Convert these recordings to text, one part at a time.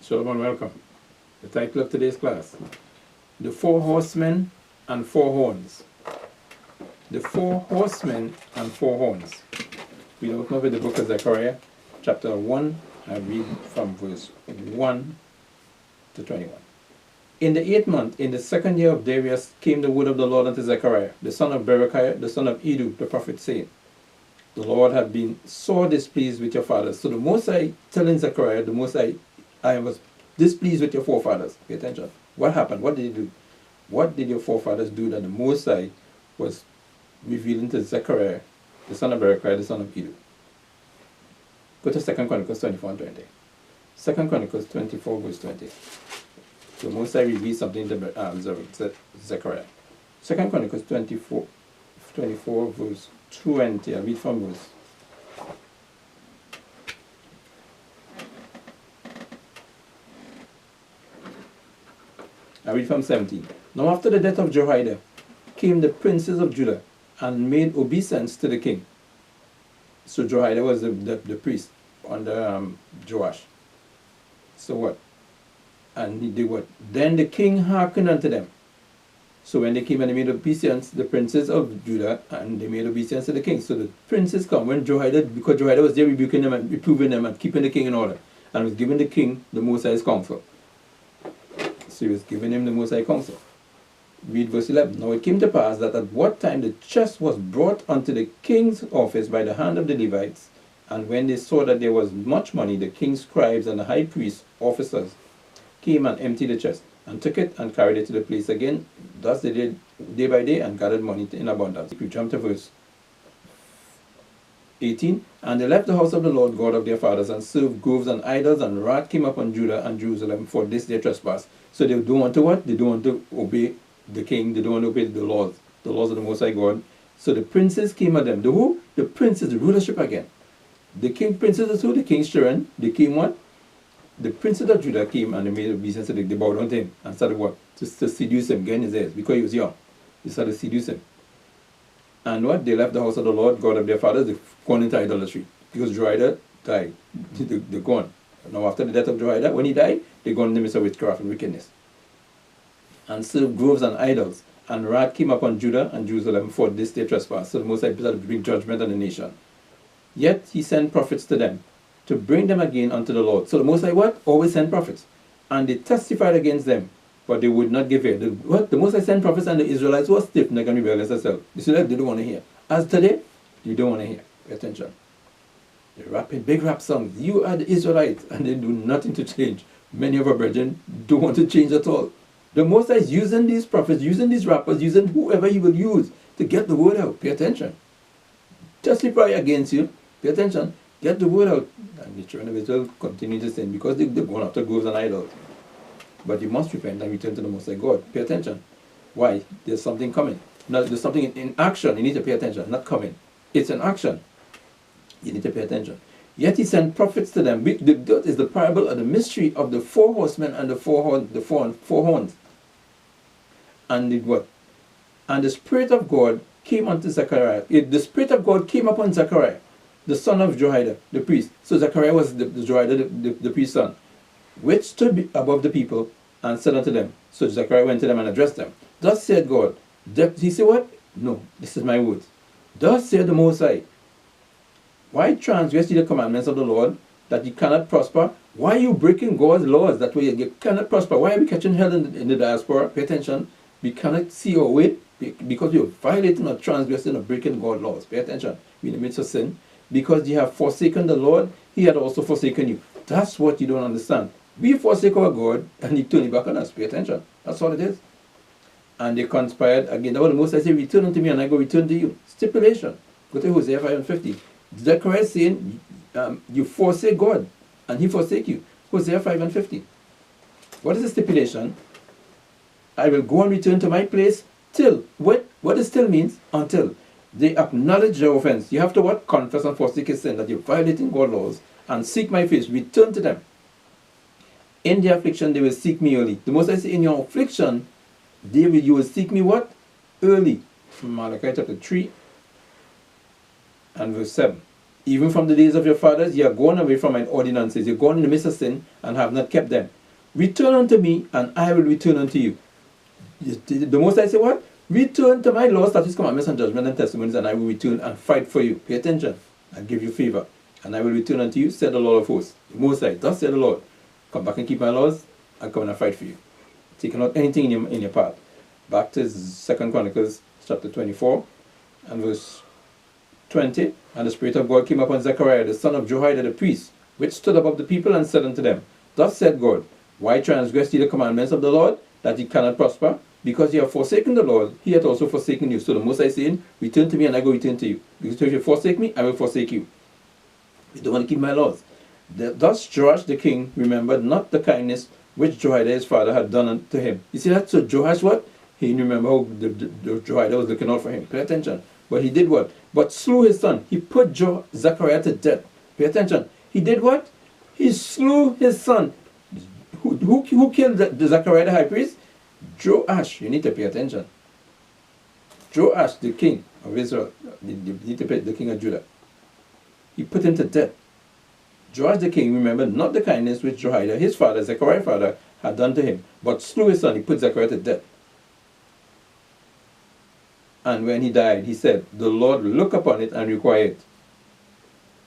Shalom and welcome. The title of today's class, The Four Horsemen and Four Horns. The Four Horsemen and Four Horns. We open up with the book of Zechariah, chapter 1. I read from verse 1 to 21. In the 8th month, in the 2nd year of Darius, came the word of the Lord unto Zechariah, the son of Berechiah, the son of Edu, the prophet, saying, The Lord had been sore displeased with your fathers. So the Most High telling Zechariah, the Most High, I was displeased with your forefathers. Pay attention. What happened? What did he do? What did your forefathers do that the Most High was revealing to Zechariah, the son of Berechiah, the son of Edu? Go to 2 Chronicles 24 and 20. 2 Chronicles 24 verse 20. The Most High revealed something to Zechariah. 2 Chronicles 24 verse 20. I read from verse. I read from 17. Now after the death of Jehoiada came the princes of Judah and made obeisance to the king. So Jehoiada was the priest under Joash. So what? And he did what? Then the king hearkened unto them. So when they came and they made obeisance, the princes of Judah, and they made obeisance to the king. So the princes come when Jehoiada, because Jehoiada was there rebuking them and reproving them and keeping the king in order, and was giving the king the Most High's counsel. So he was giving him the Most High counsel. Read verse 11. Now it came to pass that at what time the chest was brought unto the king's office by the hand of the Levites, and when they saw that there was much money, the king's scribes and the high priest officers came and emptied the chest, and took it and carried it to the place again. Thus they did day by day and gathered money in abundance. We jump to verse 18. And they left the house of the Lord God of their fathers, and served groves and idols, and wrath came upon Judah and Jerusalem for this their trespass. So they don't want to what? They don't want to obey the king. They don't want to obey the laws of the Most High God. So the princes came at them. The who? The princes, the rulership again. The king princes is who? The king's children. They came what? The princes of Judah came and they made obeisance to the, they bowed down to him and started what? To seduce him, get in his ears, because he was young. They started to seduce him. And what? They left the house of the Lord God of their fathers, they've gone into idolatry. Because Jehoiada died. They're gone. Now after the death of Jehoiada, when he died, they gone in the midst of witchcraft and wickedness. And served groves and idols. And wrath came upon Judah and Jerusalem for this their trespass. So the Most High started to bring judgment on the nation. Yet he sent prophets to them, to bring them again unto the Lord. So the Most High what? Always send prophets. And they testified against them, but they would not give ear. The Most High sent prophets, and the Israelites were stiff-necked and rebellious themselves. They said they don't want to hear. As today, you don't want to hear. Pay attention. They're rapping big rap songs. You are the Israelites, and they do nothing to change. Many of our brethren don't want to change at all. The Most High is using these prophets, using these rappers, using whoever he will use to get the word out. Pay attention. Testify against you. Pay attention. Get the word out. And the children of Israel continue to sin because they've gone after groves and idols. But you must repent and return to the Most High God. Pay attention. Why? There's something coming. Now, there's something in action. You need to pay attention. Not coming. It's an action. You need to pay attention. Yet he sent prophets to them. That is the parable of the mystery of the four horsemen and the four horns. And did what? And the Spirit of God came unto Zechariah. The Spirit of God came upon Zechariah, the son of Jehoiada, the priest. So Zechariah was the Jehoiada, the priest's son, which stood above the people and said unto them. So Zechariah went to them and addressed them. Thus said God. He said what? No, this is my words. Thus said the Most High. Why transgress ye the commandments of the Lord, that you cannot prosper? Why are you breaking God's laws that way you cannot prosper? Why are we catching hell in the diaspora? Pay attention. We cannot see our way because you're violating or transgressing or breaking God's laws. Pay attention. We're in the midst of sin. Because you have forsaken the Lord, he had also forsaken you. That's what you don't understand. We forsake our God, and he turned back on us. Pay attention. That's all it is. And they conspired again. That's what the Most High said, return unto me, and I go return to you. Stipulation. Go to Hosea 5 and 50. Zechariah is saying, you forsake God, and he forsake you. Hosea 5 and 50. What is the stipulation? I will go and return to my place till. What does till means? Until. They acknowledge their offense. You have to what? Confess and forsake his sin, that you're violating God's laws, and seek my face. Return to them. In their affliction, they will seek me early. The Most High says, in your affliction, you will seek me what? Early. Malachi chapter 3 and verse 7. Even from the days of your fathers, ye are gone away from mine ordinances. Ye are gone in the midst of sin, and have not kept them. Return unto me, and I will return unto you. The Most High say what? Return to my laws, statutes, commandments, and judgment and testimonies, and I will return and fight for you. Pay attention. I'll give you favor. And I will return unto you, said the Lord of hosts. The Most High, thus said the Lord. Come back and keep my laws, and come and fight for you. Taking out anything in your path. Back to 2 Chronicles chapter 24 and verse 20. And the Spirit of God came upon Zechariah, the son of Jehoiada the priest, which stood above the people, and said unto them, Thus said God, Why transgress ye the commandments of the Lord, that ye cannot prosper? Because ye have forsaken the Lord, he hath also forsaken you. So the Most High saying, Return to me, and I will return to you. Because if you forsake me, I will forsake you. You don't want to keep my laws. Thus Joash the king remembered not the kindness which Jehoiada his father had done unto him. You see that? So Joash what? He didn't remember how the Jehoiada was looking out for him. Pay attention. But he did what? But slew his son. He put Zechariah to death. Pay attention. He did what? He slew his son. Who killed the Zechariah the high priest? Joash. You need to pay attention. Joash, the king of Israel, the king of Judah. He put him to death. Joash the king remembered not the kindness which Jehoiada, his father, Zechariah's father, had done to him, but slew his son. He put Zechariah to death. And when he died, he said, The Lord look upon it and require it.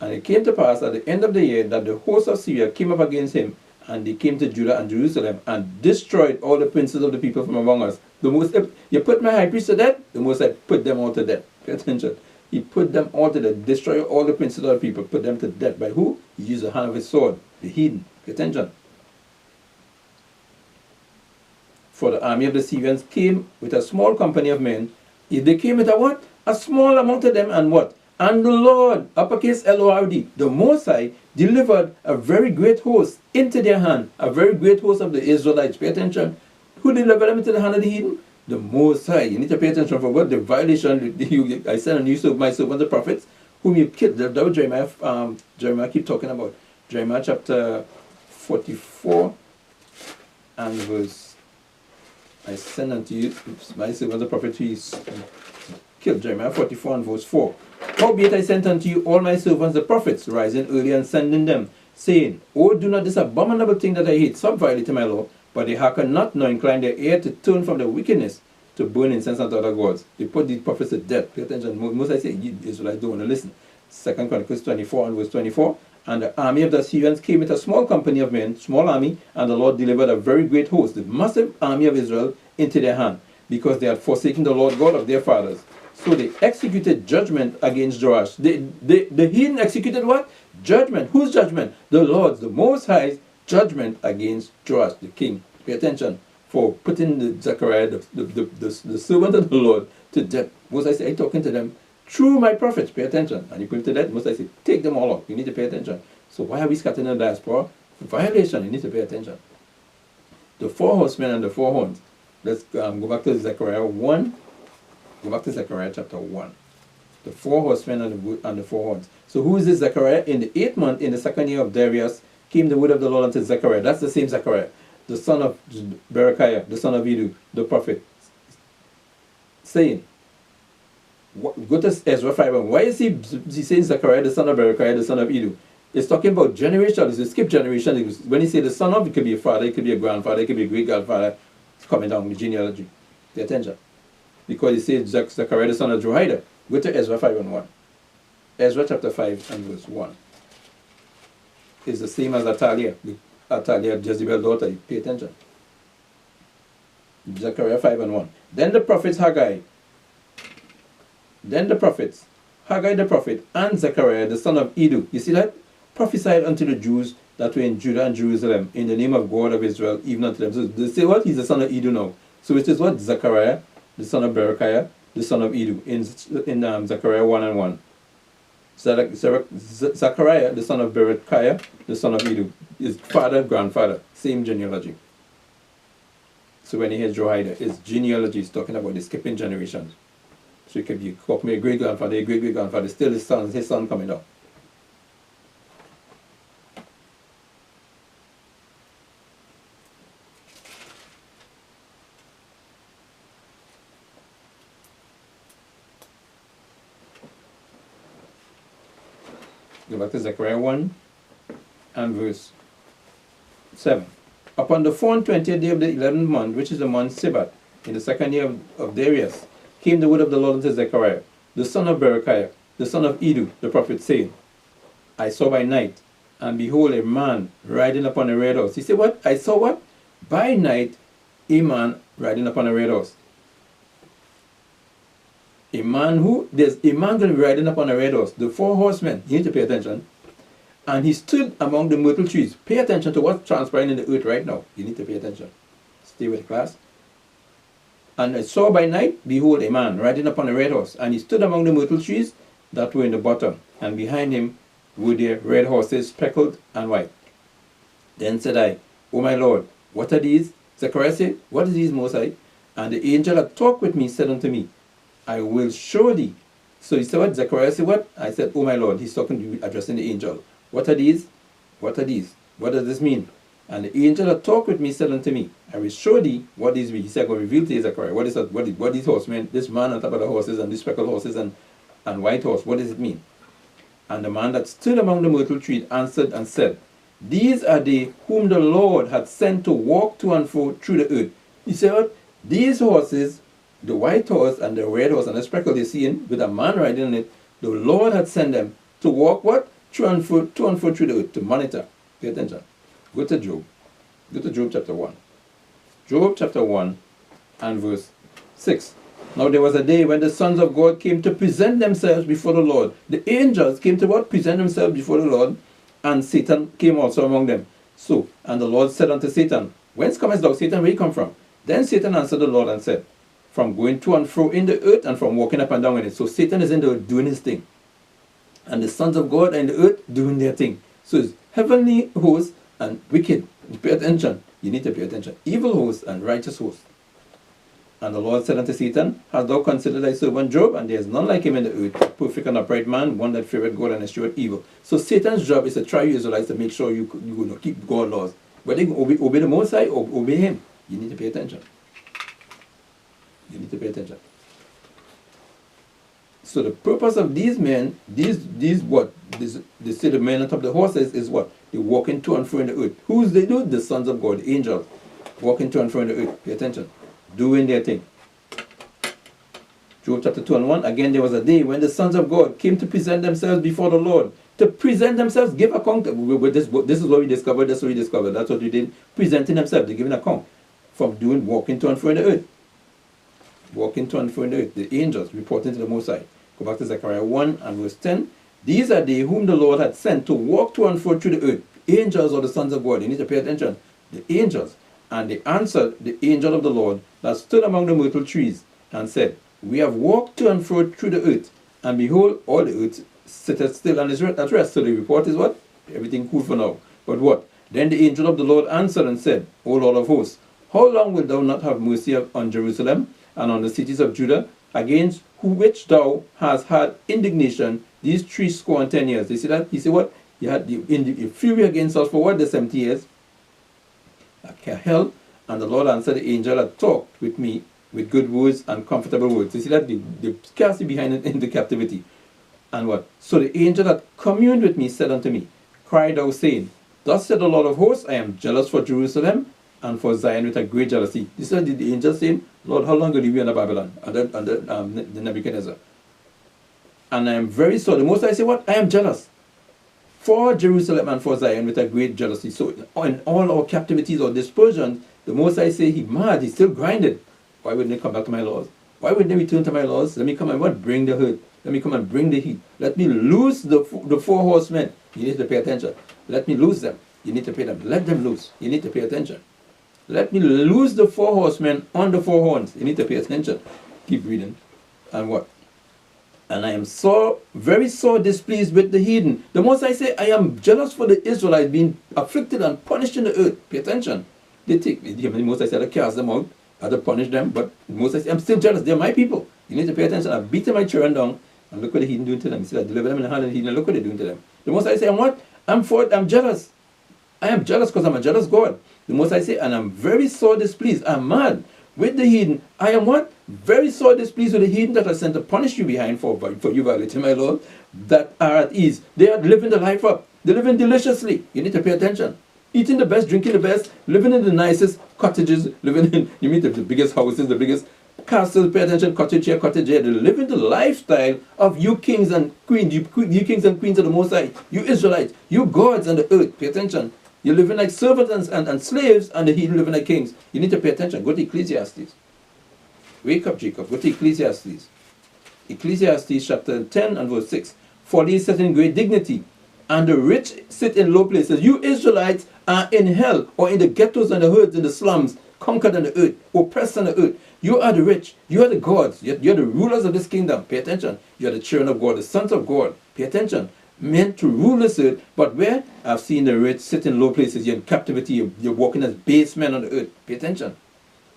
And it came to pass at the end of the year that the host of Syria came up against him, and they came to Judah and Jerusalem, and destroyed all the princes of the people from among us. You put my high priest to death, the Most High put them all to death. Pay attention. He put them all to death, destroy all the princes of the people, put them to death. By who? He used the hand of his sword, the heathen. Pay attention. For the army of the Syrians came with a small company of men. If they came with a what? A small amount of them, and what? And the Lord, uppercase L-O-R-D, the Most High, delivered a very great host into their hand, a very great host of the Israelites. Pay attention. Who delivered them into the hand of the heathen? The Most High. You need to pay attention for what the violation. I said on you, my servant the prophets, whom you killed. That was Jeremiah. Jeremiah keep talking about. Jeremiah chapter 44 and verse. I send unto you my servant the prophet who is killed. Jeremiah 44 and verse 4. Howbeit I sent unto you all my servants the prophets, rising early and sending them, saying, Oh, do not this abominable thing that I hate, some violate my law, but they hearken not, nor incline their ear to turn from their wickedness, to burn incense unto other gods. They put these prophets to death. Pay attention. Most I say, you Israelites don't want to listen. 2 Chronicles 24 and verse 24. And the army of the Syrians came with a small company of men, small army, and the Lord delivered a very great host, the massive army of Israel, into their hand, because they had forsaken the Lord God of their fathers. So they executed judgment against Joash. The heathen executed what? Judgment. Whose judgment? The Lord's, the Most High's judgment against Joash, the king. Pay attention. For putting the Zechariah, the servant of the Lord, to death. Most I say, I'm talking to them through my prophets. Pay attention. And he put him to death. Most I say, take them all out. You need to pay attention. So why are we scattering the diaspora? For violation, you need to pay attention. The four horsemen and the four horns. Let's go back to Zechariah 1. Go back to Zechariah chapter 1. The four horsemen and the four horns. So who is this Zechariah? In the 8th month, in the 2nd year of Darius, came the word of the Lord unto Zechariah. That's the same Zechariah, the son of Berechiah, the son of Iddo, the prophet, saying, go to Ezra 5. Why is he saying Zechariah, the son of Berechiah, the son of Iddo? It's talking about generation. It's a skip generation. When he say the son of, it could be a father, it could be a grandfather, it could be a great-grandfather. It's coming down with genealogy. Pay attention. Because he says Zechariah, the son of Jehoiada. Go to Ezra 5 and 1. Ezra chapter 5 and verse 1. It's the same as Athaliah. Athaliah, Jezebel's daughter. Pay attention. Zechariah 5 and 1. Then the prophets Haggai the prophet, and Zechariah, the son of Iddo. You see that? Prophesied unto the Jews that were in Judah and Jerusalem, in the name of God of Israel, even unto them. So they say what? He's the son of Iddo now. So it is what? Zechariah, the son of Berechiah, the son of Iddo, in Zechariah 1 and 1. Zechariah, the son of Berechiah, the son of Iddo, is father, grandfather, same genealogy. So when he hears Jehoiada, his genealogy is talking about the skipping generations. So it could be a great-grandfather, a great-great-grandfather, still his son coming down. Go back to Zechariah 1 and verse 7. Upon the 420th day of the 11th month, which is the month Sibat, in the second year of Darius, came the word of the Lord unto Zechariah, the son of Berechiah, the son of Edu, the prophet, saying, I saw by night, and behold, a man riding upon a red horse. He said, what? I saw what? By night, a man riding upon a red horse. A man who? There's a man going to be riding upon a red horse. The 4 horsemen, you need to pay attention. And he stood among the myrtle trees. Pay attention to what's transpiring in the earth right now. You need to pay attention. Stay with the class. And I saw by night, behold, a man riding upon a red horse. And he stood among the myrtle trees that were in the bottom. And behind him were their red horses, speckled and white. Then said I, O my Lord, what are these? Zechariah said, what are these, Most High? And the angel that talked with me said unto me, I will show thee. So he said what? Zechariah said what? I said, O my Lord. He's talking to you, addressing the angel. What are these? What are these? What does this mean? And the angel that talked with me said unto me, I will show thee what these be. He said, I will reveal to you, Zechariah. What is that? What these horsemen, this man on top of the horses and these speckled horses and white horse, what does it mean? And the man that stood among the myrtle tree answered and said, These are they whom the Lord had sent to walk to and fro through the earth. He said, what? These horses, the white horse and the red horse and the speckled you're seeing with a man riding on it, the Lord had sent them to walk what? To and fro through the earth, to monitor. Pay attention. Go to Job. Go to Job chapter 1. Job chapter 1 and verse 6. Now there was a day when the sons of God came to present themselves before the Lord. The angels came to what? Present themselves before the Lord, and Satan came also among them. So, and the Lord said unto Satan, Whence comest thou, Satan? Where you come from? Then Satan answered the Lord and said, From going to and fro in the earth and from walking up and down in it. So Satan is in the earth doing his thing. And the sons of God are in the earth doing their thing. So it's heavenly hosts and wicked. Pay attention. You need to pay attention. Evil hosts and righteous hosts. And the Lord said unto Satan, Hast thou considered thy servant Job? And there is none like him in the earth, a perfect and upright man, one that feareth God and escheweth evil. So Satan's job is to try you Israelites to make sure you keep God's laws. Whether you obey the Most High or obey him, you need to pay attention. You need to pay attention. So the purpose of these men, they say the men on top of the horses is what? They walking to and fro in the earth. Who's they do? The sons of God, the angels, walking to and fro in the earth. Pay attention. Doing their thing. Job chapter 2 and 1. Again, there was a day when the sons of God came to present themselves before the Lord. To present themselves, give account. This is what we discovered, that's what we discovered. That's what we did. Presenting themselves, they give an account from walking to and fro in the earth. Walking to and fro in the earth. The angels reporting to the Most High. Go back to Zechariah 1 and verse 10. These are they whom the Lord had sent to walk to and fro through the earth. Angels or the sons of God. You need to pay attention. The angels. And they answered the angel of the Lord that stood among the myrtle trees and said, We have walked to and fro through the earth, and behold, all the earth sitteth still and is at rest. So the report is what? Everything cool for now. But what? Then the angel of the Lord answered and said, O Lord of hosts, how long wilt thou not have mercy on Jerusalem and on the cities of Judah, against which thou hast had indignation these 70 years? You see that? He said what? You had the fury against us for what? The 70 years? Like hell. And the Lord answered the angel that talked with me with good words and comfortable words. You see that? They cast you behind it into captivity. And what? So the angel that communed with me said unto me, Cry thou, saying, Thus said the Lord of hosts, I am jealous for Jerusalem and for Zion with a great jealousy. This is the angel saying, Lord, how long will you be under Babylon, under the Nebuchadnezzar? And I am very sorry. The Most High say what? I am jealous for Jerusalem and for Zion with a great jealousy. So in all our captivities or dispersions, the Most High say he's mad, he's still grinding. Why wouldn't they come back to my laws? Why wouldn't they return to my laws? Let me come and what? Bring the hurt. Let me come and bring the heat. Let me loose the 4 horsemen. You need to pay attention. Let me loose them. You need to pay them. Let them loose. You need to pay attention. Let me loose the 4 horsemen on the 4 horns. You need to pay attention. Keep reading. And what? And I am very sore displeased with the heathen. The Most I say, I am jealous for the Israelites being afflicted and punished in the earth. Pay attention. They take, the Most I said, I cast them out. I had to punish them. But the Most I say, I'm still jealous. They're my people. You need to pay attention. I've beaten my children down. And look what the heathen doing to them. He said, I deliver them in the hand of the heathen. And look what they're doing to them. The Most I say, I'm what? I'm jealous. I am jealous because I'm a jealous God. The Most I say, and I'm very sore displeased. I'm mad. with the heathen. I am what? Very sore displeased with the heathen that I sent to punish you behind for you violating my law, that are at ease. They are living the life up. They're living deliciously. You need to pay attention. Eating the best, drinking the best, living in the nicest cottages, living in, you mean the biggest houses, the biggest castles, pay attention, cottage here, cottage there. They're living the lifestyle of you kings and queens, you kings and queens of the Most High, you Israelites, you gods on the earth. Pay attention. You're living like servants and slaves, and the heathen living like kings. You need to pay attention. Go to Ecclesiastes. Wake up, Jacob. Go to Ecclesiastes. Ecclesiastes chapter 10 and verse 6. For these sit in great dignity, and the rich sit in low places. You Israelites are in hell, or in the ghettos and the hoods, in the slums, conquered on the earth, oppressed on the earth. You are the rich. You are the gods. You're the rulers of this kingdom. Pay attention. You are the children of God, the sons of God. Pay attention. Meant to rule this earth, but where? I've seen the rich sit in low places. You're in captivity. You're walking as base men on the earth. Pay attention.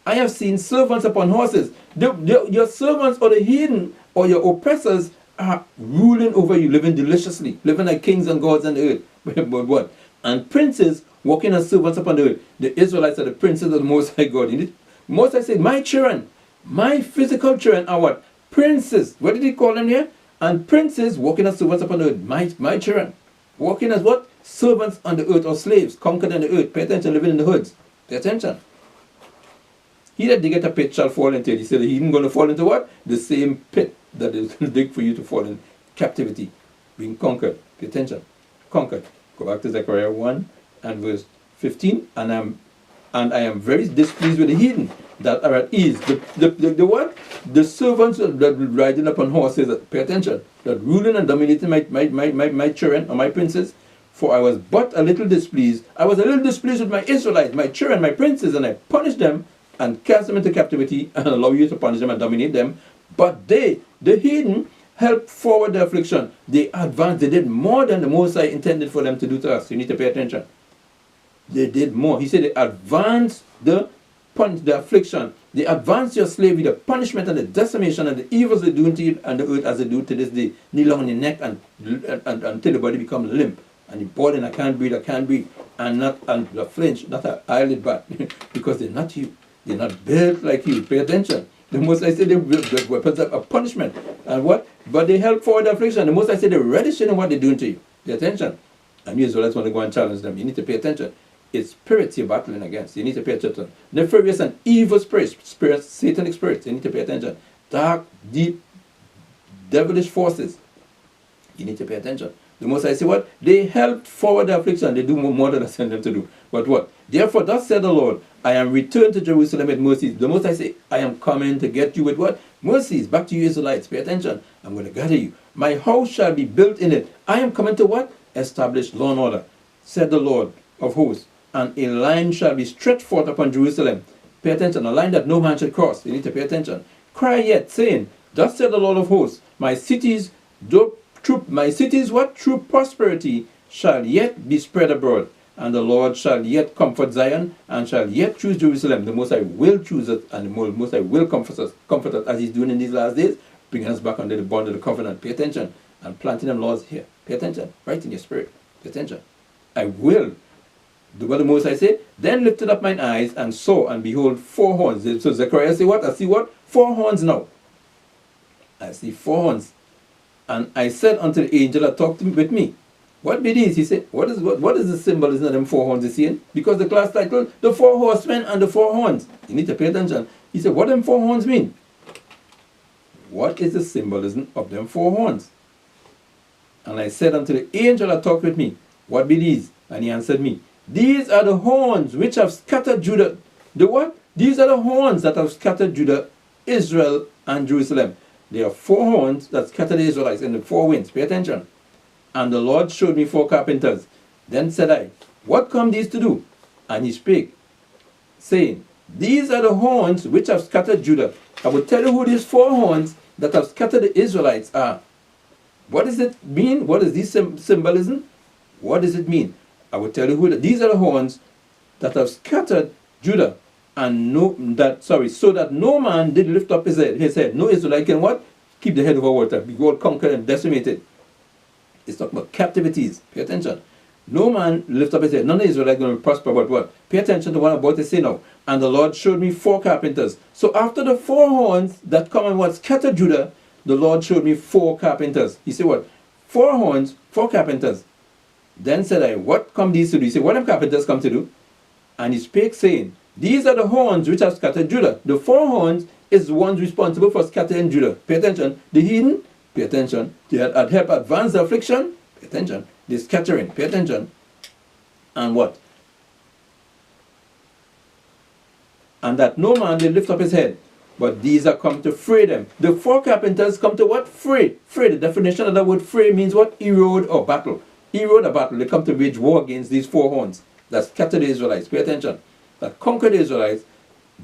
I have seen servants upon horses. Your servants or the heathen or your oppressors are ruling over you, living deliciously, living like kings and gods on the earth. But what? And princes walking as servants upon the earth. The Israelites are the princes of the Most High God. Most High said, my children, my physical children are what? Princes. What did he call them here? And princes walking as servants upon the earth. My children. Walking as what? Servants on the earth, or slaves, conquered on the earth. Pay attention, living in the hoods. Pay attention. He that diggeth a pit shall fall into it. He said, he's going to fall into what? The same pit that is going to dig for you to fall in captivity. Being conquered. Pay attention. Conquered. Go back to Zechariah 1 and verse 15. And I am very displeased with the heathen that are at ease. The what? The servants that riding upon horses, pay attention, that ruling and dominating my children or my princes. For I was but a little displeased. I was a little displeased with my Israelites, my children, my princes, and I punished them and cast them into captivity and allow you to punish them and dominate them. But they, the heathen, helped forward the affliction. They advanced. They did more than the Most High intended for them to do to us. You need to pay attention. They did more. He said they advanced the affliction. They advance your slavery, the punishment and the decimation and the evils they do to you and the earth as they do to this day. Kneel on your neck and until the body becomes limp. And you're boiling, I can't breathe, and the flinch, not an eyelid bat, because they're not you. They're not built like you. Pay attention. The Most I say they build weapons of punishment. And what? But they help forward the affliction. The Most I say they're relishing in what they're doing to you. Pay attention. And you Israelites want to go and challenge them. You need to pay attention. It's spirits you're battling against. You need to pay attention. Nefarious and evil spirits, satanic spirits. You need to pay attention. Dark, deep, devilish forces. You need to pay attention. The Most High say what? They helped forward the affliction. They do more than I sent them to do. But what? Therefore, thus said the Lord, I am returned to Jerusalem with mercies. The Most High say, I am coming to get you with what? Mercies. Back to you Israelites. Pay attention. I'm going to gather you. My house shall be built in it. I am coming to what? Establish law and order, said the Lord of hosts. And a line shall be stretched forth upon Jerusalem. Pay attention. A line that no man should cross. You need to pay attention. Cry yet, saying, thus said the Lord of hosts, my cities what? True prosperity shall yet be spread abroad. And the Lord shall yet comfort Zion, and shall yet choose Jerusalem. The Most High will choose it, and the Most High will comfort us as He's doing in these last days, bringing us back under the bond of the covenant. Pay attention. And planting them laws here. Pay attention. Right in your spirit. Pay attention. I will. Do what the Most High say? Then lifted up mine eyes, and saw, and behold, 4 horns. So Zechariah say what? I see what? 4 horns now. I see 4 horns. And I said unto the angel that talked with me, what be these? He said, what is the symbolism of them 4 horns you seeing? Because the class title, the 4 horsemen and the 4 horns. You need to pay attention. He said, what them 4 horns mean? What is the symbolism of them 4 horns? And I said unto the angel that talked with me, what be these? And he answered me, these are the horns which have scattered Judah. The what? These are the horns that have scattered Judah, Israel, and Jerusalem. There are 4 horns that scattered the Israelites in the 4 winds. Pay attention. And the Lord showed me 4 carpenters. Then said I, what come these to do? And he spake, saying, these are the horns which have scattered Judah. I will tell you who these 4 horns that have scattered the Israelites are. What does it mean? What is this symbolism? What does it mean? I will tell you who these are the horns that have scattered Judah, and so that no man did lift up his head. No Israelite can what? Keep the head over water. Be all conquered and decimated. It's talking about captivities. Pay attention. No man lift up his head. None of the Israelites going to prosper, but what? Pay attention to what I'm about to say now. And the Lord showed me 4 carpenters. So after the 4 horns that come and what scatter Judah, the Lord showed me 4 carpenters. He said what? 4 horns, 4 carpenters. Then said I, what come these to do? He said, what them carpenters come to do? And he spake, saying, these are the horns which have scattered Judah. The 4 horns is the ones responsible for scattering Judah. Pay attention. The heathen, pay attention. They had helped advance the affliction, pay attention. The scattering, pay attention. And what? And that no man did lift up his head, but these are come to fray them. The 4 carpenters come to what? Fray. Fray. The definition of that word fray means what? Erode or battle. Erode or battle. They come to wage war against these 4 horns that scatter the Israelites. Pay attention. That conquer the Israelites.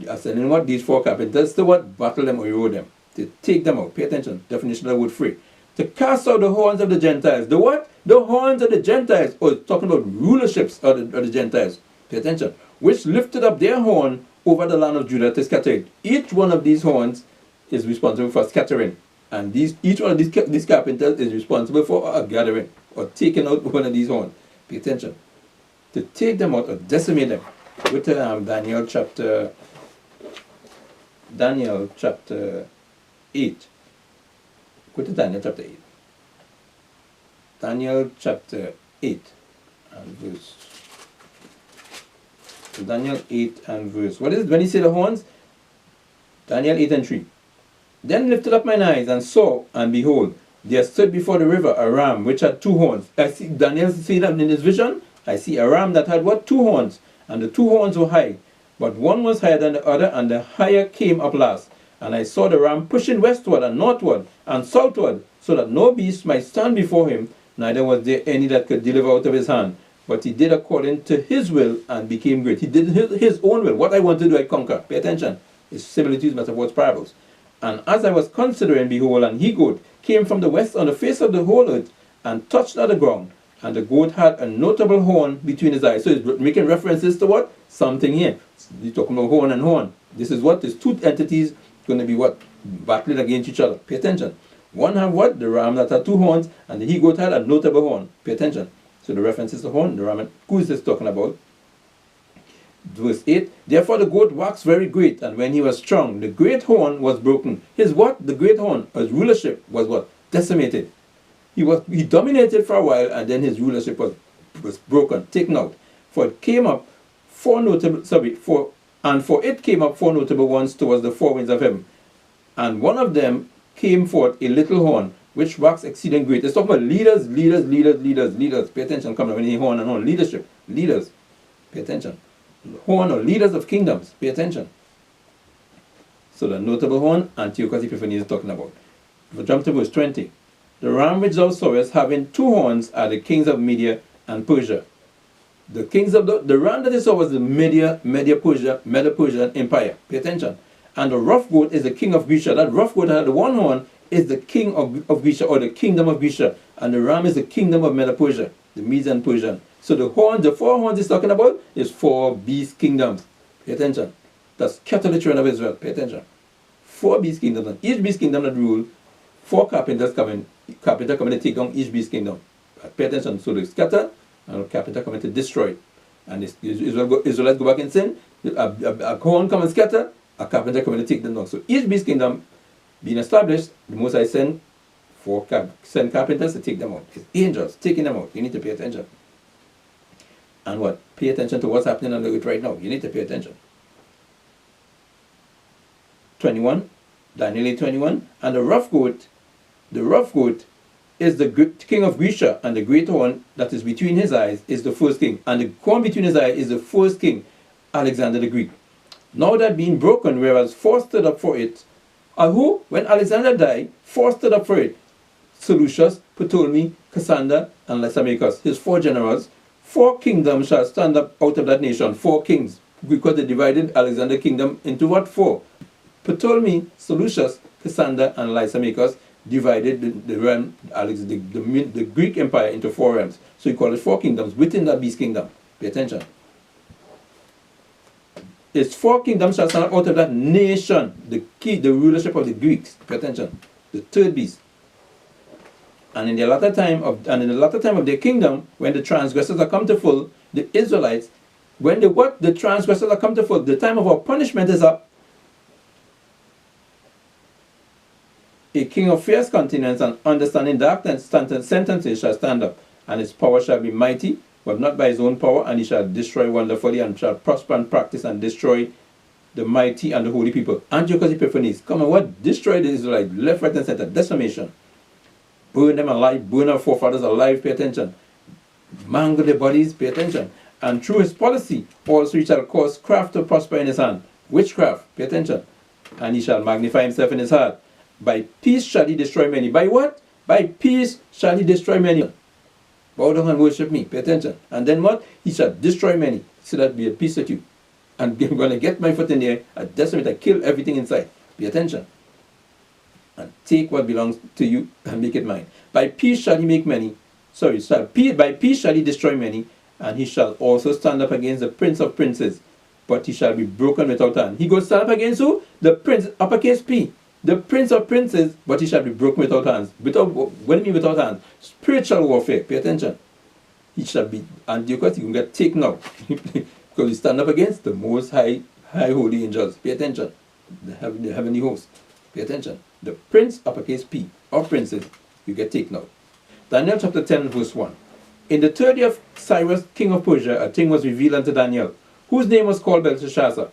Are sending what? These 4 carpenters to what? Battle them or erode them. To take them out. Pay attention. Definition of the word fray. To cast out the horns of the Gentiles. The what? The horns of the Gentiles. Oh, talking about rulerships of the Gentiles. Pay attention. Which lifted up their horn over the land of Judah to scatter it. Each one of these horns is responsible for scattering. And each one of these carpenters is responsible for a gathering or taking out one of these horns. Pay attention. To take them out or decimate them. Go to Daniel chapter 8. Go to Daniel chapter 8. Daniel chapter 8 and verse. So Daniel 8 and verse. What is it when he say the horns? Daniel 8 and 3. Then lifted up mine eyes and saw, and behold, there stood before the river a ram which had 2 horns. I see Daniel see that in his vision. I see a ram that had what? 2 horns. And the 2 horns were high. But one was higher than the other, and the higher came up last. And I saw the ram pushing westward and northward and southward, so that no beast might stand before him, neither was there any that could deliver out of his hand. But he did according to his will and became great. He did his own will. What I want to do, I conquer. Pay attention. It's similitudes, metaphors, parables. And as I was considering, behold, an he-goat came from the west on the face of the whole earth, and touched not the ground. And the goat had a notable horn between his eyes. So it's making references to what? Something here. He's talking about horn and horn. This is what? There's 2 entities going to be what? Battling against each other. Pay attention. One had what? The ram that had 2 horns, and the he-goat had a notable horn. Pay attention. So the reference is the horn, the ram. Who is this talking about? Verse 8. Therefore the goat waxed very great, and when he was strong, the great horn was broken. His what? The great horn, his rulership was what? Decimated. He dominated for a while, and then his rulership was broken, taken out. For it came up 4 notable, for it came up 4 notable ones towards the 4 winds of heaven. And one of them came forth a little horn, which waxed exceeding great. It's talking about leaders. Pay attention, come on, when you horn and horn. Leadership, leaders. Pay attention. Horn or leaders of kingdoms. Pay attention. So the notable horn, Antiochus Epiphanes is talking about. We'll jump to verse 20. The ram which thou sawest having 2 horns are the kings of Media and Persia. The kings of the ram that you saw was the Medo-Persian Empire. Pay attention. And the rough goat is the king of Grecia. That rough goat that had the 1 horn is the king of Grecia, or the kingdom of Grecia. And the ram is the kingdom of Medo-Persia, the Medes and Persian. So the 4 horns he's talking about is 4 beast kingdoms. Pay attention. That's the children of Israel. Pay attention. 4 beast kingdoms. And each beast kingdom that rule, 4 carpenters coming to take down each beast kingdom. Pay attention. So they scatter, and the carpenter coming to destroy it. And Israelites go back in sin. A horn come and scatter, a carpenter coming to take them down. So each beast kingdom being established, the Most High send carpenters to take them out. It's angels taking them out. You need to pay attention. And what? Pay attention to what's happening on the earth right now. You need to pay attention. 21, Daniel 8:21. And the rough goat is the king of Grecia, and the great horn that is between his eyes is the first king. And the horn between his eyes is the first king, Alexander the Greek. Now that being broken, whereas 4 stood up for it. Who? When Alexander died, 4 stood up for it. Seleucus, Ptolemy, Cassander, and Lysimachus, his 4 generals. 4 kingdoms shall stand up out of that nation. 4 kings. Because they divided Alexander's kingdom into what? 4. Ptolemy, Seleucus, Cassander, and Lysimachus divided the realm, the Greek empire into 4 realms. So you call it 4 kingdoms within that beast kingdom. Pay attention. It's 4 kingdoms shall stand up out of that nation. The rulership of the Greeks. Pay attention. The 3rd beast. And in the latter time of their kingdom, when the transgressors are come to full, the Israelites, when the transgressors are come to full, the time of our punishment is up. A king of fierce countenance and understanding darkness sentences shall stand up, and his power shall be mighty, but not by his own power, and he shall destroy wonderfully, and shall prosper and practice and destroy the mighty and the holy people. Antiochus Epiphanes, come on, what? Destroy the Israelites, left, right, and center, decimation. Burn them alive, burn our forefathers alive, pay attention. Mangle their bodies, pay attention. And through his policy, also he shall cause craft to prosper in his hand. Witchcraft, pay attention. And he shall magnify himself in his heart. By peace shall he destroy many. By what? By peace shall he destroy many. Bow down and worship me, pay attention. And then what? He shall destroy many, so that be at peace with you. And I'm going to get my foot in there, I decimate, I kill everything inside. Pay attention. And take what belongs to you and make it mine. By peace shall he make many. By peace shall he destroy many, and he shall also stand up against the prince of princes, but he shall be broken without hand. He goes stand up against who? The prince, uppercase P. The prince of princes, but he shall be broken without hands. What do you mean without hands? Spiritual warfare. Pay attention. He shall be, and because you can get taken out. Because you stand up against the most high holy angels. Pay attention. The heavenly host. Pay attention. The prince, uppercase P, of princes, you get taken out. Daniel chapter 10, verse 1. In the third year of Cyrus, king of Persia, a thing was revealed unto Daniel, whose name was called Belteshazzar.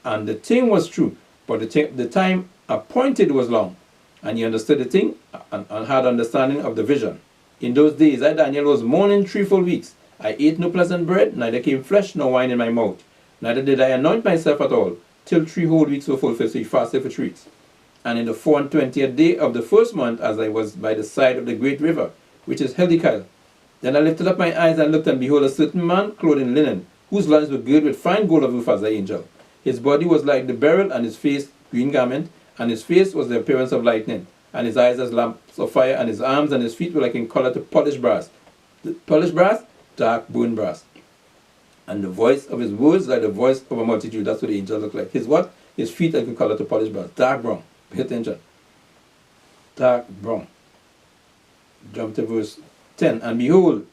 And the thing was true, but the time appointed was long. And he understood the thing, and had understanding of the vision. In those days, I, Daniel, was mourning 3 full weeks. I ate no pleasant bread, neither came flesh nor wine in my mouth. Neither did I anoint myself at all, till 3 whole weeks were fulfilled. So he fasted for 3 weeks. And in the 24th day of the first month, as I was by the side of the great river, which is Helical, then I lifted up my eyes and looked, and behold, a certain man clothed in linen, whose loins were girded with fine gold of Uphaz, the angel. His body was like the beryl, and his face green garment, and his face was the appearance of lightning, and his eyes as lamps of fire, and his arms and his feet were like in color to polished brass. The polished brass, dark bone brass. And the voice of his words like the voice of a multitude. That's what the angel looked like. His what? His feet like in color to polished brass. Dark brown. Pay attention. Dark brown. Jump to verse 10. And behold,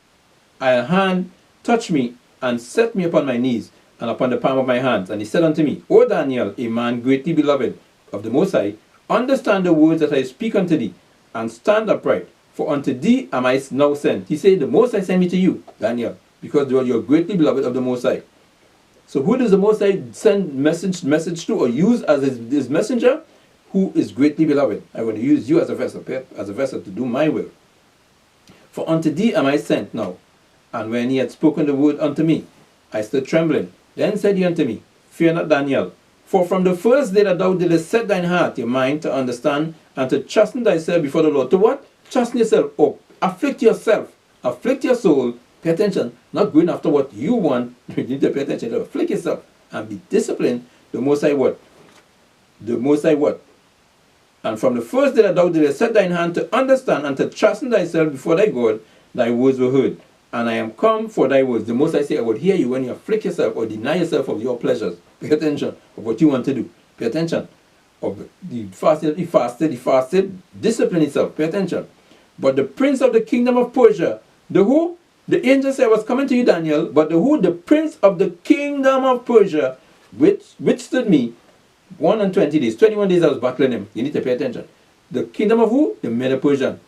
a hand touched me, and set me upon my knees, and upon the palm of my hands. And he said unto me, O Daniel, a man greatly beloved of the Most High, understand the words that I speak unto thee, and stand upright, for unto thee am I now sent. He said, the Most High sent me to you, Daniel, because you are greatly beloved of the Most High. So who does the Most High send message to, or use as his messenger? Who is greatly beloved. I'm going to use you as a vessel to do my will. For unto thee am I sent now. And when he had spoken the word unto me, I stood trembling. Then said he unto me, Fear not, Daniel, for from the first day that thou didst set thine heart, your mind, to understand, and to chasten thyself before the Lord. To what? Chasten yourself up. Afflict yourself. Afflict your soul. Pay attention. Not going after what you want. You need to pay attention. To afflict yourself and be disciplined. The Most High what? The Most High what? And from the first day that thou didst set thine hand to understand and to chasten thyself before thy God, thy words were heard. And I am come for thy words. The Most High say, I would hear you when you afflict yourself or deny yourself of your pleasures. Pay attention of what you want to do. Pay attention. Of he fasted, discipline itself. Pay attention. But the prince of the kingdom of Persia, the who? The angel said, I was coming to you, Daniel, but the who? The prince of the kingdom of Persia, withstood me 120 days. 21 days I was battling him. You need to pay attention. The kingdom of who? The Medo-Persian.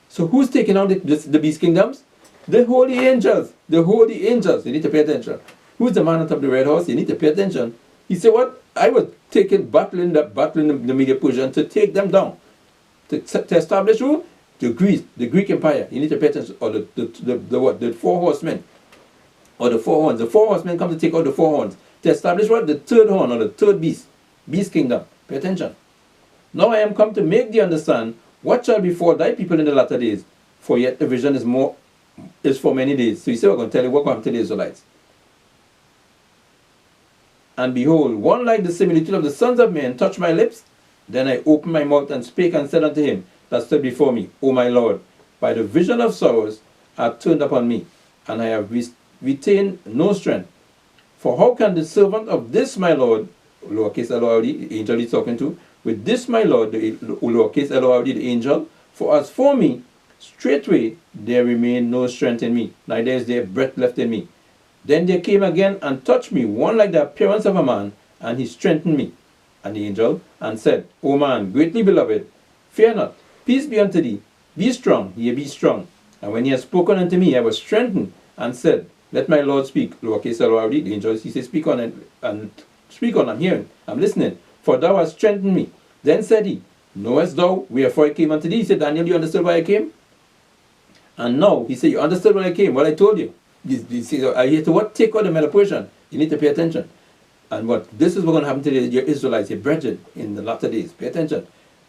So who's taking out the beast kingdoms? The holy angels. The holy angels. You need to pay attention. Who's the man on top of the red horse? You need to pay attention. He said, what? I was battling the Medo-Persian to take them down. To establish who? The Greek Empire. You need to pay attention. Or the what? The 4 horsemen. Or the 4 horns. The 4 horsemen come to take out the 4 horns. To establish what? The 3rd horn, or the 3rd beast. Beast kingdom. Pay attention. Now I am come to make thee understand what shall befall thy people in the latter days. For yet the vision is for many days. So he said, we're going to tell you what will happen to the Israelites. And behold, one like the similitude of the sons of men touched my lips. Then I opened my mouth and spake and said unto him that stood before me, O my Lord, by the vision of sorrows art turned upon me, and I have retained no strength. For how can the servant of this my Lord, lowercase L-O-R-D, the angel he's talking to, with this my Lord, the lowercase L-O-R-D, the angel, for as for me, Straightway there remained no strength in me, neither is there breath left in me. Then there came again and touched me one like the appearance of a man, and he strengthened me, an angel, and said, O man, greatly beloved, fear not, peace be unto thee, be strong, yea, be strong. And when he had spoken unto me, I was strengthened, and said, Let my Lord speak. Lowercase L already, the angel, he says, Speak on, and speak on, I'm hearing, I'm listening, for thou hast strengthened me. Then said he, Knowest thou wherefore I came unto thee? He said, Daniel, you understood why I came? And now, he said, you understood why I came, what I told you. You see, I hear to what? Take out the Medo-Persian. You need to pay attention. And what? This is what's going to happen to your Israelites, your brethren, in the latter days. Pay attention.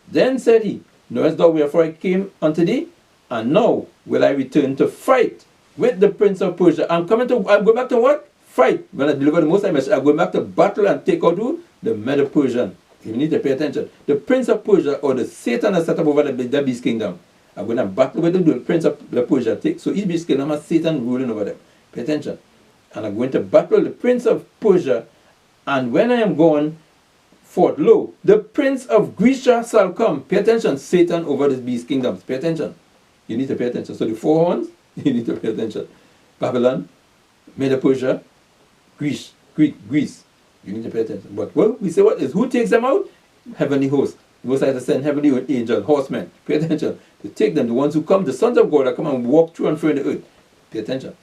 Then said he, Knowest thou wherefore I came unto thee? And now will I return to fight with the prince of Persia. I'm going back to what? Fight. When I deliver the Most High message, I'm going back to battle and take out who? The Medo-Persian. You need to pay attention. The prince of Persia, or the Satan has set up over the beast kingdom. I'm going to battle with the prince of Persia. So each beast kingdom has Satan ruling over them. Pay attention. And I'm going to battle the prince of Persia. And when I am gone forth, lo, the prince of Greece shall come. Pay attention. Satan over the beast kingdoms. Pay attention. You need to pay attention. So the four horns, you need to pay attention. Babylon, Medo-Persia, Greece. You need to pay attention. But well, we say what is who takes them out? Heavenly host. Most High to send heavenly angels, horsemen. Pay attention. To take them, the ones who come, the sons of God that come and walk through and through in the earth. Pay attention.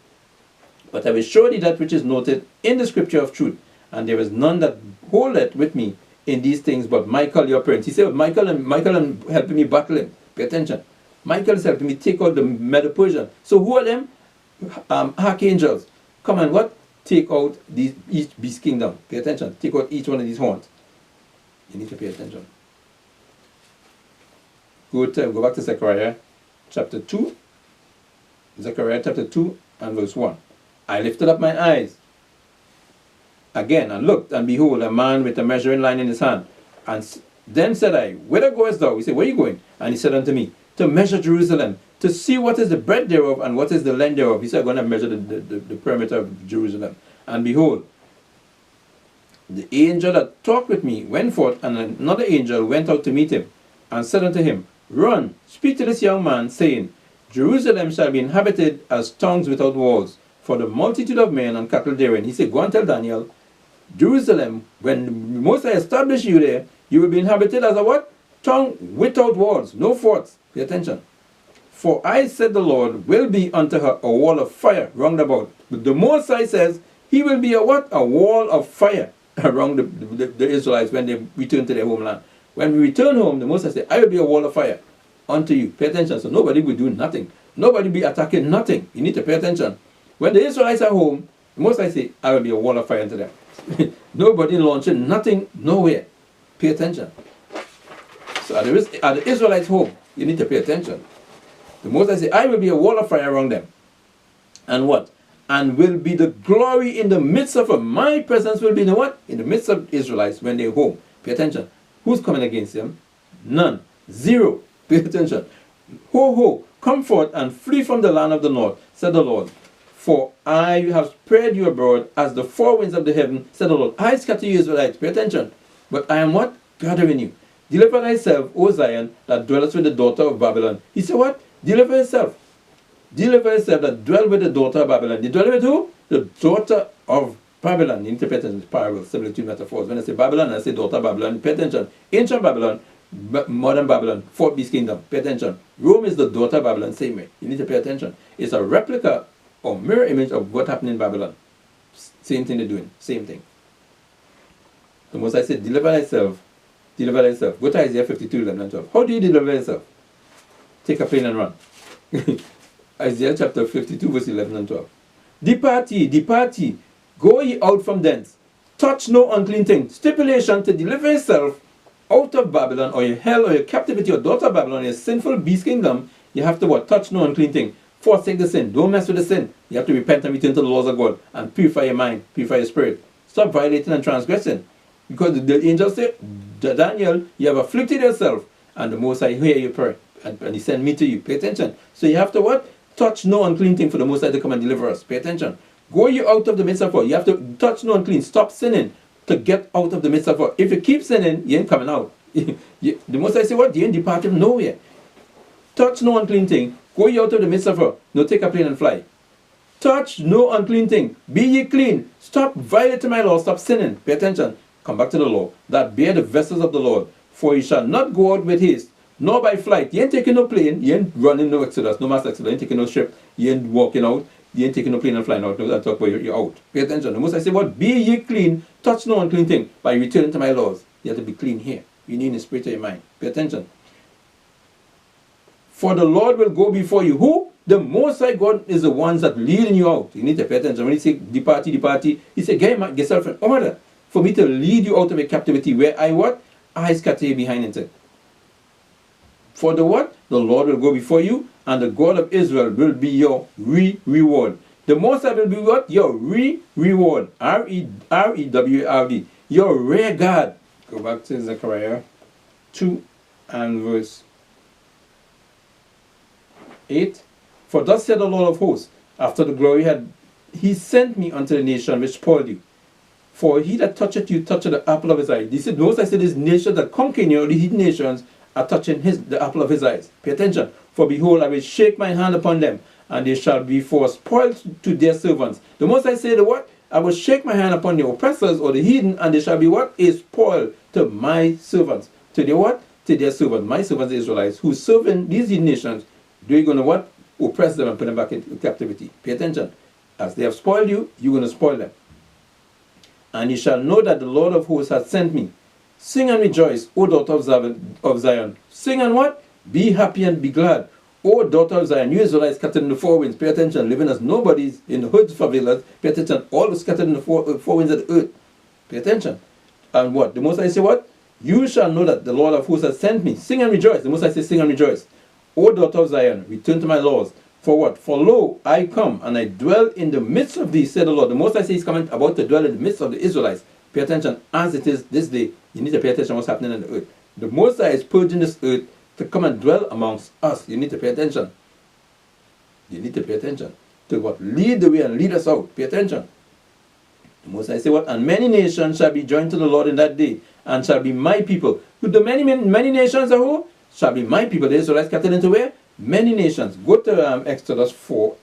But I will show thee that which is noted in the scripture of truth, and there is none that holdeth with me in these things but Michael your prince. He said, Michael helping me battle him. Pay attention. Michael is helping me take out the Medo-Persian. So who are them? Archangels. Come and what? Take out each beast kingdom. Pay attention. Take out each one of these horns. You need to pay attention. Go back to Zechariah chapter 2. Zechariah chapter 2 and verse 1. I lifted up my eyes again and looked, and behold, a man with a measuring line in his hand. And then said I, Whither goest thou? He said, Where are you going? And he said unto me, To measure Jerusalem, to see what is the breadth thereof and what is the length thereof. He said, I'm going to measure the perimeter of Jerusalem. And behold, the angel that talked with me went forth, and another angel went out to meet him, and said unto him, Run, speak to this young man, saying, Jerusalem shall be inhabited as towns without walls, for the multitude of men and cattle therein. He said, Go and tell Daniel, Jerusalem, when Most High establish you there, you will be inhabited as a what? Town without walls, no forts. Pay attention. For I, said the Lord, will be unto her a wall of fire round about. But the Most High says, He will be a what? A wall of fire around the Israelites when they return to their homeland. When we return home, the Most High said, I will be a wall of fire unto you. Pay attention. So nobody will do nothing. Nobody will be attacking nothing. You need to pay attention. When the Israelites are home, the Most High say, I will be a wall of fire unto them. Nobody launching nothing, nowhere. Pay attention. So are the Israelites home? You need to pay attention. The Most High say, I will be a wall of fire around them. And what? And will be the glory in the midst of them. My presence will be in the what? In the midst of Israelites when they're home. Pay attention. Who's coming against them? None. Zero. Pay attention. Ho, ho, come forth and flee from the land of the north, said the Lord. For I have spread you abroad as the four winds of the heaven, said the Lord. I scatter you, Israelites. Pay attention. But I am what? Gathering you. Deliver thyself, O Zion, that dwellest with the daughter of Babylon. He said what? Deliver yourself. Deliver yourself that dwell with the daughter of Babylon. You dwell with who? The daughter of Babylon. You need to pay attention to parables, similitude, metaphors. When I say Babylon, I say daughter of Babylon. Pay attention. Ancient Babylon, modern Babylon, fourth beast kingdom. Pay attention. Rome is the daughter of Babylon, same way. You need to pay attention. It's a replica or mirror image of what happened in Babylon. Same thing they're doing. Same thing. The Most I said, deliver thyself. Deliver thyself. Go to Isaiah 52, 11 and 12. How do you deliver yourself? Take a plane and run. Isaiah chapter 52, verse 11 and 12. Depart ye, go ye out from thence. Touch no unclean thing. Stipulation to deliver yourself out of Babylon, or your hell, or your captivity, or daughter of Babylon, your sinful beast kingdom. You have to what? Touch no unclean thing. Forsake the sin. Don't mess with the sin. You have to repent and return to the laws of God and purify your mind, purify your spirit. Stop violating and transgressing. Because the angel said, Daniel, you have afflicted yourself, and the Most High hear your prayer, and He sent me to you. Pay attention. So you have to what? Touch no unclean thing for the Most High to come and deliver us. Pay attention. Go you out of the midst of her. You have to touch no unclean. Stop sinning to get out of the midst of her. If you keep sinning, you ain't coming out. The Most High say what? You ain't departing nowhere. Touch no unclean thing. Go ye out of the midst of her. No take a plane and fly. Touch no unclean thing. Be ye clean. Stop violating my law. Stop sinning. Pay attention. Come back to the law. That bear the vessels of the Lord. For ye shall not go out with haste, nor by flight. You ain't taking no plane. You ain't running no exodus. No mass exodus. You ain't taking no ship. You ain't walking out. You ain't taking no plane and flying out. No, talk about you're out. Pay attention. The most I say, what? Be ye clean. Touch no unclean thing. By returning to my laws. You have to be clean here. You need the spirit of your mind. Pay attention. For the Lord will go before you. Who? The Most High God is the ones that leading you out. You need to pay attention. When he say depart, he said, get yourself in order for me to lead you out of a captivity where I what? I scatter you behind it. For the what? The Lord will go before you, and the God of Israel will be your reward. The Most High will be what? Your reward. R-E-W-R-D. Your rear guard. Go back to Zechariah 2 and verse 8. For thus said the Lord of hosts, after the glory he sent me unto the nation which spoiled you. For he that toucheth you toucheth the apple of his eye. He said, notice I said, this nation that conquer you, the heathen nations, are touching the apple of his eyes. Pay attention. For behold, I will shake my hand upon them, and they shall be for spoiled to their servants. The most I say the what? I will shake my hand upon the oppressors or the heathen, and they shall be what? A spoil to my servants. To their what? To their servants. My servants, the Israelites, who serving these heathen nations, they're going to what? Oppress them and put them back into captivity. Pay attention. As they have spoiled you, you're going to spoil them. And ye shall know that the Lord of hosts hath sent me. Sing and rejoice, O daughter of Zion. Sing and what? Be happy and be glad. O daughter of Zion, you Israelites scattered in the four winds. Pay attention, living as nobodies in the hoods, favelas. Pay attention, all scattered in the four winds of the earth. Pay attention. And what? The Most I say what? You shall know that the Lord of hosts hath sent me. Sing and rejoice. The Most I say sing and rejoice. O daughter of Zion, return to my laws. For what? For lo, I come, and I dwell in the midst of thee, said the Lord. The Most I say is coming about to dwell in the midst of the Israelites. Pay attention, as it is this day, you need to pay attention to what's happening on the earth. The Most High is purging this earth to come and dwell amongst us. You need to pay attention. You need to pay attention to what? Lead the way and lead us out. Pay attention. The Most High say what? And many nations shall be joined to the Lord in that day, and shall be my people. Who the many nations are who? Shall be my people. The Israelites scattered into where? Many nations. Go to Exodus 4,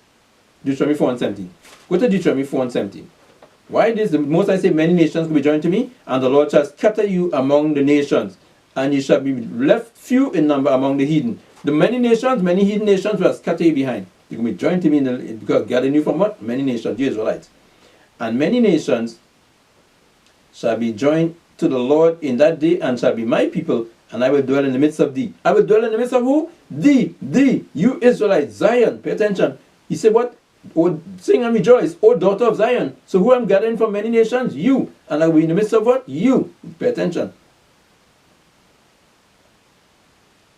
Deuteronomy 4 and 17. Go to Deuteronomy 4 and 17. Why this? The Most I say, many nations will be joined to me, and the Lord shall scatter you among the nations, and you shall be left few in number among the heathen. The many heathen nations will scatter you behind. You can be joined to me because gathering you from what? Many nations, the Israelites. And many nations shall be joined to the Lord in that day, and shall be my people, and I will dwell in the midst of thee. I will dwell in the midst of who? Thee, you Israelites, Zion. Pay attention. He said what? Oh, sing and rejoice, O daughter of Zion. So who I'm gathering from many nations? You. And I will be in the midst of what? You. Pay attention.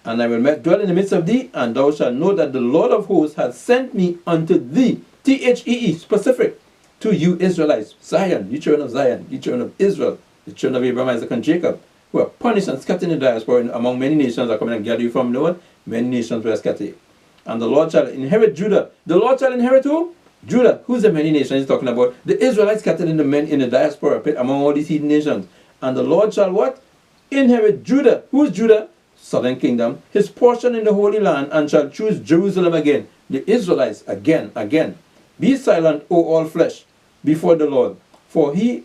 And I will dwell in the midst of thee, and thou shalt know that the Lord of hosts hath sent me unto thee. T-H-E-E, specific. To you Israelites, Zion, you children of Zion, you children of Israel, the children of Abraham, Isaac, and Jacob, who are punished and scattered in the diaspora among many nations are coming and gather you from the what? Many nations were scattered. And the Lord shall inherit Judah. The Lord shall inherit who? Judah. Who's the many nations he's talking about? The Israelites scattered in the diaspora among all these heathen nations. And the Lord shall what? Inherit Judah. Who's Judah? Southern kingdom. His portion in the Holy Land, and shall choose Jerusalem again. The Israelites again. Be silent, O all flesh, before the Lord, for he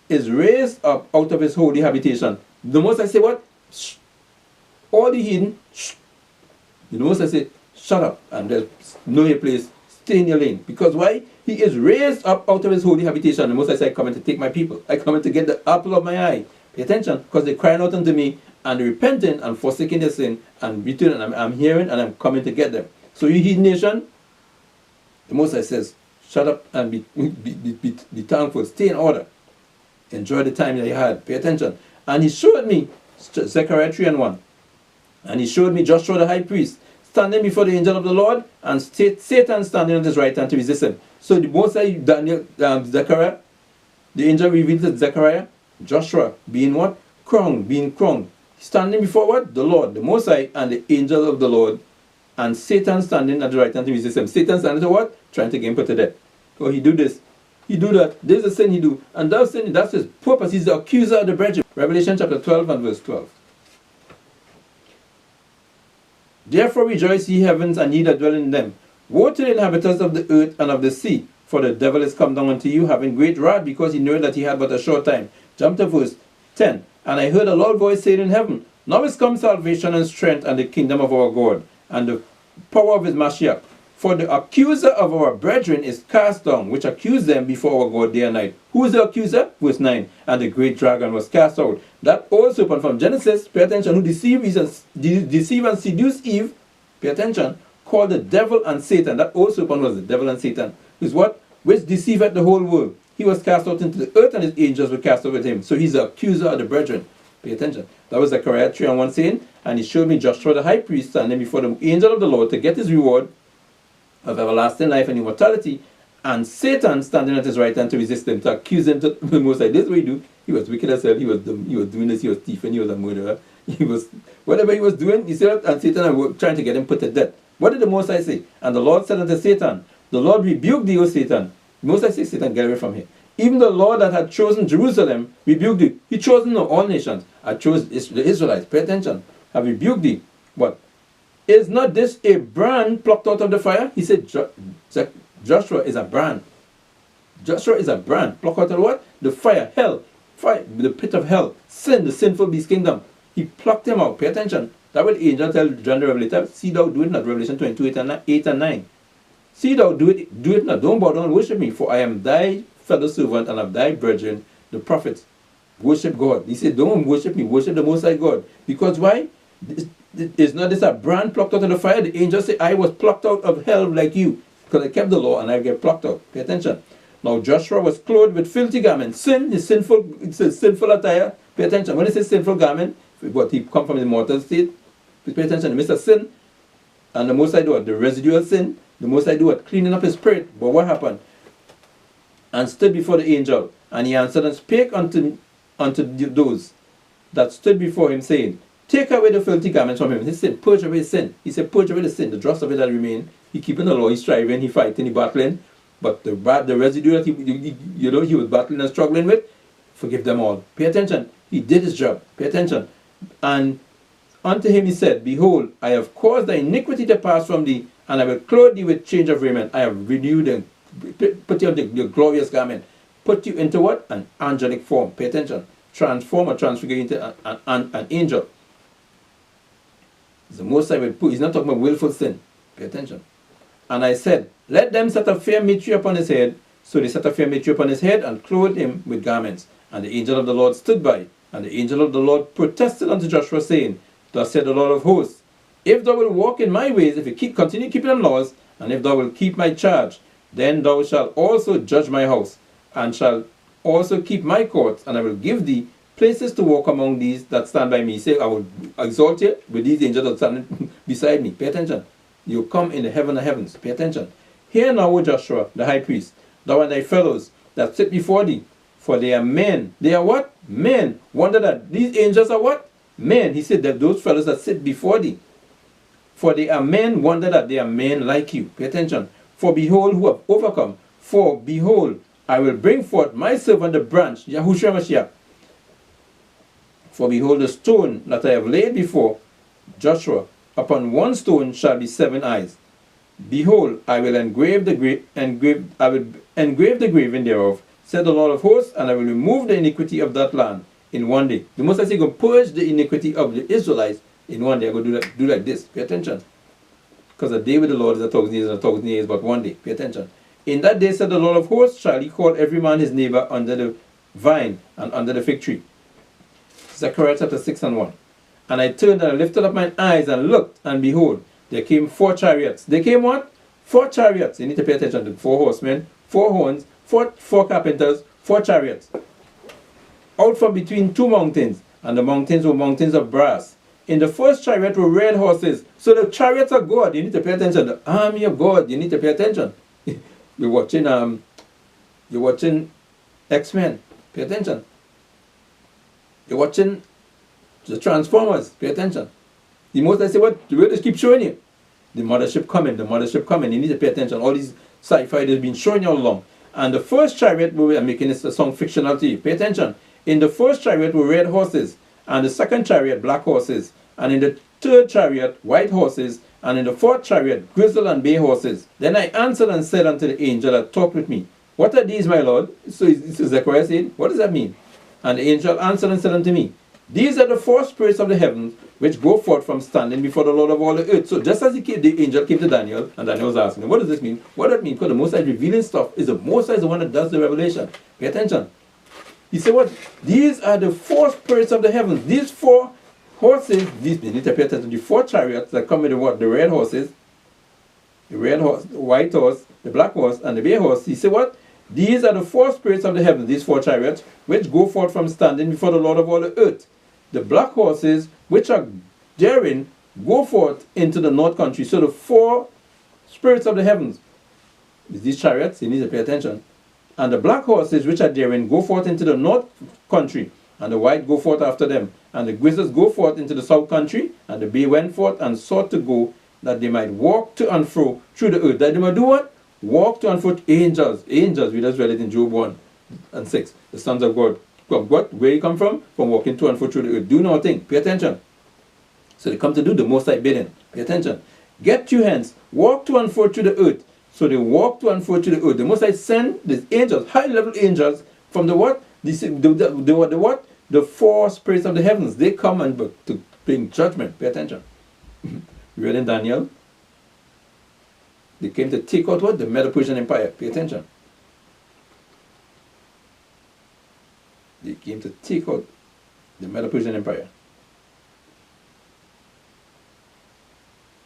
is raised up out of his holy habitation. The Most I say what? Shh. All the heathen, shh. The Most I say, shut up, and there's no your place, stay in your lane. Because why? He is raised up out of his holy habitation. The Most I say, I come in to take my people. I come in to get the apple of my eye. Pay attention, because they're crying out unto me, and they're repenting and forsaking their sin, and returning. I'm hearing, and I'm coming to get them. So you heathen nation, the Most I says, shut up and be thankful, stay in order. Enjoy the time that you had. Pay attention. And he showed me, Zechariah 3 and 1, and he showed me Joshua the high priest, standing before the angel of the Lord, and Satan standing on his right hand to resist him. So the Most High, Zechariah, the angel revealed to Zechariah, Joshua being what? Being crowned. Standing before what? The Lord, the Most High, and the angel of the Lord, and Satan standing at the right hand to resist him. Satan standing to what? Trying to get him put to death. So he do this. He do that. There's a sin he do. And that sin, that's his purpose. He's the accuser of the brethren. Revelation chapter 12 and verse 12. Therefore rejoice, ye heavens, and ye that dwell in them. Woe to the inhabitants of the earth and of the sea, for the devil is come down unto you, having great wrath, because he knoweth that he had but a short time. Jump to verse 10. And I heard a loud voice saying in heaven, Now is come salvation and strength and the kingdom of our God, and the power of his Mashiach. For the accuser of our brethren is cast down, which accused them before our God day and night. Who is the accuser? Verse 9. And the great dragon was cast out. That old serpent from Genesis, pay attention, who deceive and seduce Eve, pay attention, called the devil and Satan. That old serpent was the devil and Satan. Is what? Which deceiveth the whole world. He was cast out into the earth, and his angels were cast out with him. So he's the accuser of the brethren. Pay attention. That was Zechariah 3:1 saying, and he showed me Joshua the high priest standing before the angel of the Lord to get his reward of everlasting life and immortality, and Satan standing at his right hand to resist him, to accuse him to the Most High. This is what he do. He was wicked as hell. He was dumb. He was doing this. He was thieving. He was a murderer. He was whatever he was doing. He said, and Satan was trying to get him put to death. What did the Most High say? And the Lord said unto Satan, the Lord rebuked thee, O Satan. The Most High said, Satan, get away from here. Even the Lord that had chosen Jerusalem rebuked thee. He chosen all nations. I chose the Israelites. Pay attention. Have rebuked thee. What? Is not this a brand plucked out of the fire? He said, Joshua is a brand. Joshua is a brand plucked out of what? The fire, hell, fire, the pit of hell, sin, the sinful beast kingdom. He plucked him out. Pay attention. That what the angel tell John the Revelator. See thou do it not. Revelation 22, 8 and 9. See thou do it not. Don't bow down and worship me, for I am thy fellow servant and of thy brethren, the prophets. Worship God. He said, don't worship me, worship the Most High God. Because why? Is not this a brand plucked out of the fire? The angel said, I was plucked out of hell like you, because I kept the law and I get plucked out. Pay attention. Now Joshua was clothed with filthy garments. Sin is sinful, it's a sinful attire. Pay attention. When it says sinful garment, what he come from the mortal state, pay attention. Mr. Sin, and the Most High do what? The residual sin. The Most High do what? Cleaning up his spirit. But what happened? And stood before the angel, and he answered and spake unto those that stood before him, saying, Take away the filthy garments from him. He said, purge away sin. He said, purge away the sin. The dross of it that remain. He keeping the law. He's striving. He fighting. He battling. But the residue that he was battling and struggling with, forgive them all. Pay attention. He did his job. Pay attention. And unto him he said, Behold, I have caused thy iniquity to pass from thee, and I will clothe thee with change of raiment. I have renewed and put you on the glorious garment. Put you into what? An angelic form. Pay attention. Transform or transfigure into an angel. The Most High will put. He's not talking about willful sin. Pay attention. And I said, Let them set a fair mitre upon his head. So they set a fair mitre upon his head and clothed him with garments. And the angel of the Lord stood by. And the angel of the Lord protested unto Joshua, saying, Thus said the Lord of hosts, If thou wilt walk in my ways, if you continue keeping them laws, and if thou wilt keep my charge, then thou shalt also judge my house, and shalt also keep my courts, and I will give thee places to walk among these that stand by me. Say, I will exalt you with these angels that stand beside me. Pay attention. You come in the heaven of heavens. Pay attention. Hear now, O Joshua, the high priest, thou and thy fellows that sit before thee, for they are men. They are what? Men. Wonder that these angels are what? Men. He said that those fellows that sit before thee, for they are men. Wonder that they are men like you. Pay attention. For behold, who have overcome. For behold, I will bring forth my servant the branch, Yahushua Mashiach. For behold, the stone that I have laid before Joshua, upon one stone shall be 7 eyes. Behold, I will engrave the graving thereof, said the Lord of hosts, and I will remove the iniquity of that land in one day. The Most High is going to purge the iniquity of the Israelites in one day. I'm going to do like this. Pay attention. Because a day with the Lord is 1,000 years, and 1,000 years but one day. Pay attention. In that day, said the Lord of hosts, shall he call every man his neighbor under the vine and under the fig tree. Zechariah chapter 6:1. And I turned and I lifted up mine eyes and looked, and behold, there came 4 chariots. They came what? 4 chariots. You need to pay attention to 4 horsemen, 4 horns, 4 carpenters, 4 chariots. Out from between 2 mountains, and the mountains were mountains of brass. In the first chariot were red horses. So the chariots of God. You need to pay attention. The army of God. You need to pay attention. You're watching X-Men. Pay attention. You're watching the Transformers. Pay attention. The most I say, what? The way they keep showing you. The mothership coming. The mothership coming. You need to pay attention. All these sci-fi that's been showing you all along. And the first chariot, we are making this a song fictional to you. Pay attention. In the first chariot were red horses. And the second chariot, black horses. And in the third chariot white horses, and in the fourth chariot grizzle and bay horses. Then I answered and said unto the angel that talked with me, What are these, my Lord? So Zechariah said, What does that mean? And the angel answered and said unto me, These are the four spirits of the heavens, which go forth from standing before the Lord of all the earth. So just as the angel came to Daniel, and Daniel was asking him, what does this mean? What does that mean? Because the Most High is revealing stuff. Is the Most High is the one that does the revelation. Pay attention. He said, what? These are the four spirits of the heavens. These four horses, these, you need to pay attention to the four chariots that come with the what? The red horses, the red horse, the white horse, the black horse, and the bay horse. He said, what? These are the four spirits of the heavens, these four chariots, which go forth from standing before the Lord of all the earth. The black horses, which are daring, go forth into the north country. So the four spirits of the heavens, these chariots, you need to pay attention. And the black horses, which are daring, go forth into the north country, and the white go forth after them. And the grizzles go forth into the south country, and the bay went forth and sought to go, that they might walk to and fro through the earth. That they might do what? Walk to and fro. Angels, we just read it in Job 1 and 6. The sons of God. What? Where you come from? From walking to and fro through the earth. Do nothing. Pay attention. So they come to do the Most High bidding. Pay attention. Get you hence. Walk to and fro through the earth. So they walk to and fro through the earth. The Most High send these angels, high-level angels, from the what? The what? The four spirits of the heavens. They come and to bring judgment. Pay attention. We read in Daniel. They came to take out what? The Medo-Persian Empire. Pay attention. They came to take out the Medo-Persian Empire.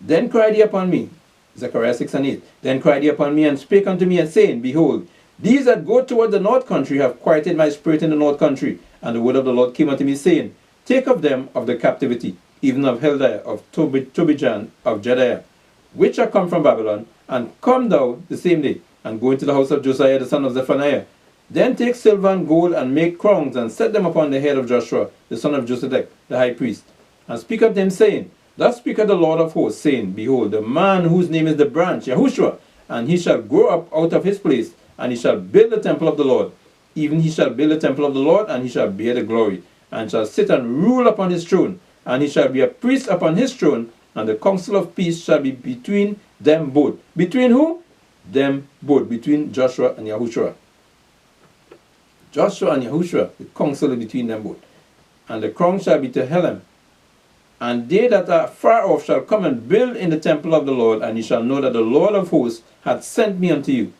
Then cried he upon me, Zechariah 6 and 8. Then cried he upon me and spake unto me, and saying, Behold, these that go toward the north country have quieted my spirit in the north country. And the word of the Lord came unto me, saying, Take of them of the captivity, even of Heldiah, of Tobijan, of Jedaiah, which are come from Babylon, and come thou the same day, and go into the house of Josiah the son of Zephaniah. Then take silver and gold, and make crowns, and set them upon the head of Joshua, the son of Josedech, the high priest. And speak unto him, saying, Thus speaketh the Lord of hosts, saying, Behold, the man whose name is the branch, Yahushua, and he shall grow up out of his place, and he shall build the temple of the Lord. Even he shall build the temple of the Lord, and he shall bear the glory, and shall sit and rule upon his throne, and he shall be a priest upon his throne, and the counsel of peace shall be between them both. Between who? Them both. Between Joshua and Yahushua. Joshua and Yahushua, the counsel is between them both. And the crown shall be to Helem. And they that are far off shall come and build in the temple of the Lord, and ye shall know that the Lord of hosts hath sent me unto you.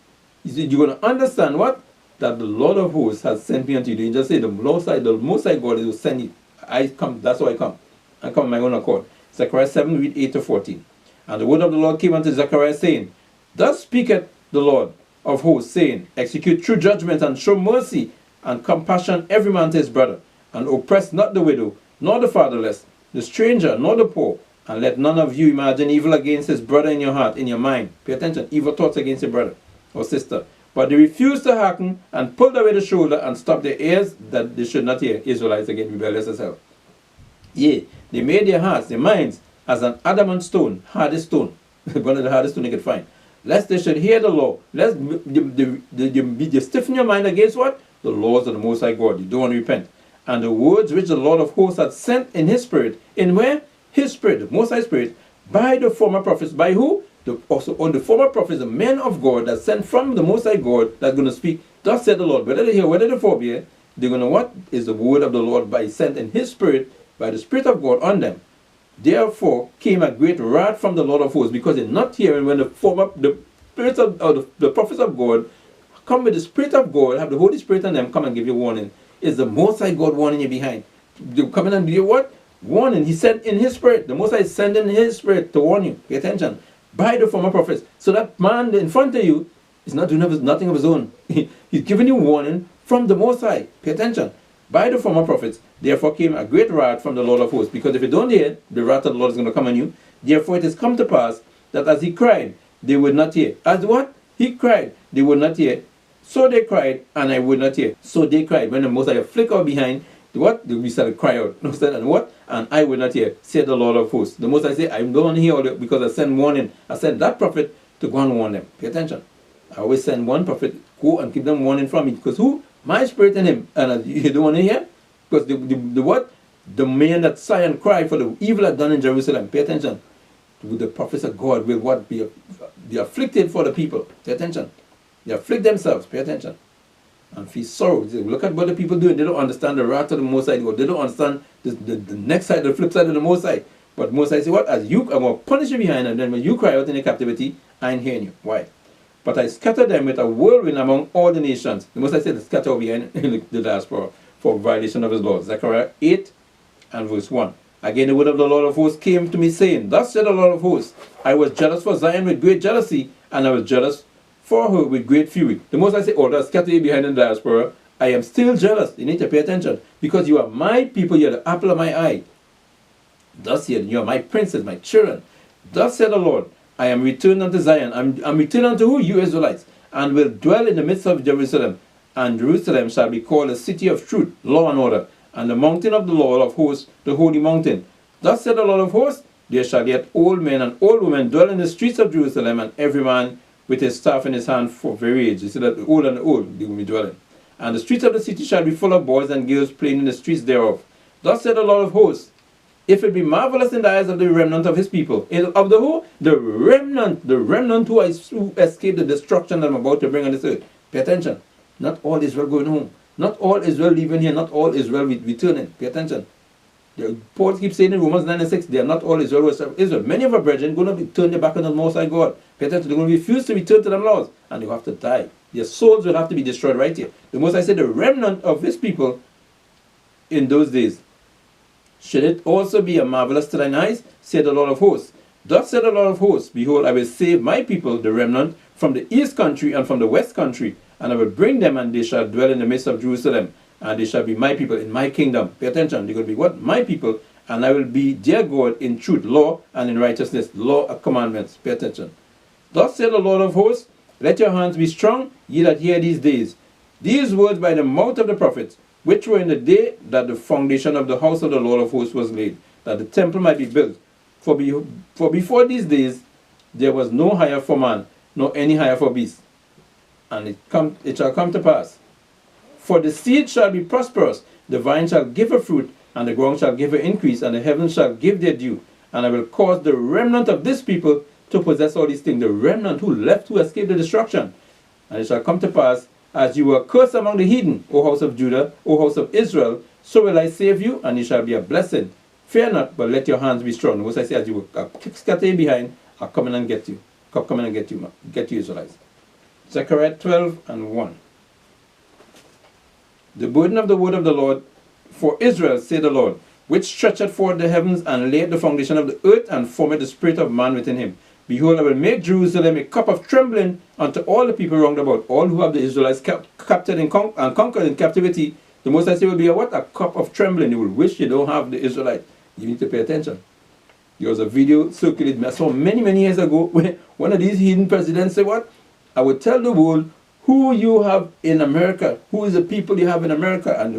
You see, you're going to understand what? That the Lord of hosts has sent me unto you. They just say the Most High God is will send you. I come, that's why I come. I come on my own accord. Zechariah 7, read 8 to 14. And the word of the Lord came unto Zechariah, saying, Thus speaketh the Lord of hosts, saying, Execute true judgment, and show mercy and compassion every man to his brother, and oppress not the widow, nor the fatherless, the stranger, nor the poor, and let none of you imagine evil against his brother in your heart, in your mind. Pay attention, evil thoughts against your brother or sister. But they refused to hearken, and pulled away the shoulder, and stopped their ears, that they should not hear. Israelites again, rebellious as hell. Yea, they made their hearts, their minds, as an adamant stone, hardest stone, one of the hardest stone they could find. Lest they should hear the law. Lest you stiffen your mind against what? The laws of the Most High God. You don't want to repent. And the words which the Lord of hosts had sent in his spirit. In where? His spirit, the Most High Spirit, by the former prophets. By who? Also on the former prophets, the men of God that sent from the Most High God, that's going to speak. Thus said the Lord. Whether they hear, whether they forbear, they're going to what? Is the word of the Lord by sent in his spirit, by the Spirit of God on them. Therefore came a great wrath from the Lord of hosts, because they're not hearing when the spirits of the prophets of God come with the Spirit of God, have the Holy Spirit on them, come and give you warning. Is the Most High God warning you behind? You come in and do what? Warning. He sent in his spirit. The Most High is sending his spirit to warn you. Pay attention. By the former prophets. So that man in front of you is not doing nothing of his own. He's giving you warning from the Most High. Pay attention. By the former prophets, therefore came a great wrath from the Lord of hosts. Because if you don't hear, the wrath of the Lord is going to come on you. Therefore it has come to pass that as he cried, they would not hear. As what? He cried, they would not hear. So they cried, and I would not hear. So they cried. When the Most High flick out behind, what? We started cry out. And what? And I would not hear, said the Lord of hosts. The Most High say, I don't want to hear all that, because I send warning. I send that prophet to go and warn them. Pay attention. I always send one prophet, go and keep them warning from me. Because who? My spirit in him. And you don't want to hear? Because the what? The man that sigh and cry for the evil that done in Jerusalem. Pay attention. With the prophets of God will what be afflicted for the people. Pay attention. They afflict themselves. Pay attention. And feel sorrow. Look at what the people doing. They don't understand the wrath of the Most High God. They don't understand the next side, the flip side of the Most High. But Most High say, what? As you, I'm going to punish you behind, and then when you cry out in the captivity, I ain't hearing you. Why? But I scatter them with a whirlwind among all the nations. The Most High said, scatter behind in the diaspora for violation of his laws. Zechariah 8 and verse 1. Again, the word of the Lord of hosts came to me, saying, Thus said the Lord of hosts, I was jealous for Zion with great jealousy, and I was jealous for her with great fury. The Most High say, oh, that's scatter you behind in the diaspora. I am still jealous. You need to pay attention. Because you are my people, you are the apple of my eye. Thus said, you are my princes, my children. Thus said the Lord, I am returned unto Zion. I'm returned unto who? You Israelites. And will dwell in the midst of Jerusalem. And Jerusalem shall be called a city of truth, law and order. And the mountain of the Lord of hosts, the holy mountain. Thus said the Lord of hosts, there shall yet old men and old women dwell in the streets of Jerusalem, and every man with his staff in his hand for very age. You see that the old and the old, they will be dwelling. And the streets of the city shall be full of boys and girls playing in the streets thereof. Thus said the Lord of hosts, if it be marvelous in the eyes of the remnant of his people, of the who? The remnant who escaped the destruction that I'm about to bring on this earth. Pay attention. Not all Israel going home. Not all Israel leaving here. Not all Israel returning. Pay attention. Paul keeps saying in Romans 9 and 6, they are not all Israel. Many of our brethren are going to turn their back on the Most High God. Pay attention. They're going to refuse to return to them laws. And they have to die. Their souls will have to be destroyed right here. The Most High said the remnant of his people in those days. Should it also be a marvelous to thine eyes? Said the Lord of hosts. Thus said the Lord of hosts, behold, I will save my people, the remnant, from the east country and from the west country, and I will bring them, and they shall dwell in the midst of Jerusalem, and they shall be my people in my kingdom. Pay attention, they're going to be what? My people, and I will be their God in truth, law, and in righteousness, law and commandments. Pay attention. Thus said the Lord of hosts, let your hands be strong, ye that hear these days. These words by the mouth of the prophets, which were in the day that the foundation of the house of the Lord of hosts was laid, that the temple might be built. For before these days there was no hire for man, nor any hire for beast. And it shall come to pass. For the seed shall be prosperous, the vine shall give her fruit, and the ground shall give her increase, and the heavens shall give their dew. And I will cause the remnant of this people to possess all these things, the remnant who left to escape the destruction. And it shall come to pass, as you were cursed among the heathen, O house of Judah, O house of Israel, so will I save you, and you shall be a blessing. Fear not, but let your hands be strong. What I say, as you were scattered behind, I'll come in and get you. Come in and get you, Israelites. Zechariah 12 and 1. The burden of the word of the Lord for Israel, say the Lord, which stretcheth forth the heavens and laid the foundation of the earth and formed the spirit of man within him. Behold, I will make Jerusalem a cup of trembling unto all the people round about, all who have the Israelites captured and conquered in captivity. The Most High say will be a what? A cup of trembling. You will wish you don't have the Israelites. You need to pay attention. There was a video circulated I saw many years ago where one of these heathen presidents said, what? I will tell the world who you have in America, who is the people you have in America, and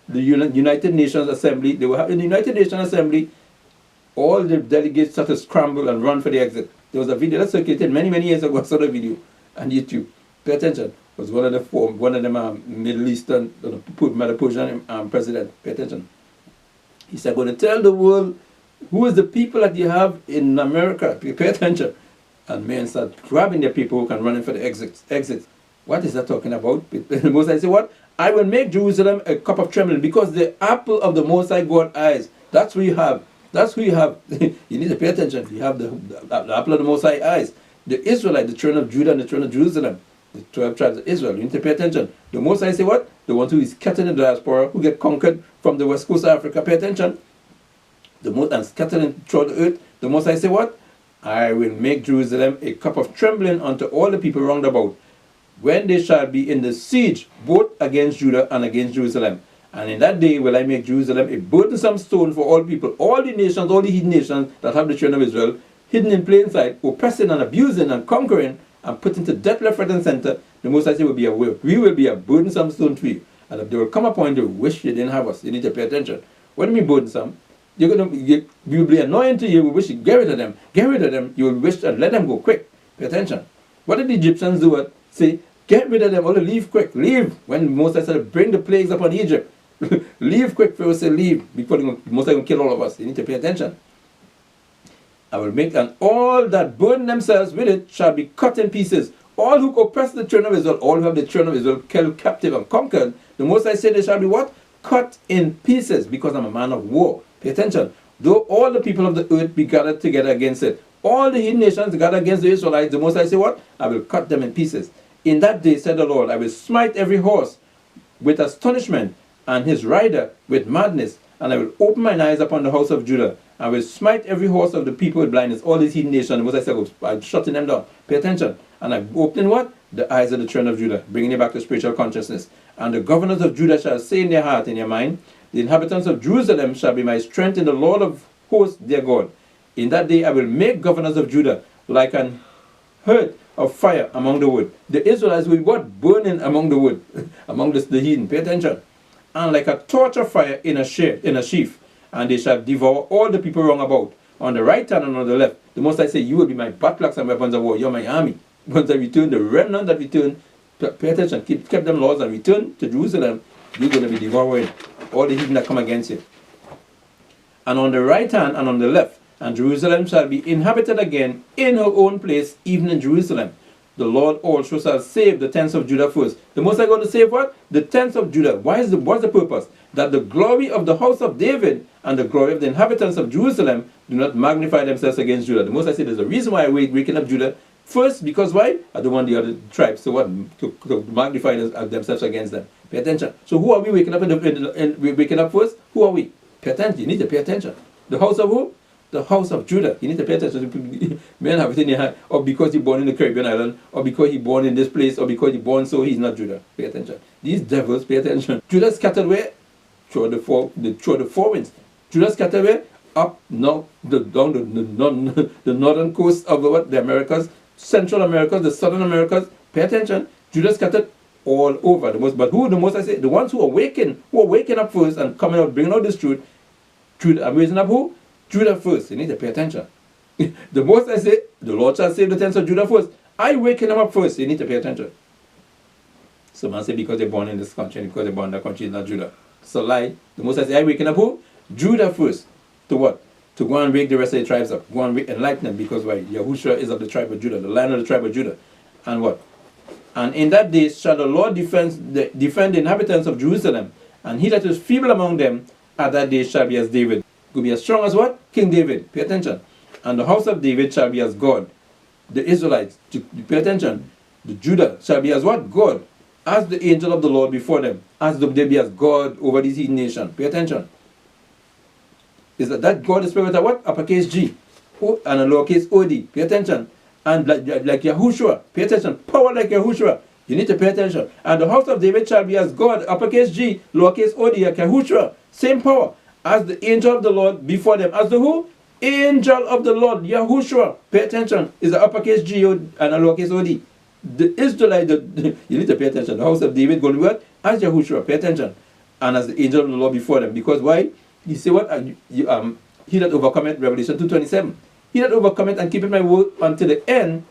the United Nations Assembly. They will have in the United Nations Assembly, all the delegates had to scramble and run for the exit. There was a video that circulated many years ago. I saw the video on YouTube. Pay attention. It was one of them Middle Eastern, Persian president. Pay attention. He said, I'm going to tell the world who is the people that you have in America. Pay attention. And men start grabbing their people and running for the exits. What is that talking about? The Most High say what? I will make Jerusalem a cup of trembling, because the apple of the Most High God's eyes. That's who you have. That's who you have. You need to pay attention. You have the apple of the Most High eyes. The Israelite, the throne of Judah and the throne of Jerusalem. The 12 tribes of Israel. You need to pay attention. The Most High say what? The one who is scattered in the diaspora, who get conquered from the west coast of Africa. Pay attention. And scattered throughout the earth. The Most High say what? I will make Jerusalem a cup of trembling unto all the people round about, when they shall be in the siege, both against Judah and against Jerusalem. And in that day will I make Jerusalem a burdensome stone for all people, all the nations, all the hidden nations that have the children of Israel, hidden in plain sight, oppressing and abusing and conquering, and putting to death left, right, and center. The Most High say we will be a burdensome stone to you. And if they will come upon you, wish you didn't have us. You need to pay attention. What do you mean burdensome? We will be annoying to you. We wish you get rid of them. Get rid of them. You will wish and let them go quick. Pay attention. What did the Egyptians do? Say, get rid of them, or leave quick. Leave. When Moses said, bring the plagues upon Egypt. Leave quick. Pharaoh said, leave. Before the Most High going to kill all of us. You need to pay attention. I will make, and all that burden themselves with it shall be cut in pieces. All who oppress the children of Israel, all who have the children of Israel held captive and conquered, the Most High said they shall be what? Cut in pieces, because I'm a man of war. Pay attention. Though all the people of the earth be gathered together against it, all the heathen nations gathered against the Israelites, the Most High say what? I will cut them in pieces. In that day, said the Lord, I will smite every horse with astonishment, and his rider with madness, and I will open mine eyes upon the house of Judah. I will smite every horse of the people with blindness, all these heathen nations. What I said, I'm shutting them down. Pay attention. And I'm opening what? The eyes of the children of Judah, bringing it back to spiritual consciousness. And the governors of Judah shall say in their heart, in their mind, the inhabitants of Jerusalem shall be my strength in the Lord of hosts, their God. In that day I will make governors of Judah like an hearth of fire among the wood. The Israelites will be what? Burning among the wood, among the heathen. Pay attention. And like a torch of fire in a sheaf, and they shall devour all the people wrong about, on the right hand and on the left. The Most High say, you will be my battleaxe and weapons of war. You're my army. Once I return, the remnant that return, pay attention, keep them laws and return to Jerusalem, you're going to be devouring all the heathen that come against you. And on the right hand and on the left, and Jerusalem shall be inhabited again in her own place, even in Jerusalem. The Lord also shall save the tents of Judah first. The Most High going to save what? The tents of Judah. What's the purpose? That the glory of the house of David and the glory of the inhabitants of Jerusalem do not magnify themselves against Judah. The Most High said there's a reason why I'm waking up Judah. First, because why? I don't want the other tribes to magnify themselves against them. Pay attention. So who are we waking up waking up first? Who are we? Pay attention. You need to pay attention. The house of who? The house of Judah. You need to pay attention. Men have it in your hand, or because you're born in the Caribbean island, or because you're born in this place, or because you're born so he's not Judah. Pay attention. These devils, pay attention. Judah scattered where? Through the four winds. Judah scattered where? Up, down the northern coast of the Americas, Central Americas, the Southern Americas. Pay attention. Judah scattered all over. But who the most I say? The ones who are waking up first and coming out, bringing out this truth. I'm raising up who? Judah first. You need to pay attention. The most I say, the Lord shall save the tents of Judah first. I waking them up first. You need to pay attention. Some man say because they're born in this country, and because they're born in that country, it's not Judah. It's a lie. The most I say, I waking up who? Judah first. To what? To go and wake the rest of the tribes up. Go and enlighten them, because why? Yahushua is of the tribe of Judah, the lion of the tribe of Judah. And what? And in that day shall the Lord defend the inhabitants of Jerusalem, and he that is feeble among them at that day shall be as David. Will be as strong as what? King David. Pay attention. And the house of David shall be as God. The Israelites, pay attention. The Judah shall be as what? God. As the angel of the Lord before them. As they be as God over these heathen nations. Pay attention. Is that God is spelled with a what? Uppercase G. And a lowercase OD. Pay attention. And like Yahushua. Pay attention. Power like Yahushua. You need to pay attention. And the house of David shall be as God. Uppercase G. Lowercase OD. Like Yahushua. Same power. As the angel of the Lord before them. As the who? Angel of the Lord, Yahushua. Pay attention. Is the uppercase G and a lowercase OD. The Israelite, you need to pay attention. The house of David going to be what? As Yahushua. Pay attention. And as the angel of the Lord before them. Because why? You say what? He that overcometh, Revelation 2:27. He that overcometh and keepeth my word until the end,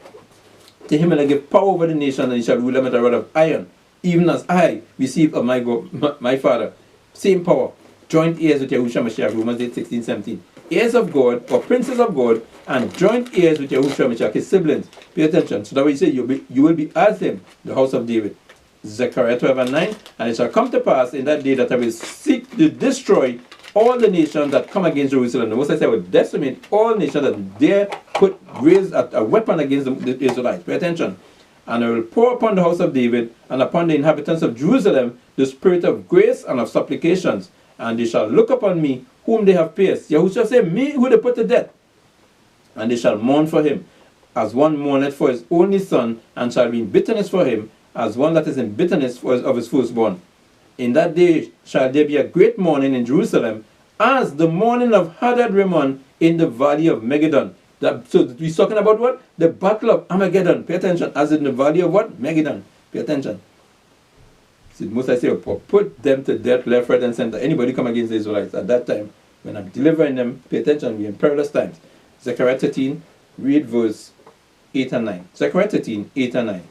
to him will I give power over the nation, and he shall rule them with a rod of iron. Even as I receive of my Father. Same power. Joint heirs with Yahushua Mashiach, Romans 8:16-17. Heirs of God, or princes of God, and joint heirs with Yahushua Mashiach, his siblings. Pay attention. So that way you say, you will be as him, the house of David. Zechariah 12:9. And it shall come to pass in that day that I will seek to destroy all the nations that come against Jerusalem. The Most High said, I will decimate all nations that dare raise a weapon against the Israelites. Pay attention. And I will pour upon the house of David and upon the inhabitants of Jerusalem the spirit of grace and of supplications. And they shall look upon me whom they have pierced. Yahushua said, me who they put to death. And they shall mourn for him, as one mourneth for his only son, and shall be in bitterness for him, as one that is in bitterness of his firstborn. In that day shall there be a great mourning in Jerusalem, as the mourning of Hadad Rimmon in the valley of Megiddon. So he's talking about what? The battle of Armageddon. Pay attention. As in the valley of what? Megiddon. Pay attention. See, most I say, put them to death, left, right, and center. Anybody come against the Israelites at that time, when I'm delivering them, pay attention, we're in perilous times. Zechariah 13, read verse 8 and 9. Zechariah 13, 8 and 9.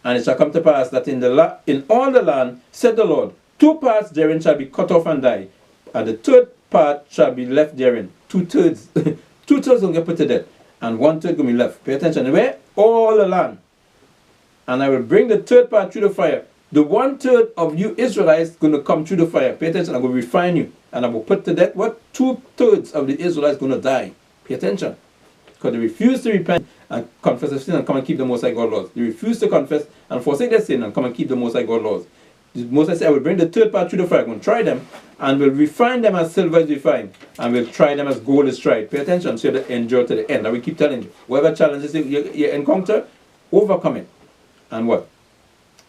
And it shall come to pass that in all the land, said the Lord, 2 parts therein shall be cut off and die, and the third part shall be left therein. 2/3. 2/3 going to get put to death, and 1/3 going to be left. Pay attention. Where? All the land. And I will bring the third part through the fire. The 1/3 of you Israelites going to come through the fire. Pay attention. I'm going to refine you. And I will put to death what? 2/3 of the Israelites going to die. Pay attention. Because they refuse to repent and confess their sin and come and keep the Most High God laws. They refuse to confess and forsake their sin and come and keep the Most High God laws. The Most High said, I will bring the third part through the fire. I'm going to try them and will refine them as silver is refined, and will try them as gold is tried. Pay attention so that endure to the end. I will keep telling you. Whatever challenges you encounter, overcome it. And what?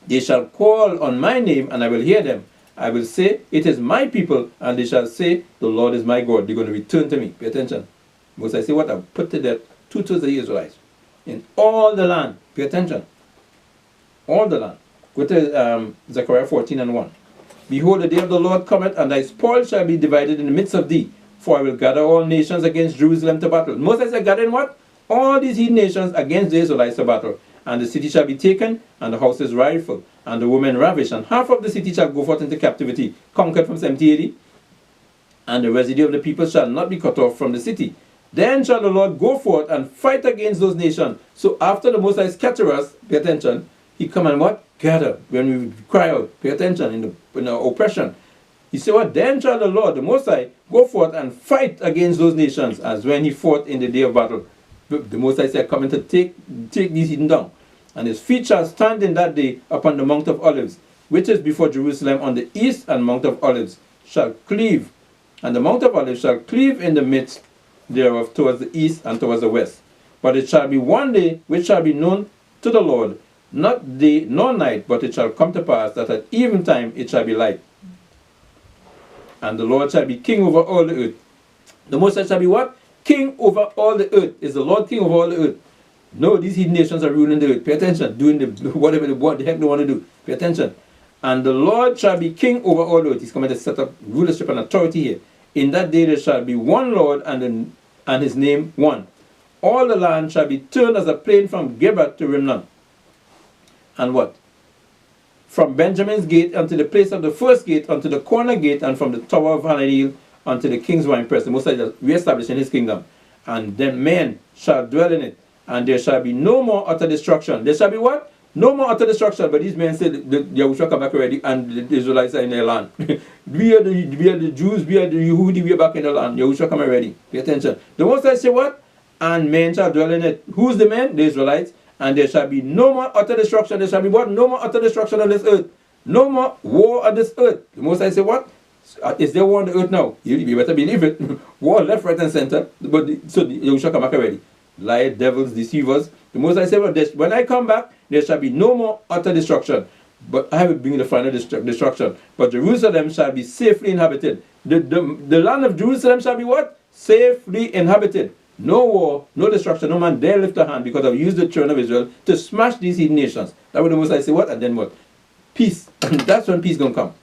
They shall call on my name, and I will hear them. I will say, it is my people, and they shall say, the Lord is my God. They're going to return to me. Pay attention. Most I say what? I've put to death 2/3 of the Israelites in all the land. Pay attention. All the land. Go to Zechariah 14:1. Behold, the day of the Lord cometh, and thy spoil shall be divided in the midst of thee. For I will gather all nations against Jerusalem to battle. Moses said, gathering what? All these heathen nations against the Israelites to battle. And the city shall be taken, and the houses rifled, and the women ravished, and half of the city shall go forth into captivity, conquered from 70 AD. And the residue of the people shall not be cut off from the city. Then shall the Lord go forth and fight against those nations. So after the Most High scatter us, pay attention, he come and what? Gather. When we cry out, pay attention, in the oppression. He said what? Then shall the Lord, the Most High, go forth and fight against those nations, as when he fought in the day of battle. The Most High said, coming to take these hidden down. And his feet shall stand in that day upon the Mount of Olives, which is before Jerusalem on the east, and Mount of Olives shall cleave. And the Mount of Olives shall cleave in the midst thereof towards the east and towards the west. But it shall be one day which shall be known to the Lord, not day nor night, but it shall come to pass that at eventime it shall be light. And the Lord shall be king over all the earth. The Most High shall be what? King over all the earth. Is the Lord king over all the earth? No, these heathen nations are ruling the earth. Pay attention. Doing whatever the heck they want to do. Pay attention. And the Lord shall be king over all the earth. He's coming to set up rulership and authority here. In that day there shall be one Lord, and his name one. All the land shall be turned as a plain from Geba to Rimnon. And what? From Benjamin's gate unto the place of the first gate, unto the corner gate, and from the tower of Hananeel unto the king's wine press. The Most High is re-establishing his kingdom. And then men shall dwell in it. And there shall be no more utter destruction. There shall be what? No more utter destruction. But these men said, Yahushua come back already, and the Israelites are in their land. we are the Jews, we are the Yehudi, we are back in the land. Yahushua come already. Pay attention. The Most High say what? And men shall dwell in it. Who's the men? The Israelites. And there shall be no more utter destruction. There shall be what? No more utter destruction on this earth. No more war on this earth. The Most High say what? Is there war on the earth now? You better believe it. War left, right, and center. But so Yahushua come back already. Liars, devils, deceivers. The Most High said, well, when I come back, there shall be no more utter destruction. But I will bring the final destruction. But Jerusalem shall be safely inhabited. The land of Jerusalem shall be what? Safely inhabited. No war, no destruction. No man dare lift a hand, because I've used the children of Israel to smash these heathen nations. That would the Most High say what? And then what? Peace. And that's when peace is going to come.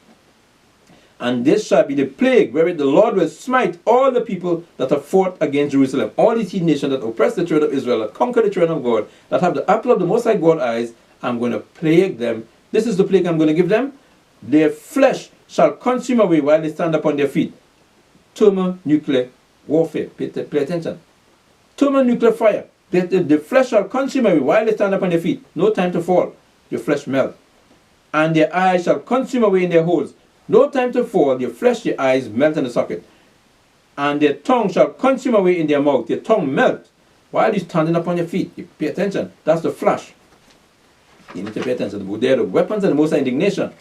And this shall be the plague wherewith the Lord will smite all the people that have fought against Jerusalem. All these heathen nations that oppress the children of Israel, that conquer the children of God, that have the apple of the Most High God's eyes, I'm going to plague them. This is the plague I'm going to give them. Their flesh shall consume away while they stand upon their feet. Thermonuclear warfare. Pay attention. Thermonuclear fire. The flesh shall consume away while they stand upon their feet. No time to fall. Your flesh melt. And their eyes shall consume away in their holes. No time to fall, your flesh, your eyes melt in the socket. And their tongue shall consume away in their mouth. Your tongue melt while you're standing up on your feet. You pay attention. That's the flash. You need to pay attention. They are the weapons of the Most High indignation.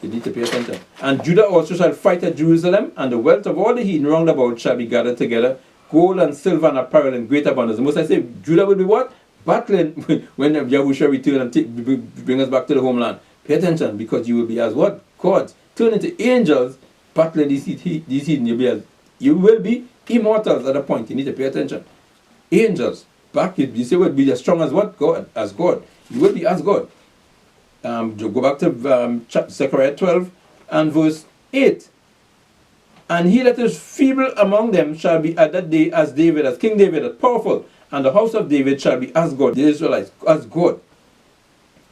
You need to pay attention. And Judah also shall fight at Jerusalem, and the wealth of all the heathen round about shall be gathered together. Gold and silver and apparel in great abundance. The Most High say, Judah will be what? Battling when Yahushua return and bring us back to the homeland. Pay attention, because you will be as what? Gods. Turn into angels, battling these heathen. You will be immortals at a point. You need to pay attention. Angels. Back, you say will be as strong as what? God. As God. You will be as God. Go back to Zechariah 12 and verse 8. And he that is feeble among them shall be at that day as David, as King David, as powerful. And the house of David shall be as God. The Israelites, as God.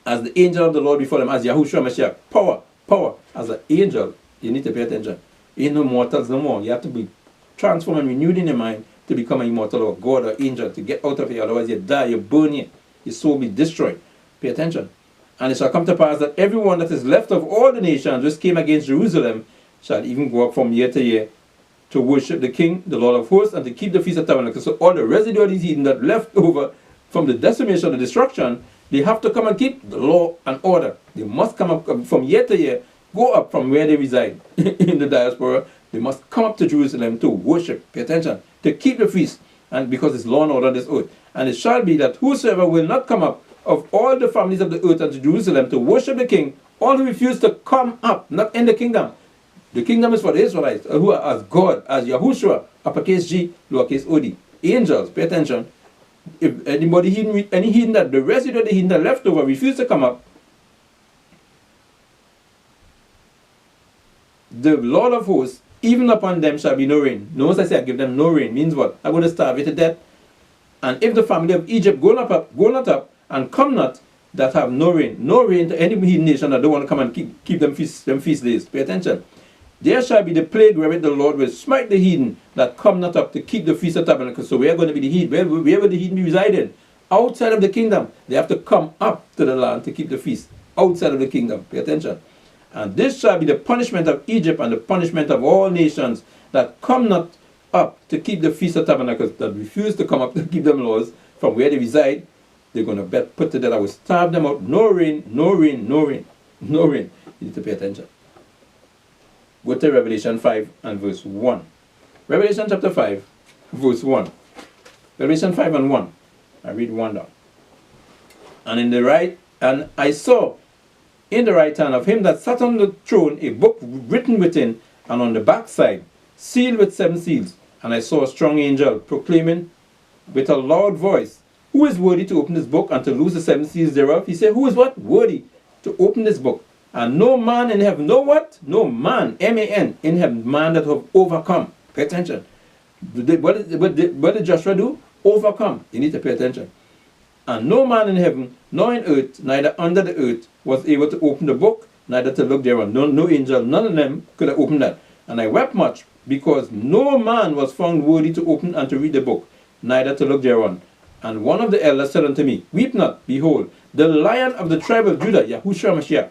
As the angel of the Lord before them, as Yahushua Mashiach. Power. power as an angel. You need to pay attention. Ain't no mortals no more. You have to be transformed and renewed in your mind to become an immortal or God or angel, to get out of here. Otherwise you die, you burn here. Your soul be destroyed. Pay attention. And it shall come to pass that everyone that is left of all the nations which came against Jerusalem shall even go up from year to year to worship the King, the Lord of hosts, and to keep the Feast of Tabernacles. So all the residue of these heathen that left over from the decimation and destruction, they have to come and keep the law and order. They must come up from year to year, go up from where they reside in the diaspora. They must come up to Jerusalem to worship, pay attention, to keep the feast, and because it's law and order on this earth. And it shall be that whosoever will not come up of all the families of the earth unto Jerusalem to worship the King, all who refuse to come up, not in the kingdom. The kingdom is for the Israelites, who are as God, as Yahushua, uppercase G, lowercase O-D. Angels, pay attention. If anybody hidden, any heathen that the residue of the heathen that left over refuse to come up, the Lord of hosts, even upon them shall be no rain. Notice I say I give them no rain. Means what? I'm going to starve you to death. And if the family of Egypt go not up, and come not, that have no rain to any heathen nation that don't want to come and keep them feast days. Pay attention. There shall be the plague wherewith the Lord will smite the heathen that come not up to keep the Feast of Tabernacles. So we are going to be the heathen. Where will the heathen be residing? Outside of the kingdom. They have to come up to the land to keep the feast. Outside of the kingdom. Pay attention. And this shall be the punishment of Egypt and the punishment of all nations that come not up to keep the Feast of Tabernacles, that refuse to come up to keep them laws from where they reside. They're going to put to death. I will starve them out. No rain, no rain, no rain, no rain. You need to pay attention. Go to Revelation 5 and verse 1. Revelation chapter 5, verse 1. Revelation 5 and 1. I read 1 down. And I saw in the right hand of him that sat on the throne a book written within, and on the backside, sealed with 7 seals. And I saw a strong angel proclaiming with a loud voice, who is worthy to open this book and to loose the 7 seals thereof? He said, who is what? Worthy to open this book. And no man in heaven, no what? No man, M-A-N, in heaven, man that have overcome. Pay attention. What did Joshua do? Overcome. You need to pay attention. And no man in heaven, nor in earth, neither under the earth, was able to open the book, neither to look thereon. No angel, none of them could have opened that. And I wept much, because no man was found worthy to open and to read the book, neither to look thereon. And one of the elders said unto me, weep not, behold, the Lion of the tribe of Judah, Yahushua Mashiach,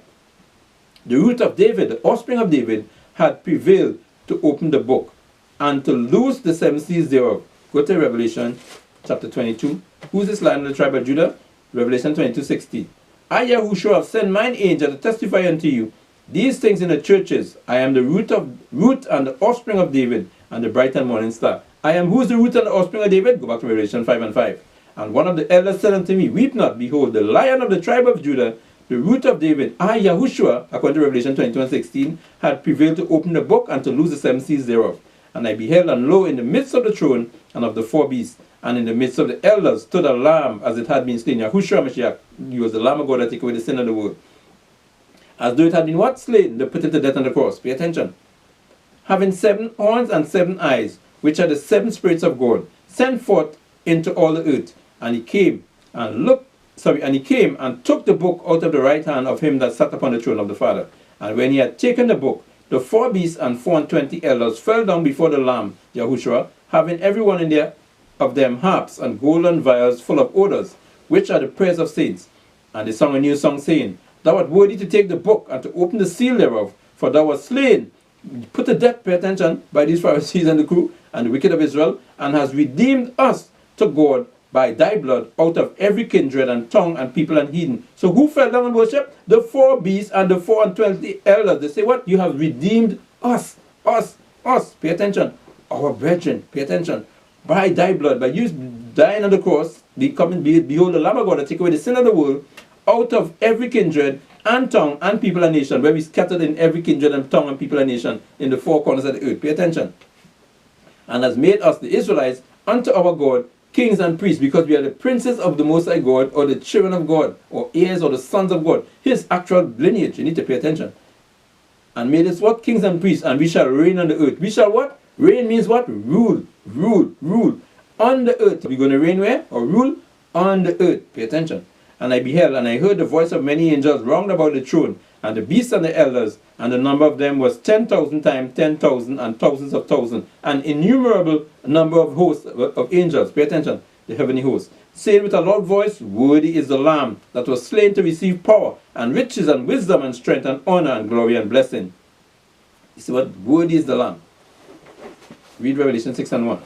the root of David, the offspring of David, had prevailed to open the book and to loose the 7 seals thereof. Go to Revelation chapter 22. Who's this Lion of the tribe of Judah? Revelation 22:16. I, Yahushua, have sent mine angel to testify unto you these things in the churches. I am the root and the offspring of David, and the bright and morning star. I am who's the root and the offspring of David? Go back to Revelation 5 and 5. And one of the elders said unto me, weep not, behold, the Lion of the tribe of Judah, the root of David, I, Yahushua, according to Revelation 22:16, had prevailed to open the book and to loose the 7 seals thereof. And I beheld, and lo, in the midst of the throne and of the 4 beasts, and in the midst of the elders, stood a lamb as it had been slain. Yahushua Mashiach, he was the Lamb of God that take away the sin of the world. As though it had been what? Slain, they put it to death on the cross. Pay attention. Having 7 horns and 7 eyes, which are the 7 spirits of God, sent forth into all the earth. And he came and took the book out of the right hand of him that sat upon the throne of the Father. And when he had taken the book, the 4 beasts and 24 elders fell down before the Lamb, Yahushua, having every one of them harps and golden vials full of odors, which are the prayers of saints. And they sung a new song, saying, Thou art worthy to take the book and to open the seal thereof, for thou wast slain, put to death, pay attention, by these Pharisees and the crew and the wicked of Israel, and has redeemed us to God by thy blood out of every kindred and tongue and people and heathen. So who fell down and worship? The 4 beasts and the 24 elders. They say what? You have redeemed us. Pay attention. Our brethren, pay attention. By thy blood, by you dying on the cross, behold the Lamb of God that take away the sin of the world, out of every kindred and tongue and people and nation, where we scattered in every kindred and tongue and people and nation in the 4 corners of the earth. Pay attention. And has made us the Israelites unto our God, kings and priests, because we are the princes of the Most High God, or the children of God, or heirs, or the sons of God. His actual lineage. You need to pay attention. And made us what? Kings and priests, and we shall reign on the earth. We shall what? Reign means what? Rule. On the earth. We're going to reign where? Or rule on the earth. Pay attention. And I beheld, and I heard the voice of many angels round about the throne, and the beasts and the elders, and the number of them was 10,000 times 10,000 and thousands of thousands, an innumerable number of hosts of angels. Pay attention, the heavenly hosts, saying with a loud voice, worthy is the Lamb that was slain to receive power and riches and wisdom and strength and honor and glory and blessing. You see what? Worthy is the Lamb. Read Revelation 6 and 1.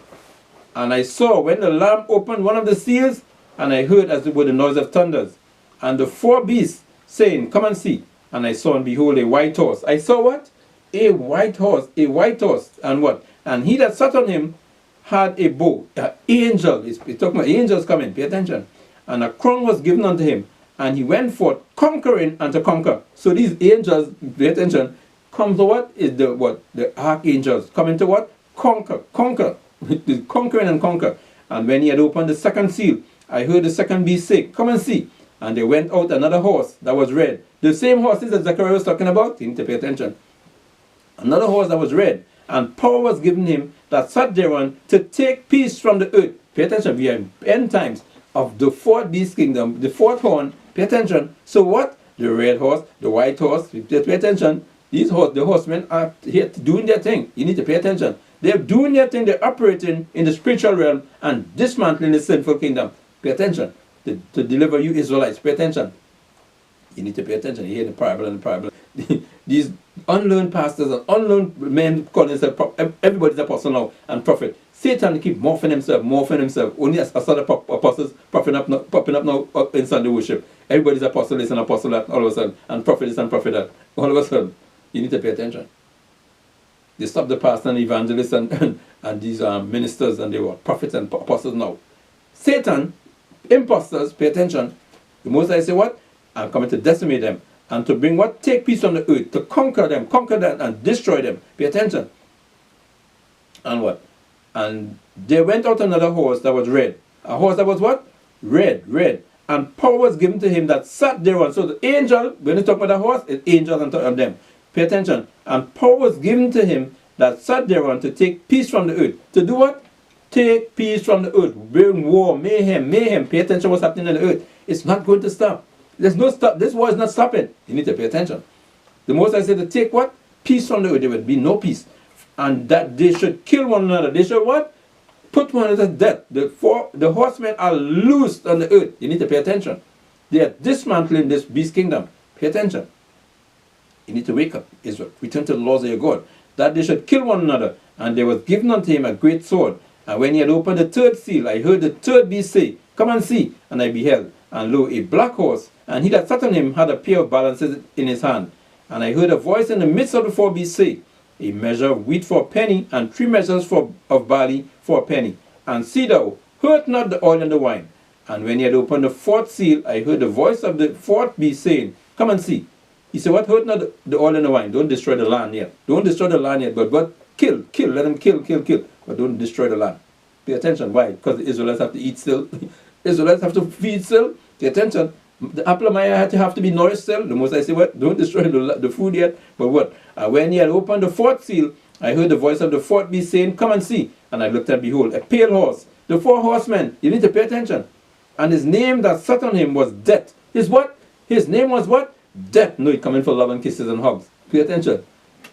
And I saw when the Lamb opened one of the seals, and I heard as it were the noise of thunders, and the four beasts saying, come and see. And I saw and behold a white horse. I saw what? A white horse. A white horse. And what? And he that sat on him had a bow. An angel. He's talking about angels coming. Pay attention. And a crown was given unto him. And he went forth conquering and to conquer. So these angels, pay attention, come to what? Is the what? The archangels. Coming to what? Conquer. Conquer. Conquering and conquer. And when he had opened the second seal, I heard the second beast say, come and see. And there went out another horse that was red. The same horses that Zechariah was talking about. You need to pay attention. Another horse that was red. And power was given him that sat thereon to take peace from the earth. Pay attention. We are in end times of the fourth beast kingdom. The fourth horn. Pay attention. So what? The red horse, the white horse. Pay attention. These the horsemen are here doing their thing. You need to pay attention. They're doing their thing. They're operating in the spiritual realm and dismantling the sinful kingdom. Pay attention. To deliver you Israelites. Pay attention. You need to pay attention. You hear the parable and the parable. These unlearned pastors and unlearned men calling themselves, everybody's apostle now and prophet. Satan keep morphing himself. Only a sort of apostles popping up now in Sunday worship. Everybody's apostle this and apostle that all of a sudden, and prophet this and prophet that. All of a sudden, you need to pay attention. They stop the pastor and evangelists and these ministers, and they were prophets and apostles now. Satan, imposters, pay attention. The Most High say what? I'm coming to decimate them and to bring what? Take peace from the earth, to conquer them and destroy them. Pay attention. And what? And there went out another horse that was red. A horse that was what? Red. And power was given to him that sat thereon. So the angel, when you talk about the horse, it's angels on them. Pay attention. And power was given to him that sat thereon to take peace from the earth. To do what? Take peace from the earth. Bring war, mayhem. Pay attention what's happening on the earth. It's not going to stop. There's no stop. This war is not stopping. You need to pay attention. The Most High said to take what? Peace from the earth. There would be no peace. And that they should kill one another. They should what? Put one another to death. The horsemen are loosed on the earth. You need to pay attention. They are dismantling this beast kingdom. Pay attention. You need to wake up, Israel. Return to the laws of your God. That they should kill one another. And there was given unto him a great sword. And when he had opened the third seal, I heard the third beast say, come and see. And I beheld. And lo, a black horse. And he that sat on him had a pair of balances in his hand. And I heard a voice in the midst of the four beasts say, a measure of wheat for a penny, and 3 measures of barley for a penny. And see thou, hurt not the oil and the wine. And when he had opened the fourth seal, I heard the voice of the fourth beast saying, come and see. He said, what? Hurt not the oil and the wine. Don't destroy the land yet. Don't destroy the land yet. But kill. Let them kill. But don't destroy the land. Pay attention. Why? Because the Israelites have to eat still. Israelites have to feed still. Pay attention. The apple of my eye had to have to be nourished still. The Most I say what? Don't destroy the food yet. But what? When he had opened the fourth seal, I heard the voice of the fourth beast saying, come and see. And I looked and behold, a pale horse. The 4 horsemen. You need to pay attention. And his name that sat on him was Death. His what? His name was what? Death. No, he coming for love and kisses and hugs. Pay attention.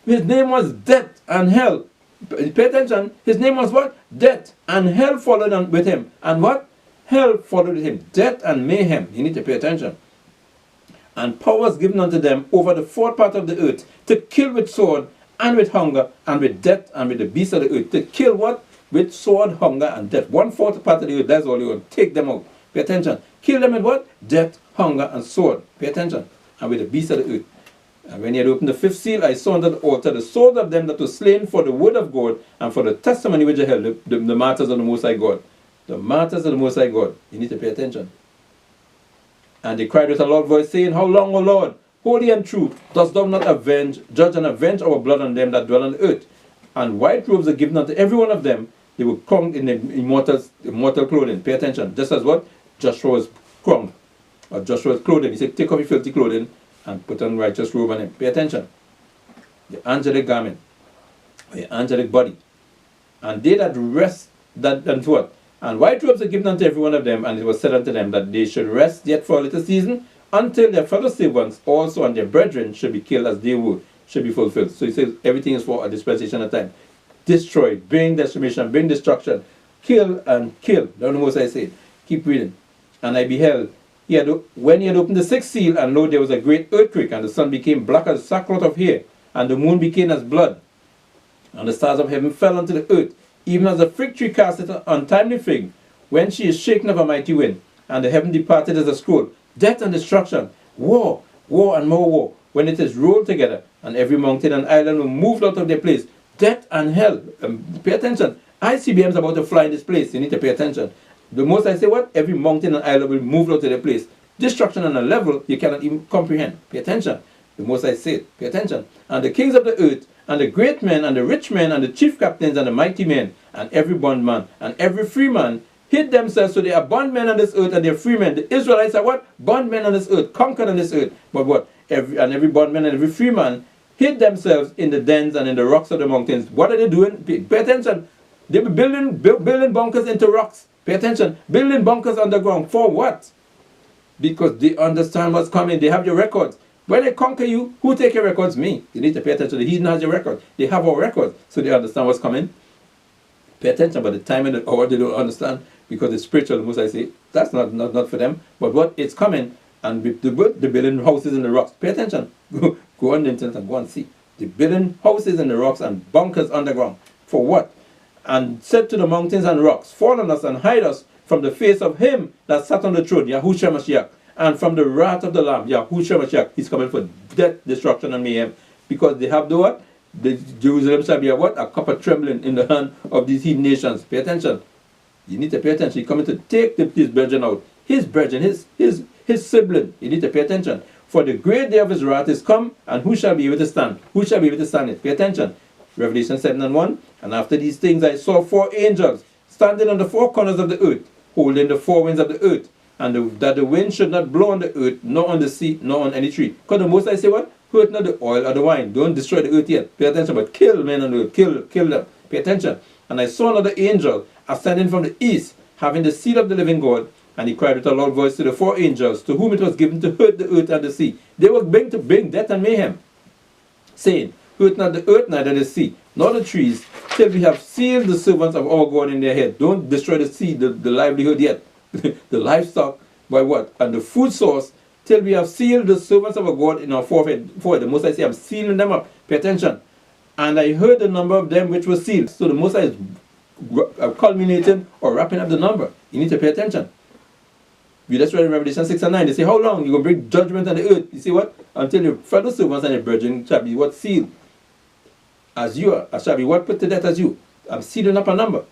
His name was Death and Hell. Pay attention. His name was what? Death. And hell followed on with him. And what? Hell followed him. Death and mayhem. You need to pay attention. And power was given unto them over the 4th part of the earth to kill with sword and with hunger and with death and with the beasts of the earth. To kill what? With sword, hunger, and death. 1/4 part of the earth. That's all you want. Take them out. Pay attention. Kill them with what? Death, hunger, and sword. Pay attention. And with the beasts of the earth. And when he had opened the 5th seal, I saw under the altar the souls of them that were slain for the word of God and for the testimony which they held, the martyrs of the Most High God. The martyrs of the Most High God. You need to pay attention. And they cried with a loud voice, saying, how long, O Lord, holy and true, dost thou not judge and avenge our blood on them that dwell on the earth? And white robes are given unto every one of them. They were crowned in immortal clothing. Pay attention. Just as what? Joshua was crowned. Or Joshua's clothing. He said, take off your filthy clothing and put on righteous robe on him. Pay attention. The angelic garment. The angelic body. And they that rest, and what? And white robes are given unto every one of them, and it was said unto them that they should rest yet for a little season until their fellow servants also and their brethren should be killed as they were, should be fulfilled. So he says everything is for a dispensation of time. Destroy, bring decimation, bring destruction, kill and kill. Don't know what I say. Keep reading. And I beheld, when he had opened the sixth seal, and lo, there was a great earthquake, and the sun became black as sackcloth of hair, and the moon became as blood, and the stars of heaven fell unto the earth, even as a fig tree casteth an untimely fig, when she is shaken of a mighty wind, and the heaven departed as a scroll. Death and destruction, war, war and more war, when it is rolled together, and every mountain and island were moved out of their place. Death and hell. Pay attention. ICBM is about to fly in this place. You need to pay attention. The most I say what? Every mountain and island will move out of their place. Destruction on a level you cannot even comprehend. Pay attention. The most I say it. Pay attention. And the kings of the earth, and the great men, and the rich men, and the chief captains, and the mighty men, and every bondman, and every free man, hid themselves. So they are bondmen on this earth, and they are free men. The Israelites are what? Bondmen on this earth, conquered on this earth. But what? Every bondman and every free man hid themselves in the dens and in the rocks of the mountains. What are they doing? Pay attention. They were building bunkers into rocks. Pay attention. Building bunkers underground. For what? Because they understand what's coming. They have your records. When they conquer you, who take your records? Me. You need to pay attention. The heathen has your record. They have our records. So they understand what's coming. Pay attention. But the time and the hour they don't understand. Because the spiritual, most I say, that's not for them. But what? It's coming. And the building houses in the rocks. Pay attention. Go on the internet and go and see. The building houses in the rocks and bunkers underground. For what? And said to the mountains and rocks, fall on us and hide us from the face of him that sat on the throne, Yahushua Mashiach, and from the wrath of the Lamb, Yahushua Mashiach. He's coming for death, destruction, and mayhem. Because they have the what? The Jerusalem shall be a what? A cup of trembling in the hand of these heathen nations. Pay attention. You need to pay attention. He's coming to take his brethren out. His brethren, his sibling. You need to pay attention. For the great day of his wrath is come, and who shall be able to stand? Who shall be able to stand it? Pay attention. Revelation 7:1. And after these things I saw 4 angels standing on the 4 corners of the earth, holding the 4 winds of the earth, and that the wind should not blow on the earth, nor on the sea, nor on any tree. Because the most I say what? Hurt not the oil or the wine. Don't destroy the earth yet. Pay attention, but kill men on the earth. Kill them. Pay attention. And I saw another angel ascending from the east, having the seal of the living God. And he cried with a loud voice to the 4 angels, to whom it was given to hurt the earth and the sea. They were going to bring death and mayhem, saying, hurt not the earth, neither the sea, nor the trees, till we have sealed the servants of our God in their head. Don't destroy the sea, the livelihood yet. The livestock, by what? And the food source, till we have sealed the servants of our God in our forehead. The Most I say, I'm sealing them up. Pay attention. And I heard the number of them which were sealed. So the Most I is culminating or wrapping up the number. You need to pay attention. We just read in Revelation 6:9. They say, how long? You're going to bring judgment on the earth. You see what? Until your fellow servants and your brethren shall be what? Sealed. As you are. Shall be what? Put to death as you. I'm sealing up a number.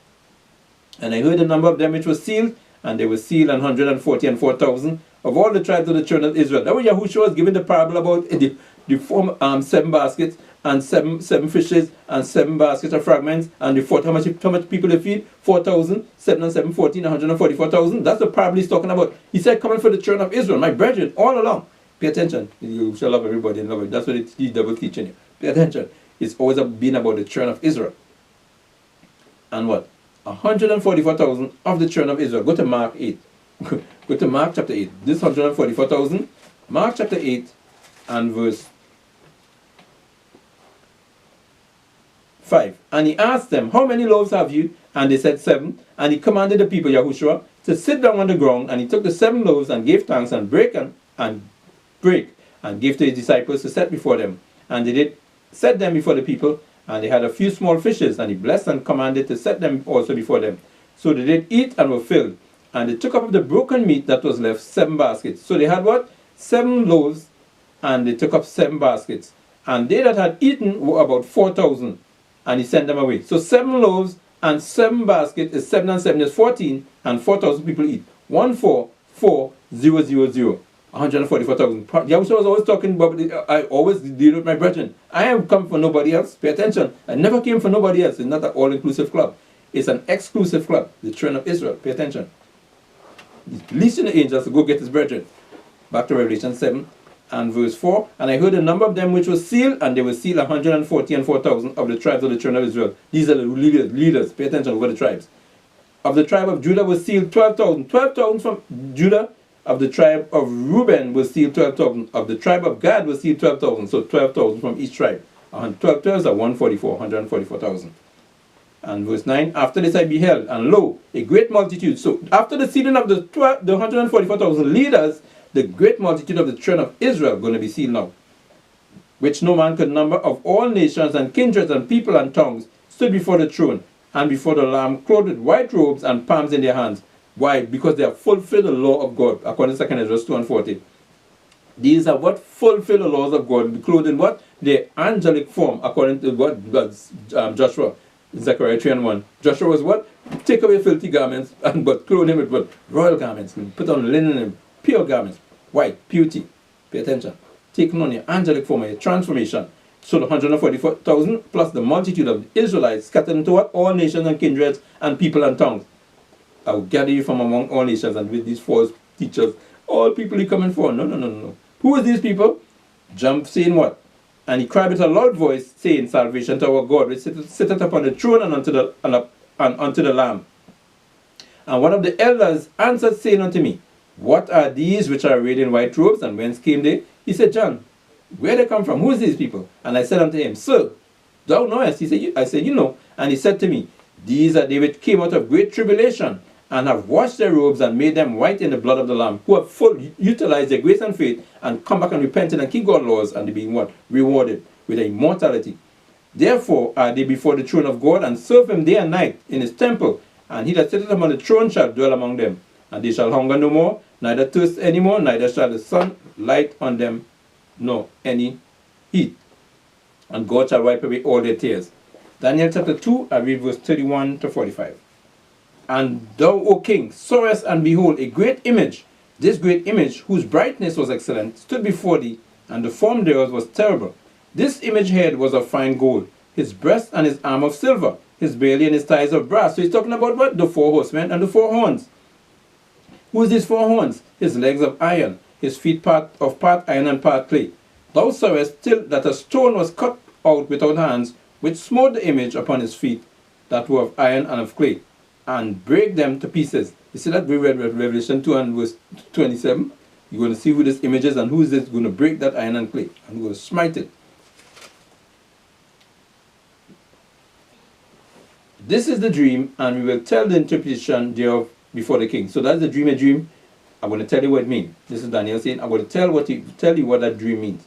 And I heard the number of them which were sealed, and they were sealed 140 and 4,000 of all the tribes of the children of Israel. That was Yahushua was giving the parable about the 7 baskets and seven fishes and 7 baskets of fragments, and how much people they feed? 4,000, 7 and 7, 14, 144,000. That's the parable he's talking about. He said, coming for the children of Israel, my brethren, all along. Pay attention. You shall love everybody and love it. That's what he's double teaching you. Pay attention. It's always been about the children of Israel. And what? 144,000 of the children of Israel. Go to Mark 8. Go to Mark chapter 8. This 144,000. Mark chapter 8 and verse 5. And he asked them, how many loaves have you? And they said 7. And he commanded the people, Yahushua, to sit down on the ground. And he took the 7 loaves and gave thanks and break and gave to his disciples to set before them. And they did set them before the people. And they had a few small fishes. And he blessed and commanded to set them also before them. So they did eat and were filled. And they took up of the broken meat that was left 7 baskets. So they had what? 7 loaves. And they took up 7 baskets. And they that had eaten were about 4,000. And he sent them away. So 7 loaves and 7 baskets is 7 and 7 is 14. And 4,000 people eat. 144,000. 144,000. Yahushua was always talking about, I always deal with my brethren. I am come for nobody else. Pay attention. I never came for nobody else. It's not an all-inclusive club. It's an exclusive club. The children of Israel. Pay attention. He's leasing the angels to go get his brethren. Back to Revelation 7 and verse 4. And I heard the number of them which was sealed, and they were sealed 140 and 4,000 of the tribes of the children of Israel. These are the leaders. Pay attention over the tribes. Of the tribe of Judah was sealed 12,000. 12,000 from Judah, of the tribe of Reuben will steal 12,000. Of the tribe of Gad will steal 12,000. So 12,000 from each tribe. And 12 12s are 144,000. And verse 9, after this I beheld, and lo, a great multitude. So after the sealing of the 144,000 leaders, the great multitude of the children of Israel going to be sealed now, which no man could number, of all nations and kindreds and people and tongues, stood before the throne and before the Lamb, clothed with white robes and palms in their hands. Why? Because they have fulfilled the law of God, according to 2 Ezra 2 and 40. These are what fulfill the laws of God, clothed in what? Their angelic form, according to what Joshua, Zechariah 3 and 1. Joshua was what? Take away filthy garments, and but clothe him with what? Royal garments, and put on linen and pure garments. White, beauty. Pay attention. Taking on your angelic form, your transformation. So the 144,000 plus the multitude of Israelites scattered into what? All nations and kindreds and people and tongues. I will gather you from among all nations, and with these false teachers, all people he coming for. No, no, no, no. Who are these people? Jump saying what? And he cried with a loud voice, saying, salvation to our God, which sitteth upon the throne and unto the Lamb. And one of the elders answered, saying unto me, what are these which are arrayed in white robes, and whence came they? He said, John, where they come from? Who is these people? And I said unto him, Sir, thou knowest. I said, you know. And he said to me, these are they which came out of great tribulation, and have washed their robes and made them white in the blood of the Lamb, who have utilized their grace and faith and come back and repented and keep God's laws, and they being what? Rewarded with immortality. Therefore are they before the throne of God, and serve him day and night in his temple, and he that sitteth upon the throne shall dwell among them. And they shall hunger no more, neither thirst any more, neither shall the sun light on them, nor any heat. And God shall wipe away all their tears. Daniel chapter 2, I read verse 31 to 45. And thou, O king, sawest, and behold, a great image. This great image, whose brightness was excellent, stood before thee, and the form thereof was terrible. This image head was of fine gold, his breast and his arm of silver, his belly and his thighs of brass. So he's talking about what? The 4 horsemen and the 4 horns. Who is these 4 horns? His legs of iron, his feet part iron and part clay. Thou sawest still that a stone was cut out without hands, which smote the image upon his feet, that were of iron and of clay, and break them to pieces. You see that we read Revelation 2 and verse 27? You're going to see who this image is and who is this going to break that iron and clay and going to smite it. This is the dream, and we will tell the interpretation thereof before the king. So that's the dream, a dream. I'm going to tell you what it means. This is Daniel saying, I'm going to tell you what that dream means.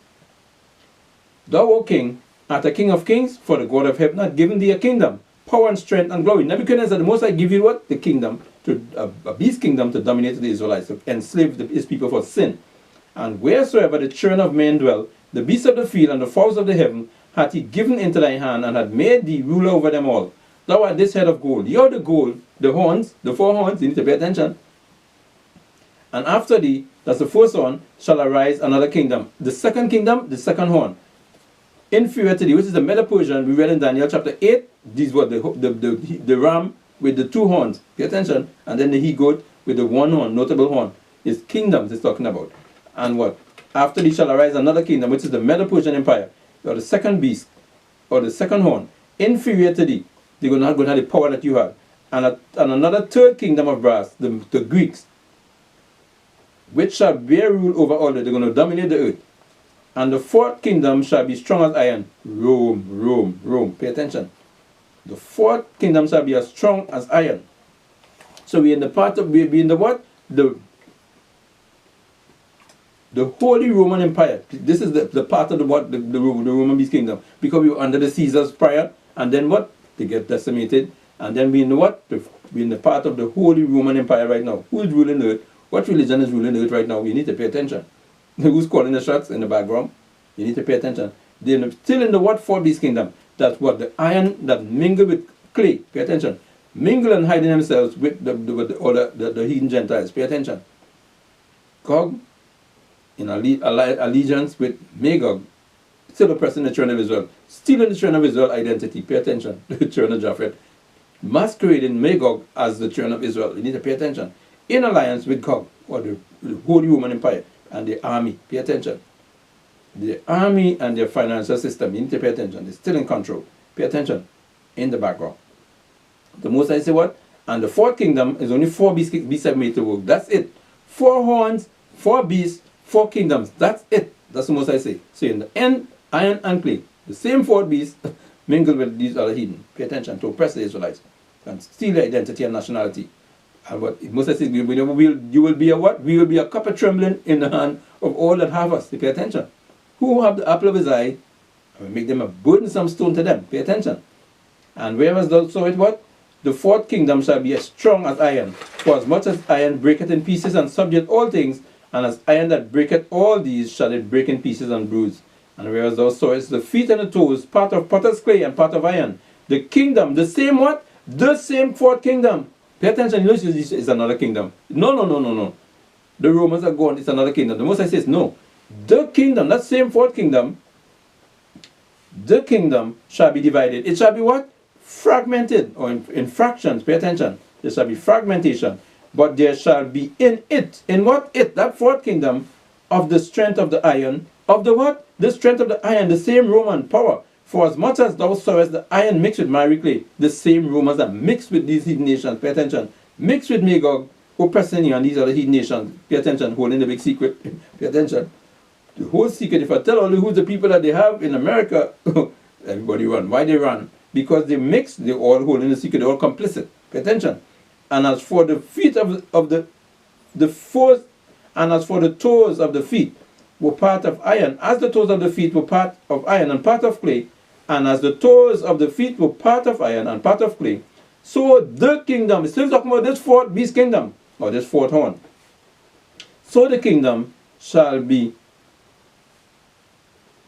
Thou, O king, art a king of kings, for the God of heaven hath given thee a kingdom, power and strength and glory. Nebuchadnezzar, the Most High, give you what? The kingdom, a beast kingdom to dominate the Israelites, to enslave his people for sin. And wheresoever the children of men dwell, the beasts of the field and the fowls of the heaven hath he given into thy hand, and hath made thee ruler over them all. Thou art this head of gold. You are the gold, the horns, the 4 horns, you need to pay attention. And after thee, that's the first horn, shall arise another kingdom. The second kingdom, the second horn. Inferior to thee, which is the Medo-Persian, we read in Daniel chapter 8, these were the ram with the 2 horns. Pay attention. And then the he-goat with the 1 horn, notable horn. His kingdoms is talking about. And what? After thee shall arise another kingdom, which is the Medo-Persian Empire, or the second beast, or the second horn. Inferior to thee. They're not going to have the power that you have. And another third kingdom of brass, the Greeks, which shall bear rule over all. They're going to dominate the earth. And the 4th kingdom shall be strong as iron. Rome, Rome, Rome. Pay attention. The 4th kingdom shall be as strong as iron. So we're in the part of, we're in the what? The Holy Roman Empire. This is the part of the what? The Roman beast kingdom. Because we were under the Caesars prior. And then what? They get decimated. And then we're in the what? We're in the part of the Holy Roman Empire right now. Who is ruling the earth? What religion is ruling the earth right now? You need to pay attention. Who's calling the shots in the background? You need to pay attention. They're still in the what? 4th beast kingdom. That's what? The iron that mingle with clay. Pay attention. Mingle and hiding themselves with the heathen Gentiles. Pay attention. Gog in allegiance with Magog, still oppressing the children of Israel, stealing the children of Israel identity. Pay attention. The children of Japheth, masquerading Magog as the children of Israel. You need to pay attention. In alliance with Gog, or the Holy Roman Empire, and the army. Pay attention. The army and their financial system, you need to pay attention. They're still in control. Pay attention. In the background. The Most High say what? And the 4th kingdom is only 4 beasts made to work. That's it. 4 horns, 4 beasts, 4 kingdoms. That's it. That's the most I say. So in the end, iron and clay, the same 4 beasts mingle with these other heathen. Pay attention to oppress the Israelites and steal their identity and nationality. And what Moses says, you will be a what? We will be a cup of trembling in the hand of all that have us. Pay attention. Who have the apple of his eye, I will make them a burdensome stone to them. Pay attention. And whereas thou saw it what? The 4th kingdom shall be as strong as iron. For as much as iron breaketh in pieces and subject all things, and as iron that breaketh all these shall it break in pieces and bruise. And whereas thou sawest the feet and the toes, part of potter's clay and part of iron, the kingdom, the same what? The same 4th kingdom. Pay attention, you know this is another kingdom. No. The Romans are gone, it's another kingdom. The Most High says, no. The kingdom, that same 4th kingdom, the kingdom shall be divided. It shall be what? Fragmented, or in fractions. Pay attention. There shall be fragmentation. But there shall be in it, in what? It, that 4th kingdom, of the strength of the iron, of the what? The strength of the iron, the same Roman power. For as much as thou sawest the iron mixed with miry clay, the same Romans are mixed with these heathen nations. Pay attention. Mixed with Magog, oppressing you, and these other heathen nations. Pay attention, holding the big secret. Pay attention. The whole secret, if I tell only who's the people that they have in America, everybody run. Why they run? Because they mix, they all holding the secret, they're all complicit. Pay attention. And as for the feet of the fourth, and as for the toes of the feet were part of iron, as the toes of the feet were part of iron and part of clay, and as the toes of the feet were part of iron and part of clay, so the kingdom, it's still talking about this 4th beast kingdom, or this 4th horn. So the kingdom shall be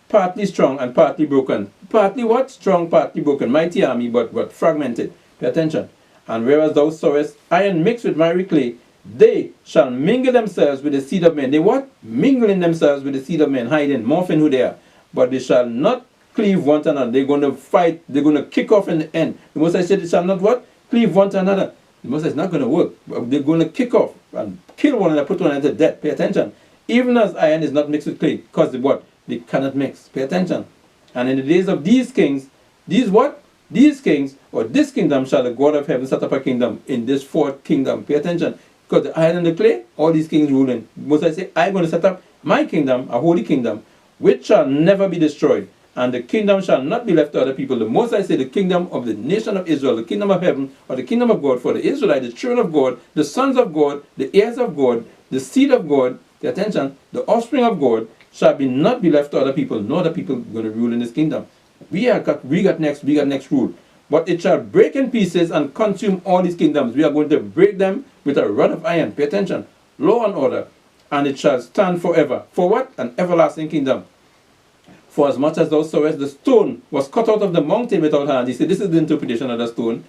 partly strong and partly broken. Partly what? Strong, partly broken. Mighty army, but fragmented. Pay attention. And whereas thou sawest iron mixed with miry clay, they shall mingle themselves with the seed of men. They what? Mingling themselves with the seed of men, hiding, morphing who they are. But they shall not cleave one to another. They're going to fight. They're going to kick off in the end. The Most High said they shall not what? Cleave one to another. The Most High is not going to work. They're going to kick off and kill one another, put one another to death. Pay attention. Even as iron is not mixed with clay. Because what? They cannot mix. Pay attention. And in the days of these kings, these what? These kings, or this kingdom, shall the God of heaven set up a kingdom in this 4th kingdom. Pay attention. Because the iron and the clay, all these kings ruling. Most I say, I'm going to set up my kingdom, a holy kingdom, which shall never be destroyed. And the kingdom shall not be left to other people. The Most I say, the kingdom of the nation of Israel, the kingdom of heaven, or the kingdom of God, for the Israelites, the children of God, the sons of God, the heirs of God, the seed of God, pay attention, the offspring of God, shall not be left to other people. No other people going to rule in this kingdom. We got next rule. But it shall break in pieces and consume all these kingdoms. We are going to break them with a rod of iron. Pay attention. Law and order. And it shall stand forever. For what? An everlasting kingdom. For as much as thou sawest the stone was cut out of the mountain without hands. He said this is the interpretation of the stone.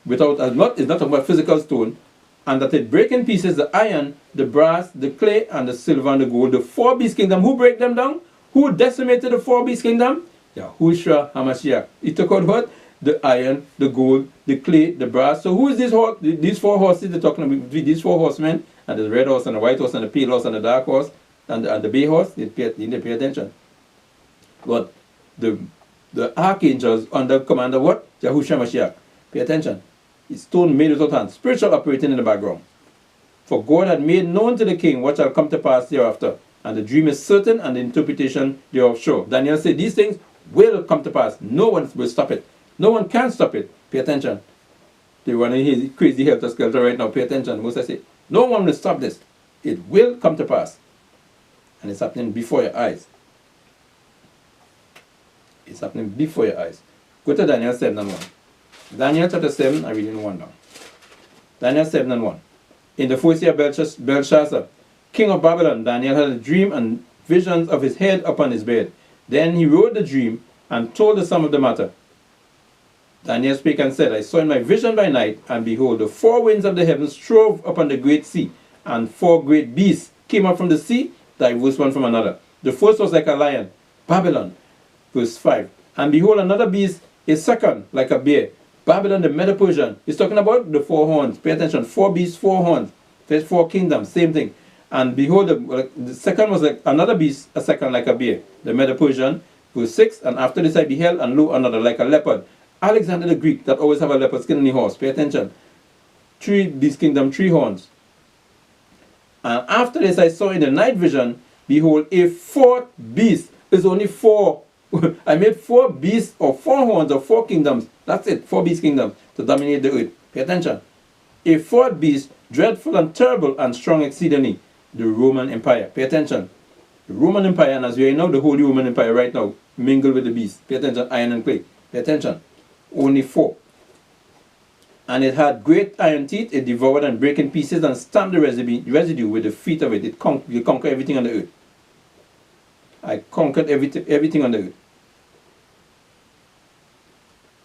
It's not talking about physical stone. And that it break in pieces the iron, the brass, the clay, and the silver and the gold. The 4 beast kingdom. Who break them down? Who decimated the 4 beast kingdom? Yahushua HaMashiach. He took out what? The iron, the gold, the clay, the brass. So who is these 4 horses they're talking about? These 4 horsemen, and the red horse and the white horse and the pale horse and the dark horse and the bay horse. They pay attention. But the archangels under command of what? Yahushua HaMashiach. Pay attention. It's stone made without hands. Spiritual operating in the background. For God had made known to the king what shall come to pass hereafter. And the dream is certain and the interpretation thereof sure. Daniel said these things will come to pass. No one will stop it. No one can stop it. Pay attention. They want to hear crazy helter-skelter right now. Pay attention. Moses say, no one will stop this. It will come to pass. And it's happening before your eyes. It's happening before your eyes. Go to Daniel 7 and 1. Daniel chapter 7, I read in 1 now. Daniel 7 and 1. In the 4th year of Belshazzar, king of Babylon, Daniel had a dream and visions of his head upon his bed. Then he wrote the dream and told the sum of the matter. Daniel spake and said, I saw in my vision by night, and behold, the 4 winds of the heavens strove upon the great sea, and 4 great beasts came up from the sea, diverse one from another. The first was like a lion, Babylon. Verse 5. And behold, another beast is second, like a bear. Babylon, the Medo-Persian. He's talking about the 4 horns. Pay attention. 4 beasts, 4 horns. There's 4 kingdoms. Same thing. And behold, the second was like another beast, a second like a bear. The Medo-Persian. Verse 6. And after this I beheld, and lo, another like a leopard. Alexander the Greek, that always have a leopard skin in the horse. Pay attention. 3 beast kingdom, 3 horns. And after this I saw in the night vision, behold, a fourth beast. It's only four. I made four beasts or four horns of four kingdoms. That's it, four beast kingdoms to dominate the earth. Pay attention. A fourth beast, dreadful and terrible and strong exceedingly, the Roman Empire. Pay attention. The Roman Empire, and as we know, the Holy Roman Empire right now, mingle with the beast. Pay attention, iron and clay. Pay attention. Only four. And it had great iron teeth. It devoured and brake in pieces and stamped the residue with the feet of it. It conquered everything on the earth. I conquered everything on the earth.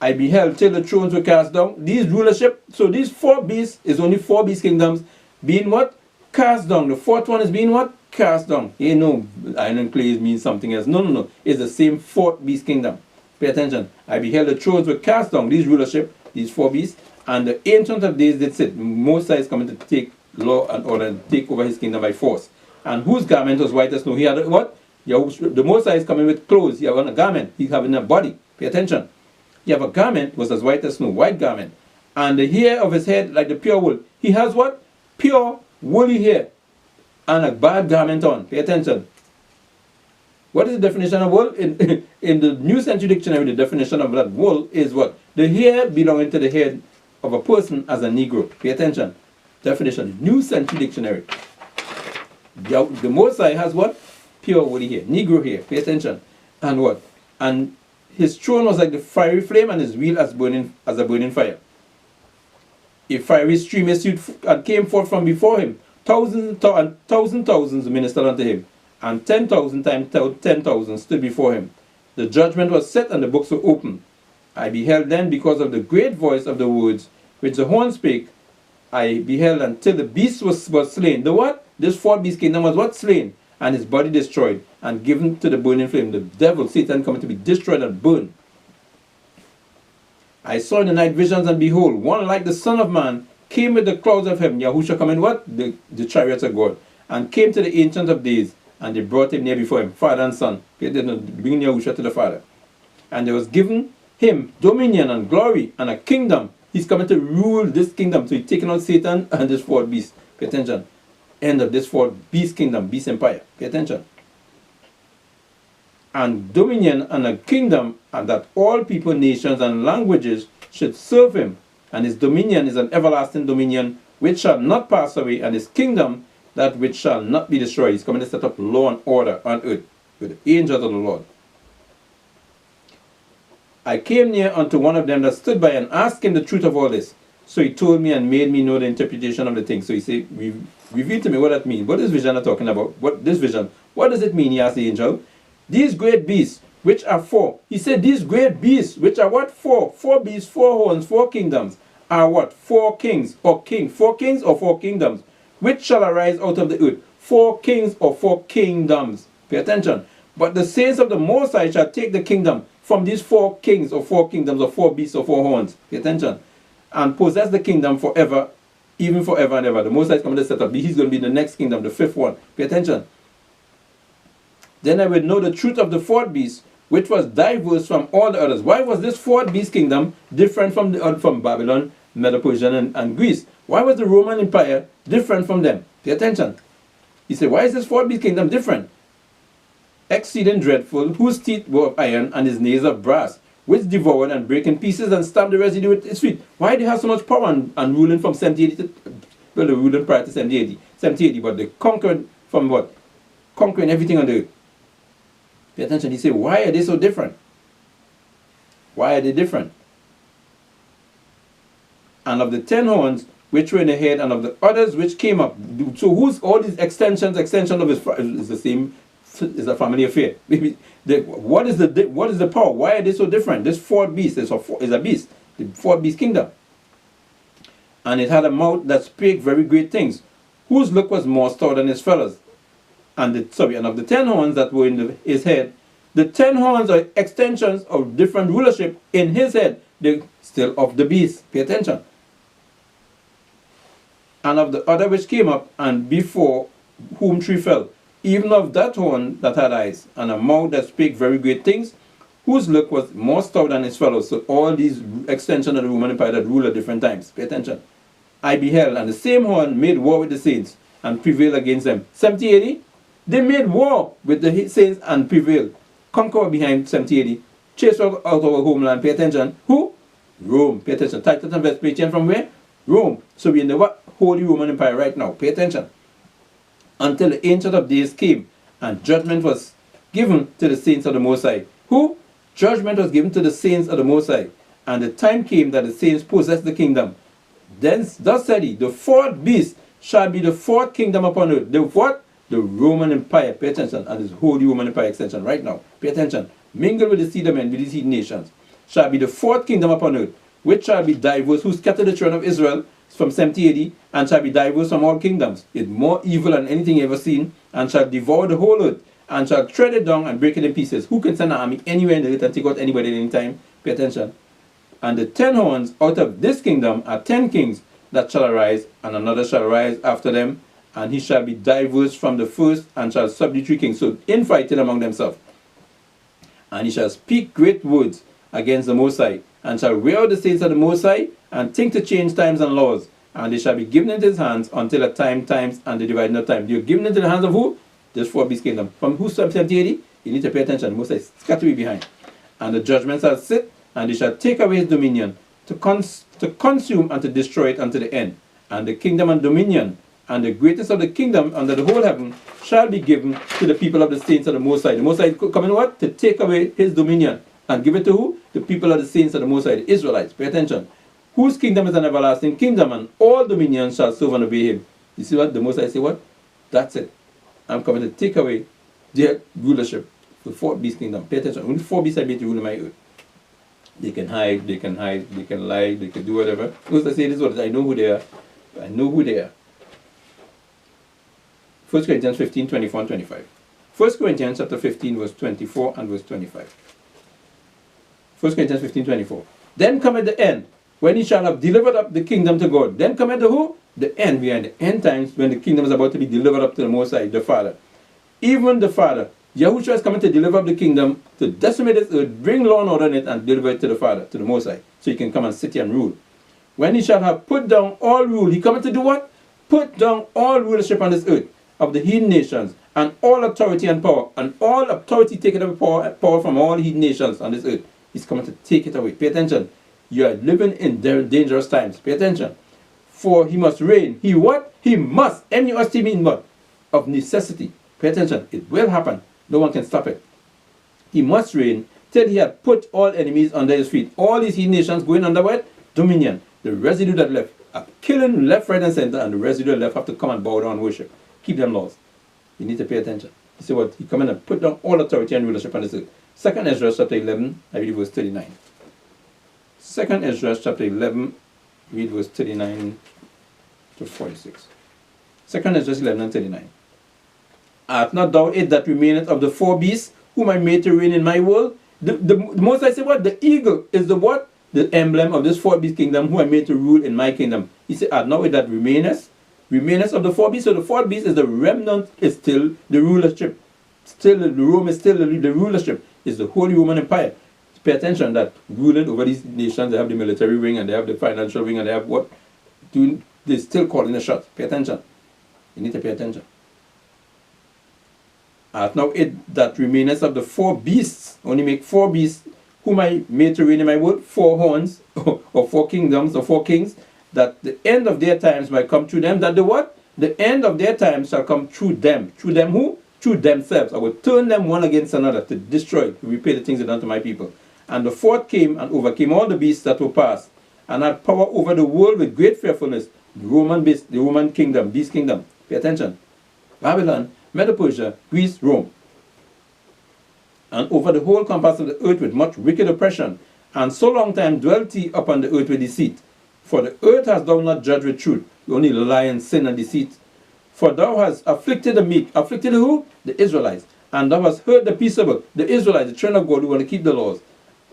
I beheld till the thrones were cast down. These rulership, so these four beasts is only four beast kingdoms being what? Cast down. The fourth one is being what? Cast down. You know, iron and clay means something else. No. It's the same fourth beast kingdom. Pay attention. I beheld the thrones were cast down. These rulership, these four beasts, and the Ancient of Days did sit. Moses is coming to take law and order and take over his kingdom by force. And whose garment was white as snow? He had a, what? The Moses is coming with clothes. He had on a garment. He's having a body. Pay attention. He have a garment was as white as snow, white garment. And the hair of his head like the pure wool. He has what? Pure woolly hair. And a bad garment on. Pay attention. What is the definition of wool? In the New Century Dictionary, the definition of that wool is what? The hair belonging to the head of a person as a Negro. Pay attention. Definition. New Century Dictionary. The Mosai has what? Pure woolly hair. Negro hair. Pay attention. And what? And his throne was like the fiery flame, and his wheel as a burning fire. A fiery stream issued and came forth from before him. Thousands ministered unto him, and 10,000 times 10,000 stood before him. The judgment was set, and the books were opened. I beheld then, because of the great voice of the words which the horn spake, I beheld until the beast was slain. The what? This fourth beast kingdom was what? Slain, and his body destroyed, and given to the burning flame. The devil, Satan, coming to be destroyed and burned. I saw in the night visions, and behold, one like the Son of Man came with the clouds of heaven. Yahushua coming what? The chariots of God. And came to the Ancient of Days, and they brought him near before him, Father and Son. They didn't bring Yahushua to the Father. And there was given him dominion and glory and a kingdom. He's coming to rule this kingdom. So he's taking out Satan and this fourth beast. Pay attention. End of this fourth beast kingdom, beast empire. Pay attention. And dominion and a kingdom, and that all people, nations, and languages should serve him. And his dominion is an everlasting dominion which shall not pass away, and his kingdom that which shall not be destroyed. He's coming to set up law and order on earth with the angels of the Lord. I came near unto one of them that stood by and asked him the truth of all this. So he told me and made me know the interpretation of the thing. So he said, reveal to me what that means. What is vision are talking about? What this vision? What does it mean? He asked the angel. These great beasts, which are four. He said, these great beasts, which are what? Four. Four beasts, four horns, four kingdoms, are what? Four kings or king. Four kings or four kingdoms, which shall arise out of the earth. Four kings or four kingdoms. Pay attention. But the saints of the Most High shall take the kingdom from these four kings or four kingdoms or four beasts or four horns. Pay attention. And possess the kingdom forever, even forever and ever. The Most High is coming to set up. He's going to be the next kingdom, the fifth one. Pay attention. Then I will know the truth of the fourth beast, which was diverse from all the others. Why was this fourth beast kingdom different from Babylon, Medo-Persian, and Greece? Why was the Roman Empire different from them? Pay attention. He said, why is this fourth beast kingdom different? Exceeding dreadful, whose teeth were of iron and his nails of brass, which devoured and brake in pieces and stamped the residue with its feet. Why they have so much power and ruling from 70 to, well, they ruling prior to 70 80, but they conquered from what? Conquering everything on the earth. Pay attention. He said, why are they so different? Why are they different? And of the 10 horns which were in the head, and of the others which came up. So who's all these extension of his is the same, is a family affair. What is the power? Why are they so different? This fourth beast is a beast, the fourth beast kingdom. And it had a mouth that spake very great things, whose look was more stout than his fellows. And of the 10 horns that were in his head, the 10 horns are extensions of different rulership in his head. They're still of the beast. Pay attention. And of the other which came up, and before whom three fell, even of that horn that had eyes, and a mouth that spake very great things, whose look was more stout than his fellows. So all these extensions of the Roman Empire that rule at different times. Pay attention. I beheld, and the same horn made war with the saints, and prevail against them. 70 AD, they made war with the saints and prevailed. Conquer behind 70 AD. Chase out of our homeland. Pay attention. Who? Rome. Pay attention. Titus and Vespasian from where? Rome. So we're in the what? Holy Roman Empire right now. Pay attention. Until the Ancient of Days came and judgment was given to the saints of the Most High. Who? Judgment was given to the saints of the Most High. And the time came that the saints possessed the kingdom. Then thus said he, the fourth beast shall be the fourth kingdom upon earth. The what? The Roman Empire. Pay attention. And this Holy Roman Empire extension right now. Pay attention. Mingle with the seed of men, with the seed nations. Shall be the fourth kingdom upon earth, which shall be diverse, who scattered the children of Israel from 70 AD, and shall be diverse from all kingdoms. It's more evil than anything ever seen, and shall devour the whole earth, and shall tread it down and break it in pieces. Who can send an army anywhere in the earth and take out anybody at any time? Pay attention. And the 10 horns out of this kingdom are 10 kings that shall arise, and another shall rise after them, and he shall be diverse from the first, and shall subdue 3 kings. So infighting among themselves. And he shall speak great words against the Most High, and shall wear out the saints of the Most High, and think to change times and laws. And they shall be given into his hands until a times, and the dividing of time. You're given into the hands of who? This 4 beast kingdom. From who's 70 AD? You need to pay attention. The Most High scatter behind. And the judgment shall sit, and they shall take away his dominion, to consume and to destroy it unto the end. And the kingdom and dominion, and the greatness of the kingdom under the whole heaven, shall be given to the people of the saints of the Most High. The Most High coming what? To take away his dominion. And give it to who? The people of the saints of the Most High, the Israelites. Pay attention. Whose kingdom is an everlasting kingdom, and all dominions shall serve and obey him. You see what? The Most High say what? That's it. I'm coming to take away their rulership. The 4th beast kingdom. Pay attention. Only 4 beasts are made to rule in my earth. They can hide, they can lie, they can do whatever. Because I say this word, I know who they are. I know who they are. 1 Corinthians 15, 24 and 25. 1 Corinthians chapter 15, verse 24 and verse 25. 1 Corinthians 15, 24. Then cometh the end, when he shall have delivered up the kingdom to God. Then cometh the who? The end. We are in the end times, when the kingdom is about to be delivered up to the Most High, the Father. Even the Father. Yahushua is coming to deliver up the kingdom, to decimate this earth, bring law and order in it, and deliver it to the Father, to the Most High, so he can come and sit here and rule. When he shall have put down all rule, he coming to do what? Put down all rulership on this earth, of the heathen nations, and all authority and power, and all authority taken away power from all heathen nations on this earth. He's coming to take it away. Pay attention. You are living in dangerous times. Pay attention. For he must reign. He what? He must. M-U-S-T mean what? Of necessity. Pay attention. It will happen. No one can stop it. He must reign till he had put all enemies under his feet. All these heathen nations going under what? Dominion. The residue that left are killing left, right, and center, and the residue left have to come and bow down and worship. Keep them laws. You need to pay attention. You see what? He come in and put down all authority and rulership on this earth. 2nd Ezra chapter 11, I read verse 39. 2nd Ezra chapter 11, read verse 39 to 46. 2nd Ezra 11 and 39. Art not thou it that remaineth of the 4 beasts, whom I made to reign in my world? The Most I say what? The eagle is the what? The emblem of this 4 beast kingdom, who I made to rule in my kingdom. He said, art not it that remaineth? Remaineth of the 4 beasts. So the 4th beast is the remnant, is still the rulership. Still, the Rome is still the rulership. It's the Holy Roman Empire. Pay attention that ruling over these nations, they have the military wing, and they have the financial wing, and they have what? They're still calling the shots. Pay attention. You need to pay attention. Art now it that remaineth of the 4 beasts, only make 4 beasts, whom I made to reign in my word, 4 horns, or 4 kingdoms, or 4 kings, that the end of their times might come through them. That the what? The end of their times shall come through them. Through them who? Through themselves. I will turn them one against another, to destroy, to repay the things they done to my people. And the 4th came and overcame all the beasts that were past, and had power over the world with great fearfulness. The Roman beast, the Roman kingdom, beast kingdom. Pay attention. Babylon, Medo-Persia, Greece, Rome. And over the whole compass of the earth with much wicked oppression, and so long time dwelt he upon the earth with deceit. For the earth hast thou not judged with truth, you only lie and sin and deceit. For thou hast afflicted the meek. Afflicted who? The Israelites. And thou hast hurt the peaceable. The Israelites, the children of God, who want to keep the laws.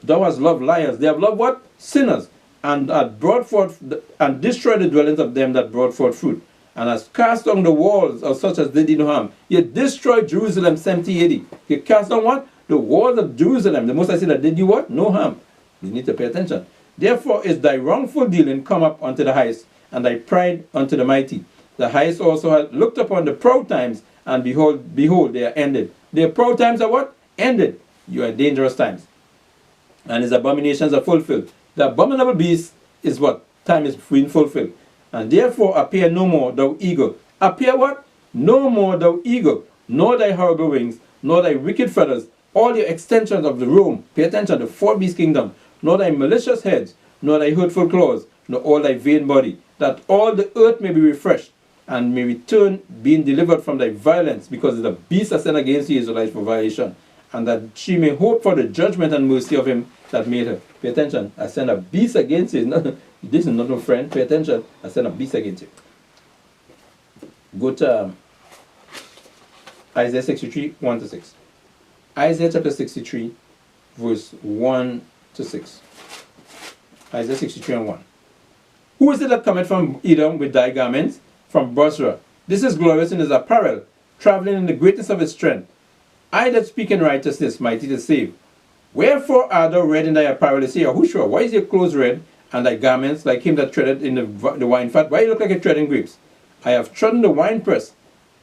Thou hast loved liars. They have loved what? Sinners. And had brought forth and destroyed the dwellings of them that brought forth fruit. And hast cast down the walls of such as did thee no harm. You destroyed Jerusalem 70 AD. You cast down what? The walls of Jerusalem. The Most I say that did you what? No harm. You need to pay attention. Therefore is thy wrongful dealing come up unto the highest, and thy pride unto the mighty. The highest also had looked upon the proud times, and behold, they are ended. Their proud times are what? Ended. You are in dangerous times. And his abominations are fulfilled. The abominable beast is what? Time is being fulfilled. And therefore appear no more, thou eagle. Appear what? No more, thou eagle, nor thy horrible wings, nor thy wicked feathers, all your extensions of the room. Pay attention, the four beast kingdom, nor thy malicious heads, nor thy hurtful claws, nor all thy vain body, that all the earth may be refreshed, and may return, being delivered from thy violence, because the beast are sent against the Israelites for violation, and that she may hope for the judgment and mercy of him that made her. Pay attention, I send a beast against you. This is not no friend. Pay attention, I send a beast against you. Go to Isaiah 63, 1 to 6. Isaiah chapter 63, verse 1 to 6. Isaiah 63 and 1. Who is it that cometh from Edom with thy garments? From Bosra. This is glorious in his apparel, traveling in the greatness of his strength. I that speak in righteousness, mighty to save. Wherefore art thou red in thy apparel? They say, Yahushua, why is your clothes red, and thy garments like him that treadeth in the wine fat? Why you look like a treading grapes? I have trodden the winepress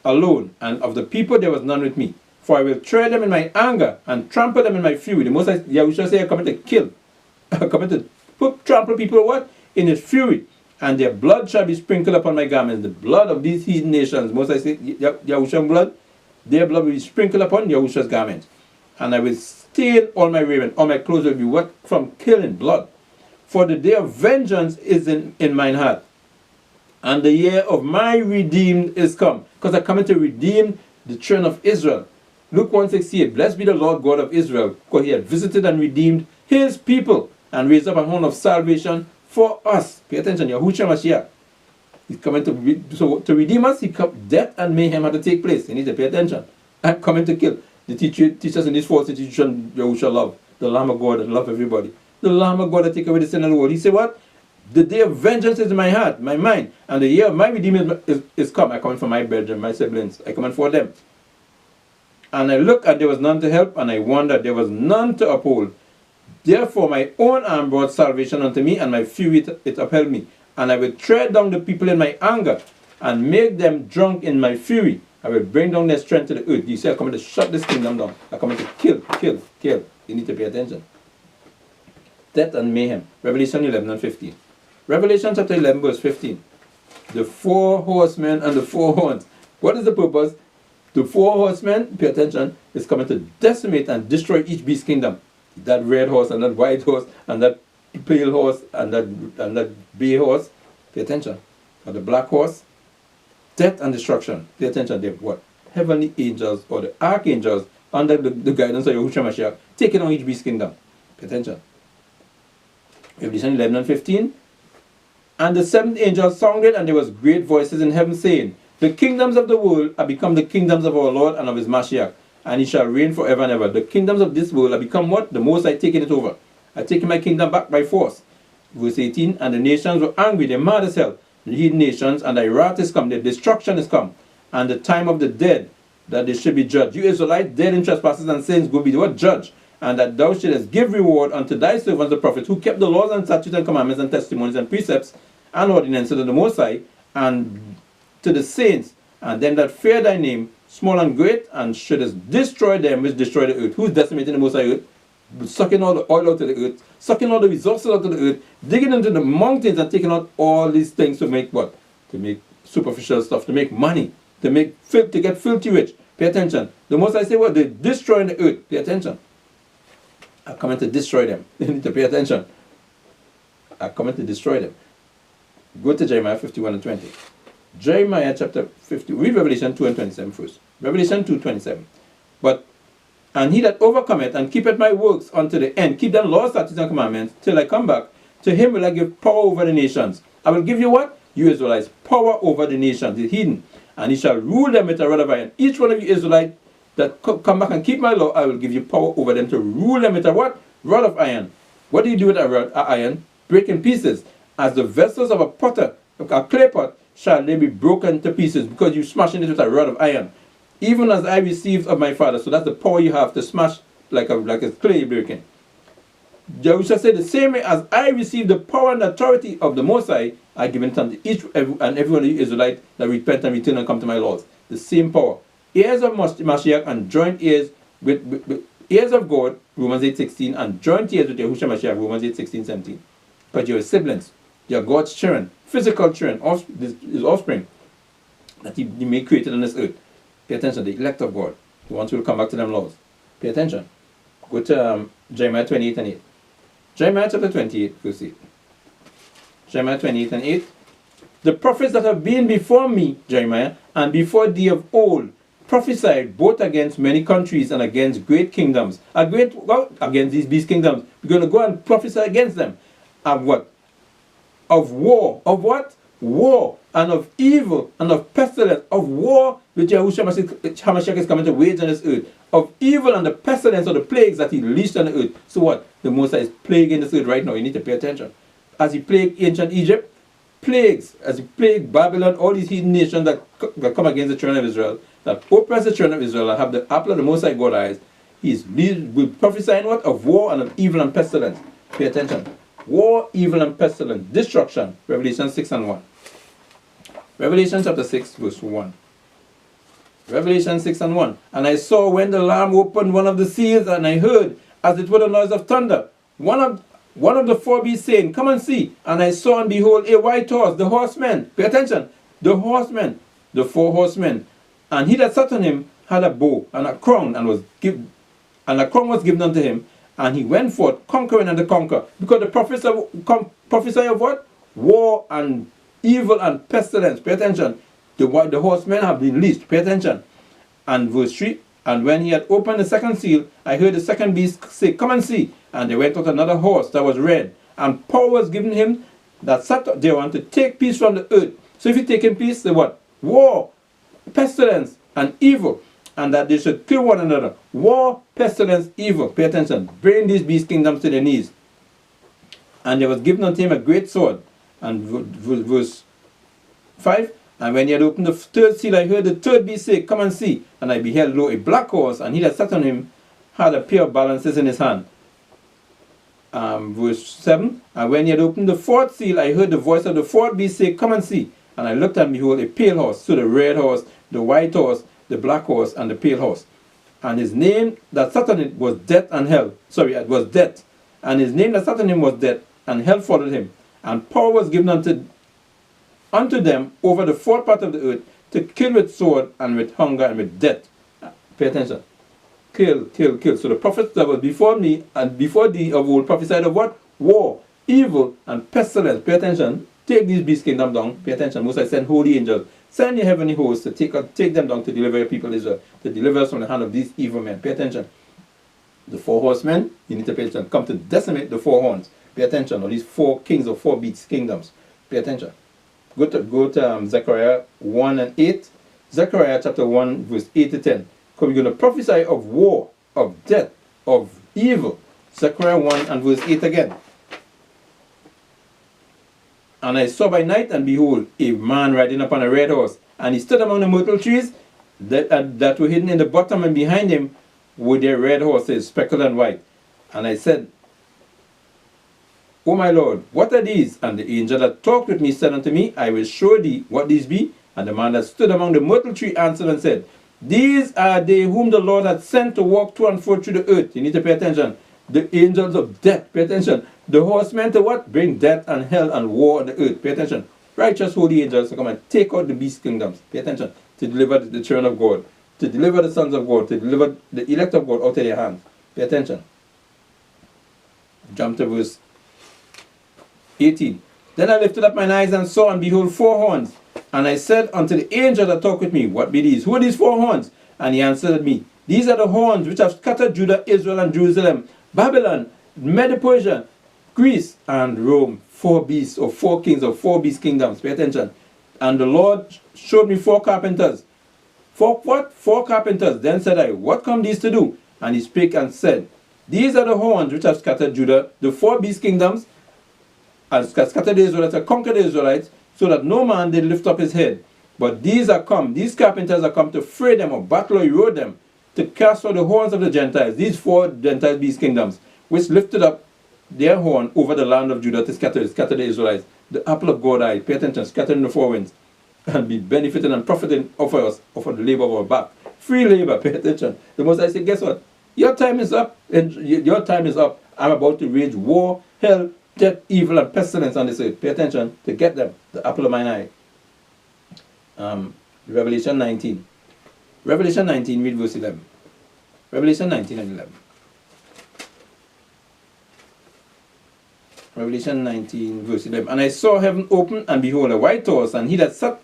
alone, and of the people there was none with me. For I will tread them in my anger, and trample them in my fury. The Most High Yahushua say, I come to kill. I come to trample people what? In his fury. And their blood shall be sprinkled upon my garments. The blood of these heathen nations, Most I say, Yahushua's blood, their blood will be sprinkled upon Yahushua's garments. And I will stain all my raiment, all my clothes will be what? From killing blood. For the day of vengeance is in mine heart, and the year of my redeemed is come. Because I come to redeem the children of Israel. Luke 1:68, blessed be the Lord God of Israel, because he had visited and redeemed his people, and raised up a horn of salvation for us. Pay attention, Yahushua Mashiach. He's coming to redeem us. Death and mayhem had to take place. You need to pay attention. I'm coming to kill. The teachers in this false institution, Yahushua love. The Lamb of God that love everybody. The Lamb of God that take away the sin of the world. He said what? The day of vengeance is in my heart, my mind, and the year of my redeemer is come. I come for my brethren, my siblings. I come for them. And I looked, and there was none to help, and I wondered, there was none to uphold. Therefore my own arm brought salvation unto me, and my fury it upheld me. And I will tread down the people in my anger, and make them drunk in my fury. I will bring down their strength to the earth. You see, I'm coming to shut this kingdom down. I'm coming to kill, kill, kill. You need to pay attention. Death and mayhem. Revelation 11 and 15. Revelation chapter 11 verse 15. The four horsemen and the four horns. What is the purpose? The four horsemen, pay attention, is coming to decimate and destroy each beast kingdom. That red horse and that white horse and that pale horse and that bay horse. Pay attention. Or the black horse. Death and destruction. Pay attention. They're what? Heavenly angels or the archangels under the guidance of Yahushua Mashiach taking on each beast kingdom. Pay attention. Revelation 11 and 15. And the seventh angel sounded, and there was great voices in heaven saying, the kingdoms of the world are become the kingdoms of our Lord and of his Mashiach, and he shall reign forever and ever. The kingdoms of this world are become what? The Most High taking it over. I taking my kingdom back by force. Verse 18, and the nations were angry, they mad as hell. The heathen nations, and thy wrath is come, their destruction is come, and the time of the dead, that they should be judged. You Israelites, dead in trespasses and sins, go be what? Judge. And that thou shouldest give reward unto thy servants the prophets, who kept the laws and statutes and commandments and testimonies and precepts and ordinances of the Most High, and to the saints, and them that fear thy name, small and great, and shouldest destroy them which destroy the earth. Who's decimating the Most High earth? Sucking all the oil out of the earth, sucking all the resources out of the earth, digging into the mountains and taking out all these things to make what? To make superficial stuff, to make money, to get filthy rich. Pay attention. The Most High say what? They're destroying the earth. Pay attention. I'm coming to destroy them. You need to pay attention. I'm coming to destroy them. Go to Jeremiah 51 and 20. Jeremiah chapter 50. Read Revelation 2 and 27 first. Revelation 2, 27. And he that overcometh and keepeth my works unto the end, keep them laws, statutes, and commandments, till I come back, to him will I give power over the nations. I will give you what? You Israelites, power over the nations, the heathen. And he shall rule them with a rod of iron. Each one of you Israelites that come back and keep my law, I will give you power over them to rule them with a what? Rod of iron. What do you do with a rod of iron? Break in pieces. As the vessels of a potter, a clay pot, shall they be broken to pieces, because you smashing it with a rod of iron. Even as I received of my Father. So that's the power you have to smash like a clay breaking. Yahushua said, the same way as I received the power and authority of the Most High, I give it unto each and every one of you Israelites that repent and return and come to my laws. The same power. Heirs of Mashiach and joint heirs with heirs of God, Romans 8:16, and joint heirs with Yahushua Mashiach, Romans 8:16-17. But you're siblings. You're God's children, physical children, his offspring that he may create on this earth. Pay attention, the elect of God, the ones who will come back to them laws. Pay attention. Go to Jeremiah 28:8. Jeremiah chapter 28, verse 8. Jeremiah 28:8. The prophets that have been before me, Jeremiah, and before thee of old, prophesied both against many countries and against great kingdoms. Against these beast kingdoms. We're going to go and prophesy against them. Of what? Of war. Of what? War. And of evil and of pestilence. Of war which Yahushua HaMashiach is coming to wage on this earth. Of evil and the pestilence or the plagues that he released on the earth. So what? The Most High is plaguing this earth right now. You need to pay attention. As he plagued ancient Egypt, plagues, as he plagued Babylon, all these heathen nations that come against the children of Israel, that oppress the children of Israel and have the apple of the Most High God's eyes, he's prophesying what? Of war and of evil and pestilence. Pay attention. War, evil and pestilence, destruction. Revelation 6:1. Revelation chapter 6, verse 1. Revelation 6:1. And I saw when the Lamb opened one of the seals, and I heard, as it were the noise of thunder, one of the four beasts saying, come and see. And I saw and behold a white horse, the horsemen. Pay attention. The horsemen, the four horsemen. And he that sat on him had a bow and a crown, and a crown was given unto him. And he went forth conquering and to conquer. Because the prophesy of what? War and evil and pestilence. Pay attention. The horsemen have been released. Pay attention. And verse 3. And when he had opened the second seal, I heard the second beast say, come and see. And there went out another horse that was red. And power was given him that sat thereon to take peace from the earth. So if you take in peace, the what? War, pestilence, and evil. And that they should kill one another. War, pestilence, evil. Pay attention. Bring these beast kingdoms to their knees. And there was given unto him a great sword. And verse 5. And when he had opened the third seal, I heard the third beast say, come and see. And I beheld, lo, a black horse, and he that sat on him had a pair of balances in his hand. Verse 7. And when he had opened the fourth seal, I heard the voice of the fourth beast say, come and see. And I looked and behold, a pale horse. So the red horse, the white horse, the black horse, and the pale horse. And his name that sat on it was Death and Hell. Sorry, it was Death. And his name that sat on him was Death, and hell followed him. And power was given unto them over the fourth part of the earth to kill with sword and with hunger and with death. Pay attention. Kill, kill, kill. So the prophets that was before me and before thee of old prophesied of what? War, evil, and pestilence. Pay attention. Take these beast kingdom down. Pay attention. Most I send holy angels. Send your heavenly hosts to take them down to deliver your people Israel. To deliver us from the hand of these evil men. Pay attention. The four horsemen, you need to pay attention. Come to decimate the four horns. Pay attention. Or these four kings or four beast kingdoms. Pay attention. Go to Zechariah 1 and 8. Zechariah chapter 1 verse 8 to 10. Because we're going to prophesy of war, of death, of evil. Zechariah 1 and verse 8 again. And I saw by night, and behold, a man riding upon a red horse. And he stood among the myrtle trees that were hidden in the bottom, and behind him were their red horses, speckled and white. And I said, O my Lord, what are these? And the angel that talked with me said unto me, I will show thee what these be. And the man that stood among the myrtle tree answered and said, these are they whom the Lord had sent to walk to and fro through the earth. You need to pay attention. The angels of death. Pay attention. The horsemen to what? Bring death and hell and war on the earth. Pay attention. Righteous holy angels to come and take out the beast kingdoms. Pay attention. To deliver the children of God. To deliver the sons of God. To deliver the elect of God out of their hands. Pay attention. Jump to verse 18. Then I lifted up mine eyes and saw, and behold, four horns. And I said unto the angel that talked with me, what be these? Who are these four horns? And he answered me, these are the horns which have scattered Judah, Israel, and Jerusalem, Babylon, Medo-Persia, Greece, and Rome. Four beasts, or four kings, or four beast kingdoms. Pay attention. And the Lord showed me four carpenters. For what? Four carpenters. Then said I, what come these to do? And he spake and said, these are the horns which have scattered Judah, the four beast kingdoms, and scattered the Israelites, and conquered the Israelites, so that no man did lift up his head. But these carpenters are come to fray them, or battle, or erode them, to cast out the horns of the Gentiles, these four Gentile beast kingdoms, which lifted up their horn over the land of Judah to scatter the Israelites. The apple of God's eye, pay attention, scatter in the four winds, and be benefiting and profiting of us, of the labor of our back. Free labor, pay attention. The Most High said, guess what? Your time is up, and your time is up. I'm about to wage war, hell, death, evil, and pestilence on this earth. Pay attention to get them, the apple of mine eye. Revelation 19. Revelation 19, read verse 11. Revelation 19 and 11. Revelation 19, verse 11. And I saw heaven open, and behold, a white horse, and he that sat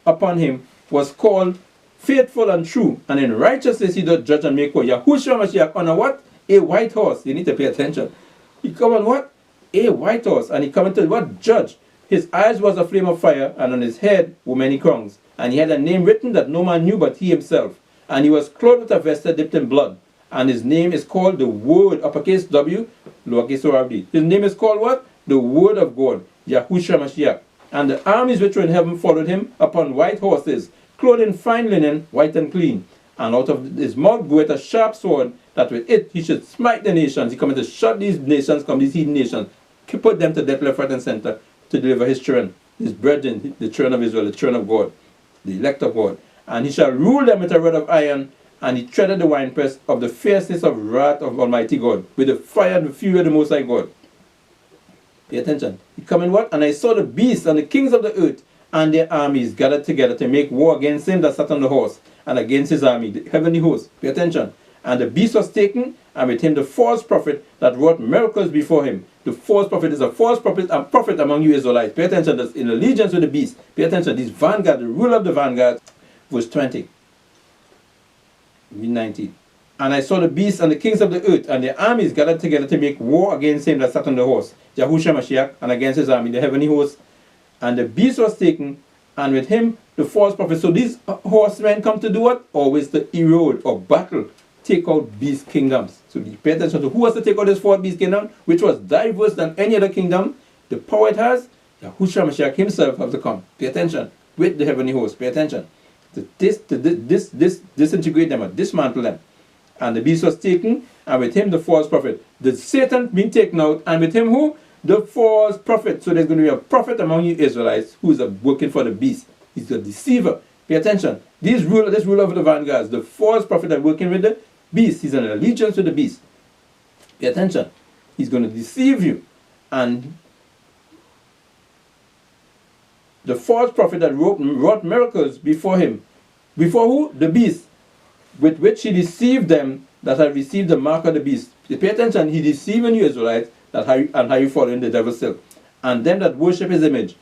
upon him was called Faithful and True, and in righteousness he doth judge and make war. Yahushua Mashiach on a what? A white horse. You need to pay attention. He come on what? A white horse. And he come into what? Judge. His eyes was a flame of fire, and on his head were many crowns. And he had a name written that no man knew but he himself. And he was clothed with a vesture dipped in blood. And his name is called the Word, uppercase W, lowercase O-R-D. His name is called what? The Word of God, Yahushua Mashiach. And the armies which were in heaven followed him upon white horses, clothed in fine linen, white and clean. And out of his mouth goeth a sharp sword, that with it he should smite the nations. He cometh to shut these nations, these heathen nations, put them to death left, right, and center, to deliver his children, his brethren, the children of Israel, the children of God, the elect of God. And he shall rule them with a rod of iron, and he treaded the winepress of the fierceness of wrath of Almighty God, with the fire and the fury of the Most High God. Pay attention. He come in what? And I saw the beasts and the kings of the earth and their armies gathered together to make war against him that sat on the horse, and against his army, the heavenly host. Pay attention. And the beast was taken, and with him the false prophet that wrought miracles before him. The false prophet is a false prophet and prophet among you Israelites. Pay attention. That's in allegiance with the beast. Pay attention. This vanguard, the ruler of the vanguard. Verse 20. Read 19. And I saw the beasts and the kings of the earth and their armies gathered together to make war against him that sat on the horse, Yahushua Mashiach, and against his army, the heavenly host. And the beast was taken, and with him the false prophet. So these horsemen come to do what? Always to erode or battle, take out beast kingdoms. So pay attention to who was to take out this fourth beast kingdom, which was diverse than any other kingdom. The power it has, Yahushua Mashiach himself has to come. Pay attention. With the heavenly host. Pay attention. To disintegrate them or dismantle them. And the beast was taken, and with him the false prophet. The Satan being taken out, and with him who? The false prophet. So there's going to be a prophet among you Israelites who is working for the beast. He's a deceiver. Pay attention. This ruler of the vanguards, the false prophet that working with the beast, he's in allegiance with the beast. Pay attention. He's going to deceive you. And the false prophet that wrought miracles before him. Before who? The beast. With which he deceived them that had received the mark of the beast. Pay attention. He deceiving you Israelites, and how you following the devil still. And them that worship his image.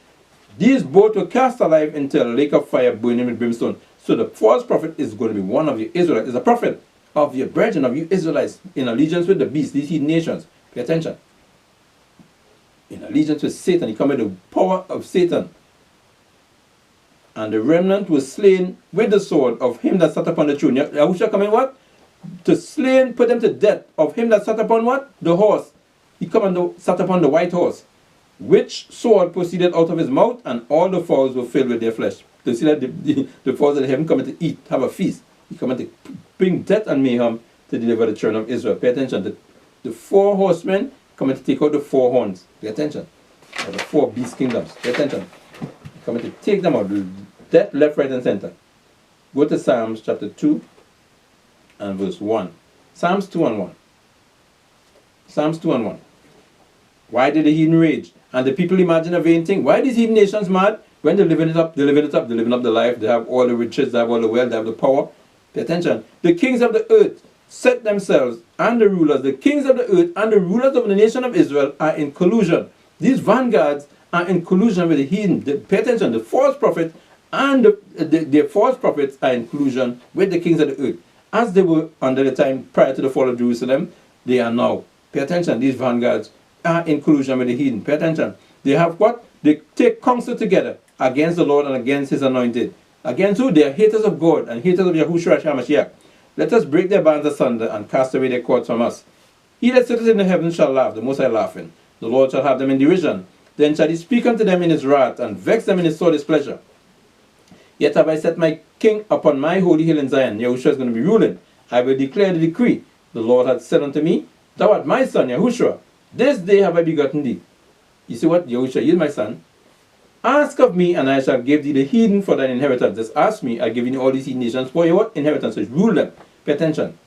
These both were cast alive into a lake of fire burning with brimstone. So the false prophet is going to be one of you Israelites. Is a prophet of your brethren, of you Israelites, in allegiance with the beast, these heathen nations. Pay attention. In allegiance with Satan. He come with the power of Satan. And the remnant was slain with the sword of him that sat upon the throne. Yahushua come in what? To slain, put them to death, of him that sat upon what? The horse. He come and sat upon the white horse, which sword proceeded out of his mouth, and all the fowls were filled with their flesh. You see that the fowls of heaven coming to eat, have a feast. He coming to bring death and mayhem to deliver the children of Israel. Pay attention. The four horsemen coming to take out the four horns. Pay attention. Or the four beast kingdoms. Pay attention. Coming to take them out. Death, left, right, and center. Go to Psalms chapter 2 and verse 1. Psalms 2 and 1. Psalms 2 and 1. Why did the heathen rage? And the people imagine a vain thing. Why are these heathen nations mad? When they're living it up, they're living it up, they're living up the life, they have all the riches, they have all the wealth, they have the power. Pay attention. The kings of the earth set themselves, and the rulers, the kings of the earth and the rulers of the nation of Israel are in collusion. These vanguards are in collusion with the heathen. Pay attention. The false prophet and the false prophets are in collusion with the kings of the earth. As they were under the time prior to the fall of Jerusalem, they are now. Pay attention. These vanguards are in collusion with the heathen. Pay attention. They have what? They take counsel together against the Lord and against his anointed. Against who? They are haters of God and haters of Yahushua HaMashiach. Let us break their bands asunder and cast away their cords from us. He that sitteth in the heavens shall laugh, the Most High laughing. The Lord shall have them in derision. Then shall he speak unto them in his wrath, and vex them in his sore displeasure. Yet have I set my king upon my holy hill in Zion. Yahushua is going to be ruling. I will declare the decree. The Lord hath said unto me, Thou art my son, Yahushua. This day have I begotten thee. You see what? Yahushua, you is my son. Ask of me, and I shall give thee the heathen for thine inheritance. Just ask me, I give you all these heathen nations for your what? Inheritance. So rule them. Pay attention.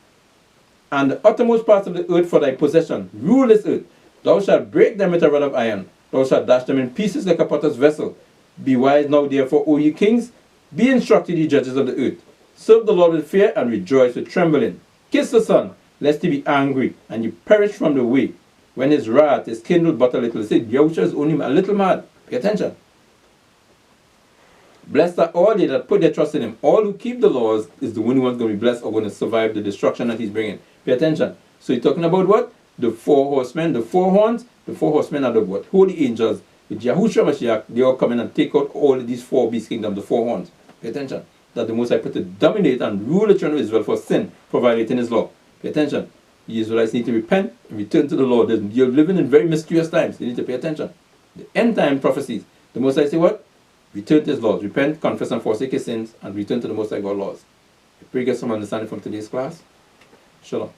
And the uttermost parts of the earth for thy possession. Rule this earth. Thou shalt break them with a rod of iron. Thou shalt dash them in pieces like a potter's vessel. Be wise now, therefore, O ye kings. Be instructed, ye judges of the earth. Serve the Lord with fear and rejoice with trembling. Kiss the Son, lest he be angry, and you perish from the way. When his wrath is kindled but a little. Say, Yahushua is only a little mad. Pay attention. Blessed are all they that put their trust in him. All who keep the laws is the only ones going to be blessed or going to survive the destruction that he's bringing. Pay attention. So he's talking about what? The 4 horsemen, the 4 horns. The 4 horsemen are the what? Holy angels. With Yahushua Mashiach, they all come in and take out all of these 4 beast kingdoms, the 4 horns. Pay attention. That the Most High put to dominate and rule the children of Israel for sin, for violating his law. Pay attention. The Israelites need to repent and return to the Lord. You're living in very mysterious times. You need to pay attention. The end time prophecies. The Most High say what? Return to his laws. Repent, confess, and forsake his sins, and return to the Most High God laws. I pray you get some understanding from today's class. Shalom.